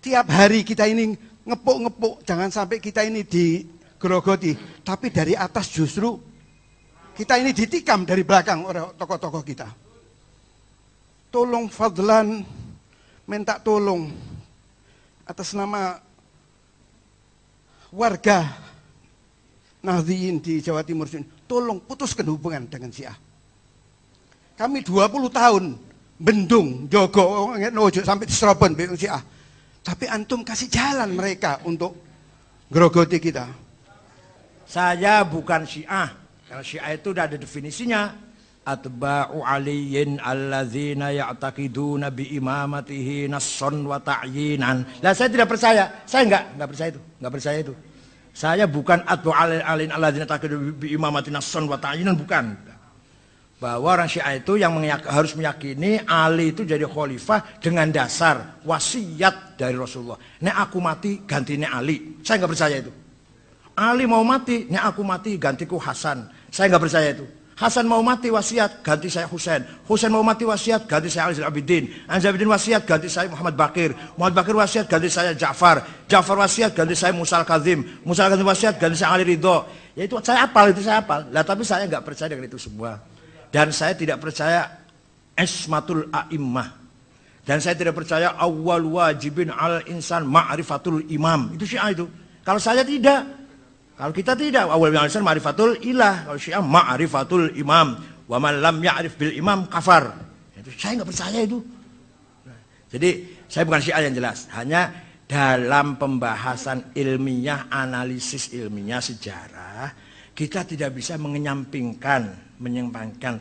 Tiap hari kita ini ngepuk-ngepuk, jangan sampai kita ini digerogoti. Tapi dari atas justru kita ini ditikam dari belakang oleh tokoh-tokoh kita. Tolong fadlan, minta tolong atas nama warga Nahdliyin di Jawa Timur sini, tolong putuskan hubungan dengan Syiah. Kami 20 tahun bendung, jogo, nojo sampai diserobon bingung Syiah. Tapi antum kasih jalan mereka untuk grogoti kita. Saya bukan Syiah. Karena Syiah itu udah ada definisinya. Atba'u aliyin alladzina ya'taqiduna biimamatihi nasson wa ta'yinan. Lah saya tidak percaya. Saya enggak percaya itu. Enggak percaya itu. Saya bukan atba'u aliyin alladzina ya'taqiduna biimamatihi nasson wa ta'yinan, bukan. Bahwa orang Syiah itu yang harus meyakini Ali itu jadi khalifah dengan dasar wasiat dari Rasulullah. Nek aku mati gantinya Ali. Saya enggak percaya itu. Ali mau mati, nek aku mati gantiku Hasan. Saya enggak percaya itu. Hasan mau mati wasiat, ganti saya Husain. Husain mau mati wasiat, ganti saya Ali Zainal Abidin. Ali Zainal Abidin wasiat, ganti saya Muhammad Bakir. Muhammad Bakir wasiat, ganti saya Ja'far. Ja'far wasiat, ganti saya Musa Al-Kazim. Musa Al-Kazim wasiat, ganti saya Ali Ridho. Ya itu saya hafal, Lah tapi saya nggak percaya dengan itu semua. Dan saya tidak percaya ismatul a'immah. Dan saya tidak percaya awwal wajibin al insan ma'rifatul imam. Itu Syiah itu. Kalau saya tidak. Kalau kita tidak, awal yang alisan ma'rifatul ilah. Kalau Syiah ma'rifatul imam. Wa man lam ya'rif bil imam kafar. Itu saya nggak percaya itu. Jadi saya bukan Syiah yang jelas. Hanya dalam pembahasan ilmiah, analisis ilmiah sejarah, kita tidak bisa menyampingkan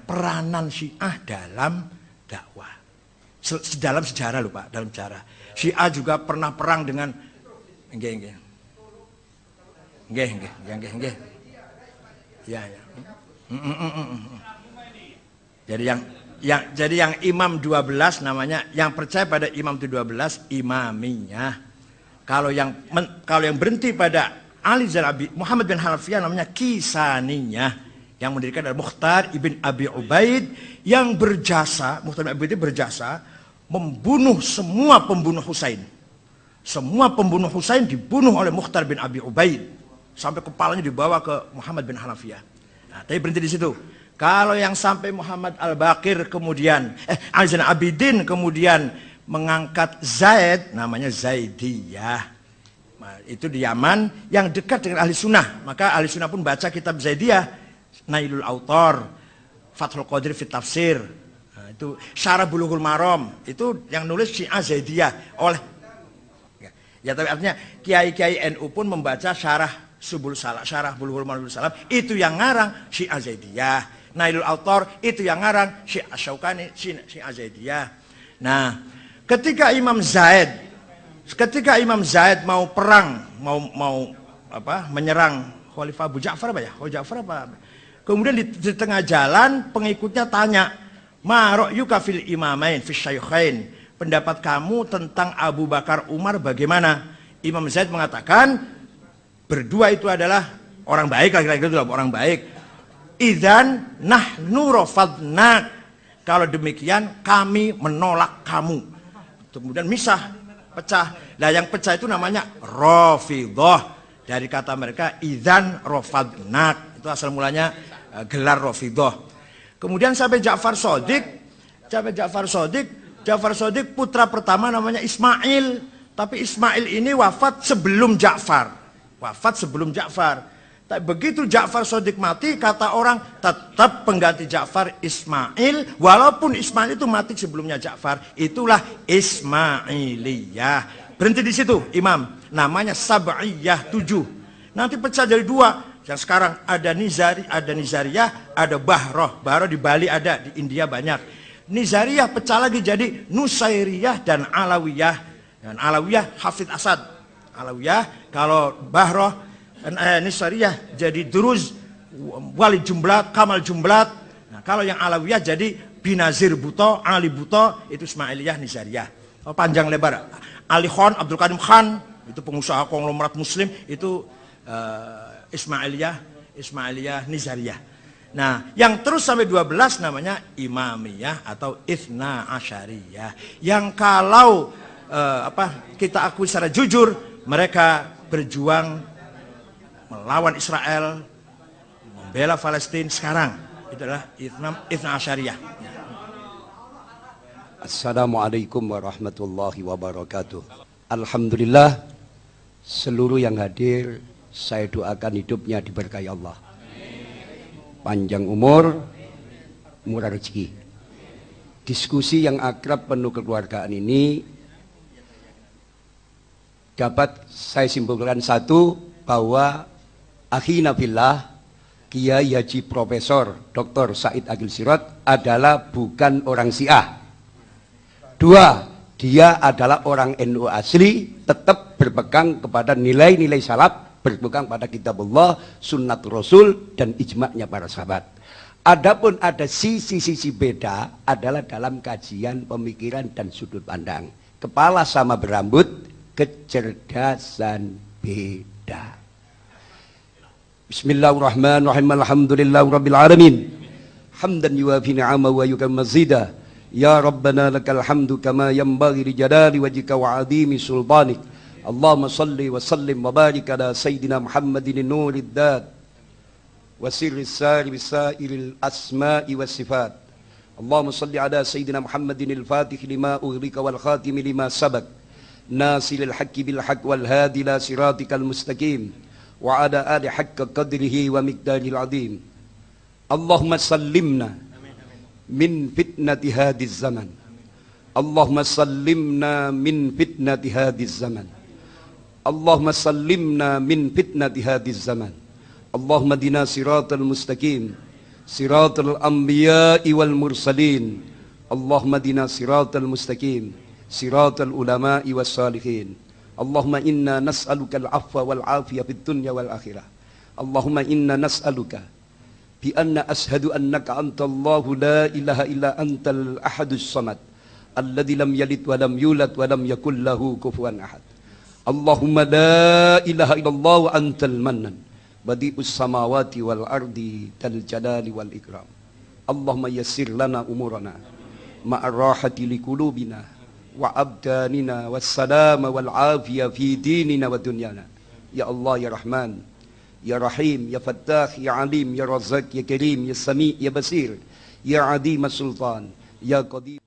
peranan Syiah dalam dakwah. Dalam sejarah loh Pak, dalam sejarah. Syiah juga pernah perang dengan Nggih. Ya. Jadi yang imam 12 namanya, yang percaya pada imam itu 12 imamiyah. Kalau yang berhenti pada Ali Zalabi, Muhammad bin Hanafiyah namanya kisaniyah. Yang mendirikan adalah Mukhtar ibn Abi Ubaid yang berjasa, Mukhtar ibn Abi Ubaid berjasa membunuh semua pembunuh Husain. Semua pembunuh Husain dibunuh oleh Mukhtar bin Abi Ubaid. Sampai kepalanya dibawa ke Muhammad bin Hanafiyah. Nah, tapi berhenti di situ. Kalau yang sampai Muhammad Al-Baqir kemudian, Ali Zainal Abidin kemudian mengangkat Zaid, namanya Zaidiyah. Nah, itu di Yaman yang dekat dengan Ahli Sunnah. Maka Ahli Sunnah pun baca kitab Zaidiyah, Nailul Autor, Fathul Qadir Fit Tafsir. Nah, itu Syarah Bulughul Maram. Itu yang nulis Syiah Zaidiyah oleh. Ya, tapi artinya kiai-kiai NU pun membaca syarah Subul Salam, syarah Bulughul Maram Salam, itu yang ngarang Syiah Zaidiyah. Nailul Autor itu yang ngarang Syiah Syaukani, Syiah Zaidiyah. Nah, ketika Imam Zaid mau perang, mau menyerang Khalifah Abu Ja'far Kemudian di tengah jalan pengikutnya tanya, "Ma ra'yuka fil imamain fi syaikhain?" Pendapat kamu tentang Abu Bakar Umar bagaimana? Imam Zaid mengatakan berdua itu adalah orang baik, laki-laki itu adalah orang baik. Idzan nahnu rafadnak. Kalau demikian kami menolak kamu. Kemudian misah, pecah. Nah yang pecah itu namanya Rafidhah. Dari kata mereka idzan rafadnak. Itu asal mulanya gelar Rafidhah. Kemudian sampai Ja'far Shadiq putra pertama namanya Ismail. Tapi Ismail ini wafat sebelum Ja'far. Tapi begitu Ja'far Shadiq mati, kata orang tetap pengganti Ja'far Ismail. Walaupun Ismail itu mati sebelumnya Ja'far. Itulah Ismailiyah. Berhenti di situ imam. Namanya Sab'iyah 7. Nanti pecah jadi 2. Yang sekarang ada Nizariyah, ada Bahroh. Bahroh di Bali ada, di India banyak. Nizariyah pecah lagi jadi Nusairiyah dan Alawiyah. Dan Alawiyah Hafidh Asad. Alawiyah, kalau Bahroh Nizariyah jadi Duruz, Wali Jumblat, Kamal Jumblat. Nah, kalau yang Alawiyah jadi Binazir Buto, Ali Buto, itu Ismailiyah Nizariyah. Oh, panjang lebar. Ali Khan, Abdul Karim Khan, itu pengusaha konglomerat muslim, itu Ismailiyah Nizariyah. Nah, yang terus sampai 12 namanya Imamiyah atau Itsna Asyariyah. Yang kalau kita akui secara jujur, mereka berjuang melawan Israel, membela Palestina sekarang. Itu adalah Itsna Asyariyah. Assalamualaikum warahmatullahi wabarakatuh. Alhamdulillah, seluruh yang hadir saya doakan hidupnya diberkahi Allah. Panjang umur, murah rezeki. diskusi yang akrab penuh kekeluargaan ini dapat saya simpulkan satu, bahwa akhina fillah Kiai Haji Profesor Dr. Said Akil Sirot adalah bukan orang Syiah. Dua, dia adalah orang NU asli, tetap berpegang kepada nilai-nilai salaf, berpegang pada kitabullah, sunnat Rasul, dan ijma'nya para sahabat. Adapun ada sisi-sisi beda adalah dalam kajian pemikiran dan sudut pandang. Kepala sama berambut, kecerdasan beda. Bismillahirrahmanirrahim. Alhamdulillahirabbil alamin. Hamdan yuwafi ni'ama wa yukamma mazida. Ya Rabbana lakal hamdu kama yanbaghi li jalali wajhika wa 'azimi sultanik. Allahumma salli wa sallim wa barik ala sayyidina Muhammadin nurid dad wa sirris sari bisairil asma'i was sifat. Allahumma salli ala sayyidina Muhammadin al-fatih lima ughliqa wal khatim lima sabaq. Nasilil haqqi bil haqq wal hadi ila siratikal mustaqim. Wa ala ali haqqa qadrihi wa miqdaril azim. Allahumma sallimna min fitnati hadhiz zaman. Allahumma sallimna min fitnati hadhiz zaman. Allahumma sallimna min fitnati hadhiz zaman. Allahumma dina siratal mustaqim, siratal anbiya'i wal mursalin. Allahumma dina siratal mustaqim, siratal ulama'i was salihin. Allahumma inna nas'aluka al-afwa wal afiyah fid dunya wal akhirah. Allahumma inna nas'aluka bi anna ashhadu annaka antallahu la ilaha illa antal ahadus samad alladzi lam yalid wa lam yulad wa lam yakul lahu kufuwan ahad. Allahumma la ilaha illallah wa antal mannan badi'us samawati wal ardi dal jalali wal ikram. Allahumma yassir lana umurana ma'ar rahati li qulubina wa abdanina wassalama wal afiyah fi dinina wa dunyana. Ya Allah ya Rahman ya Rahim ya Fattah ya Alim ya Razzaq ya Karim ya Sami ya Basir ya Adim as-Sultan ya Qadir.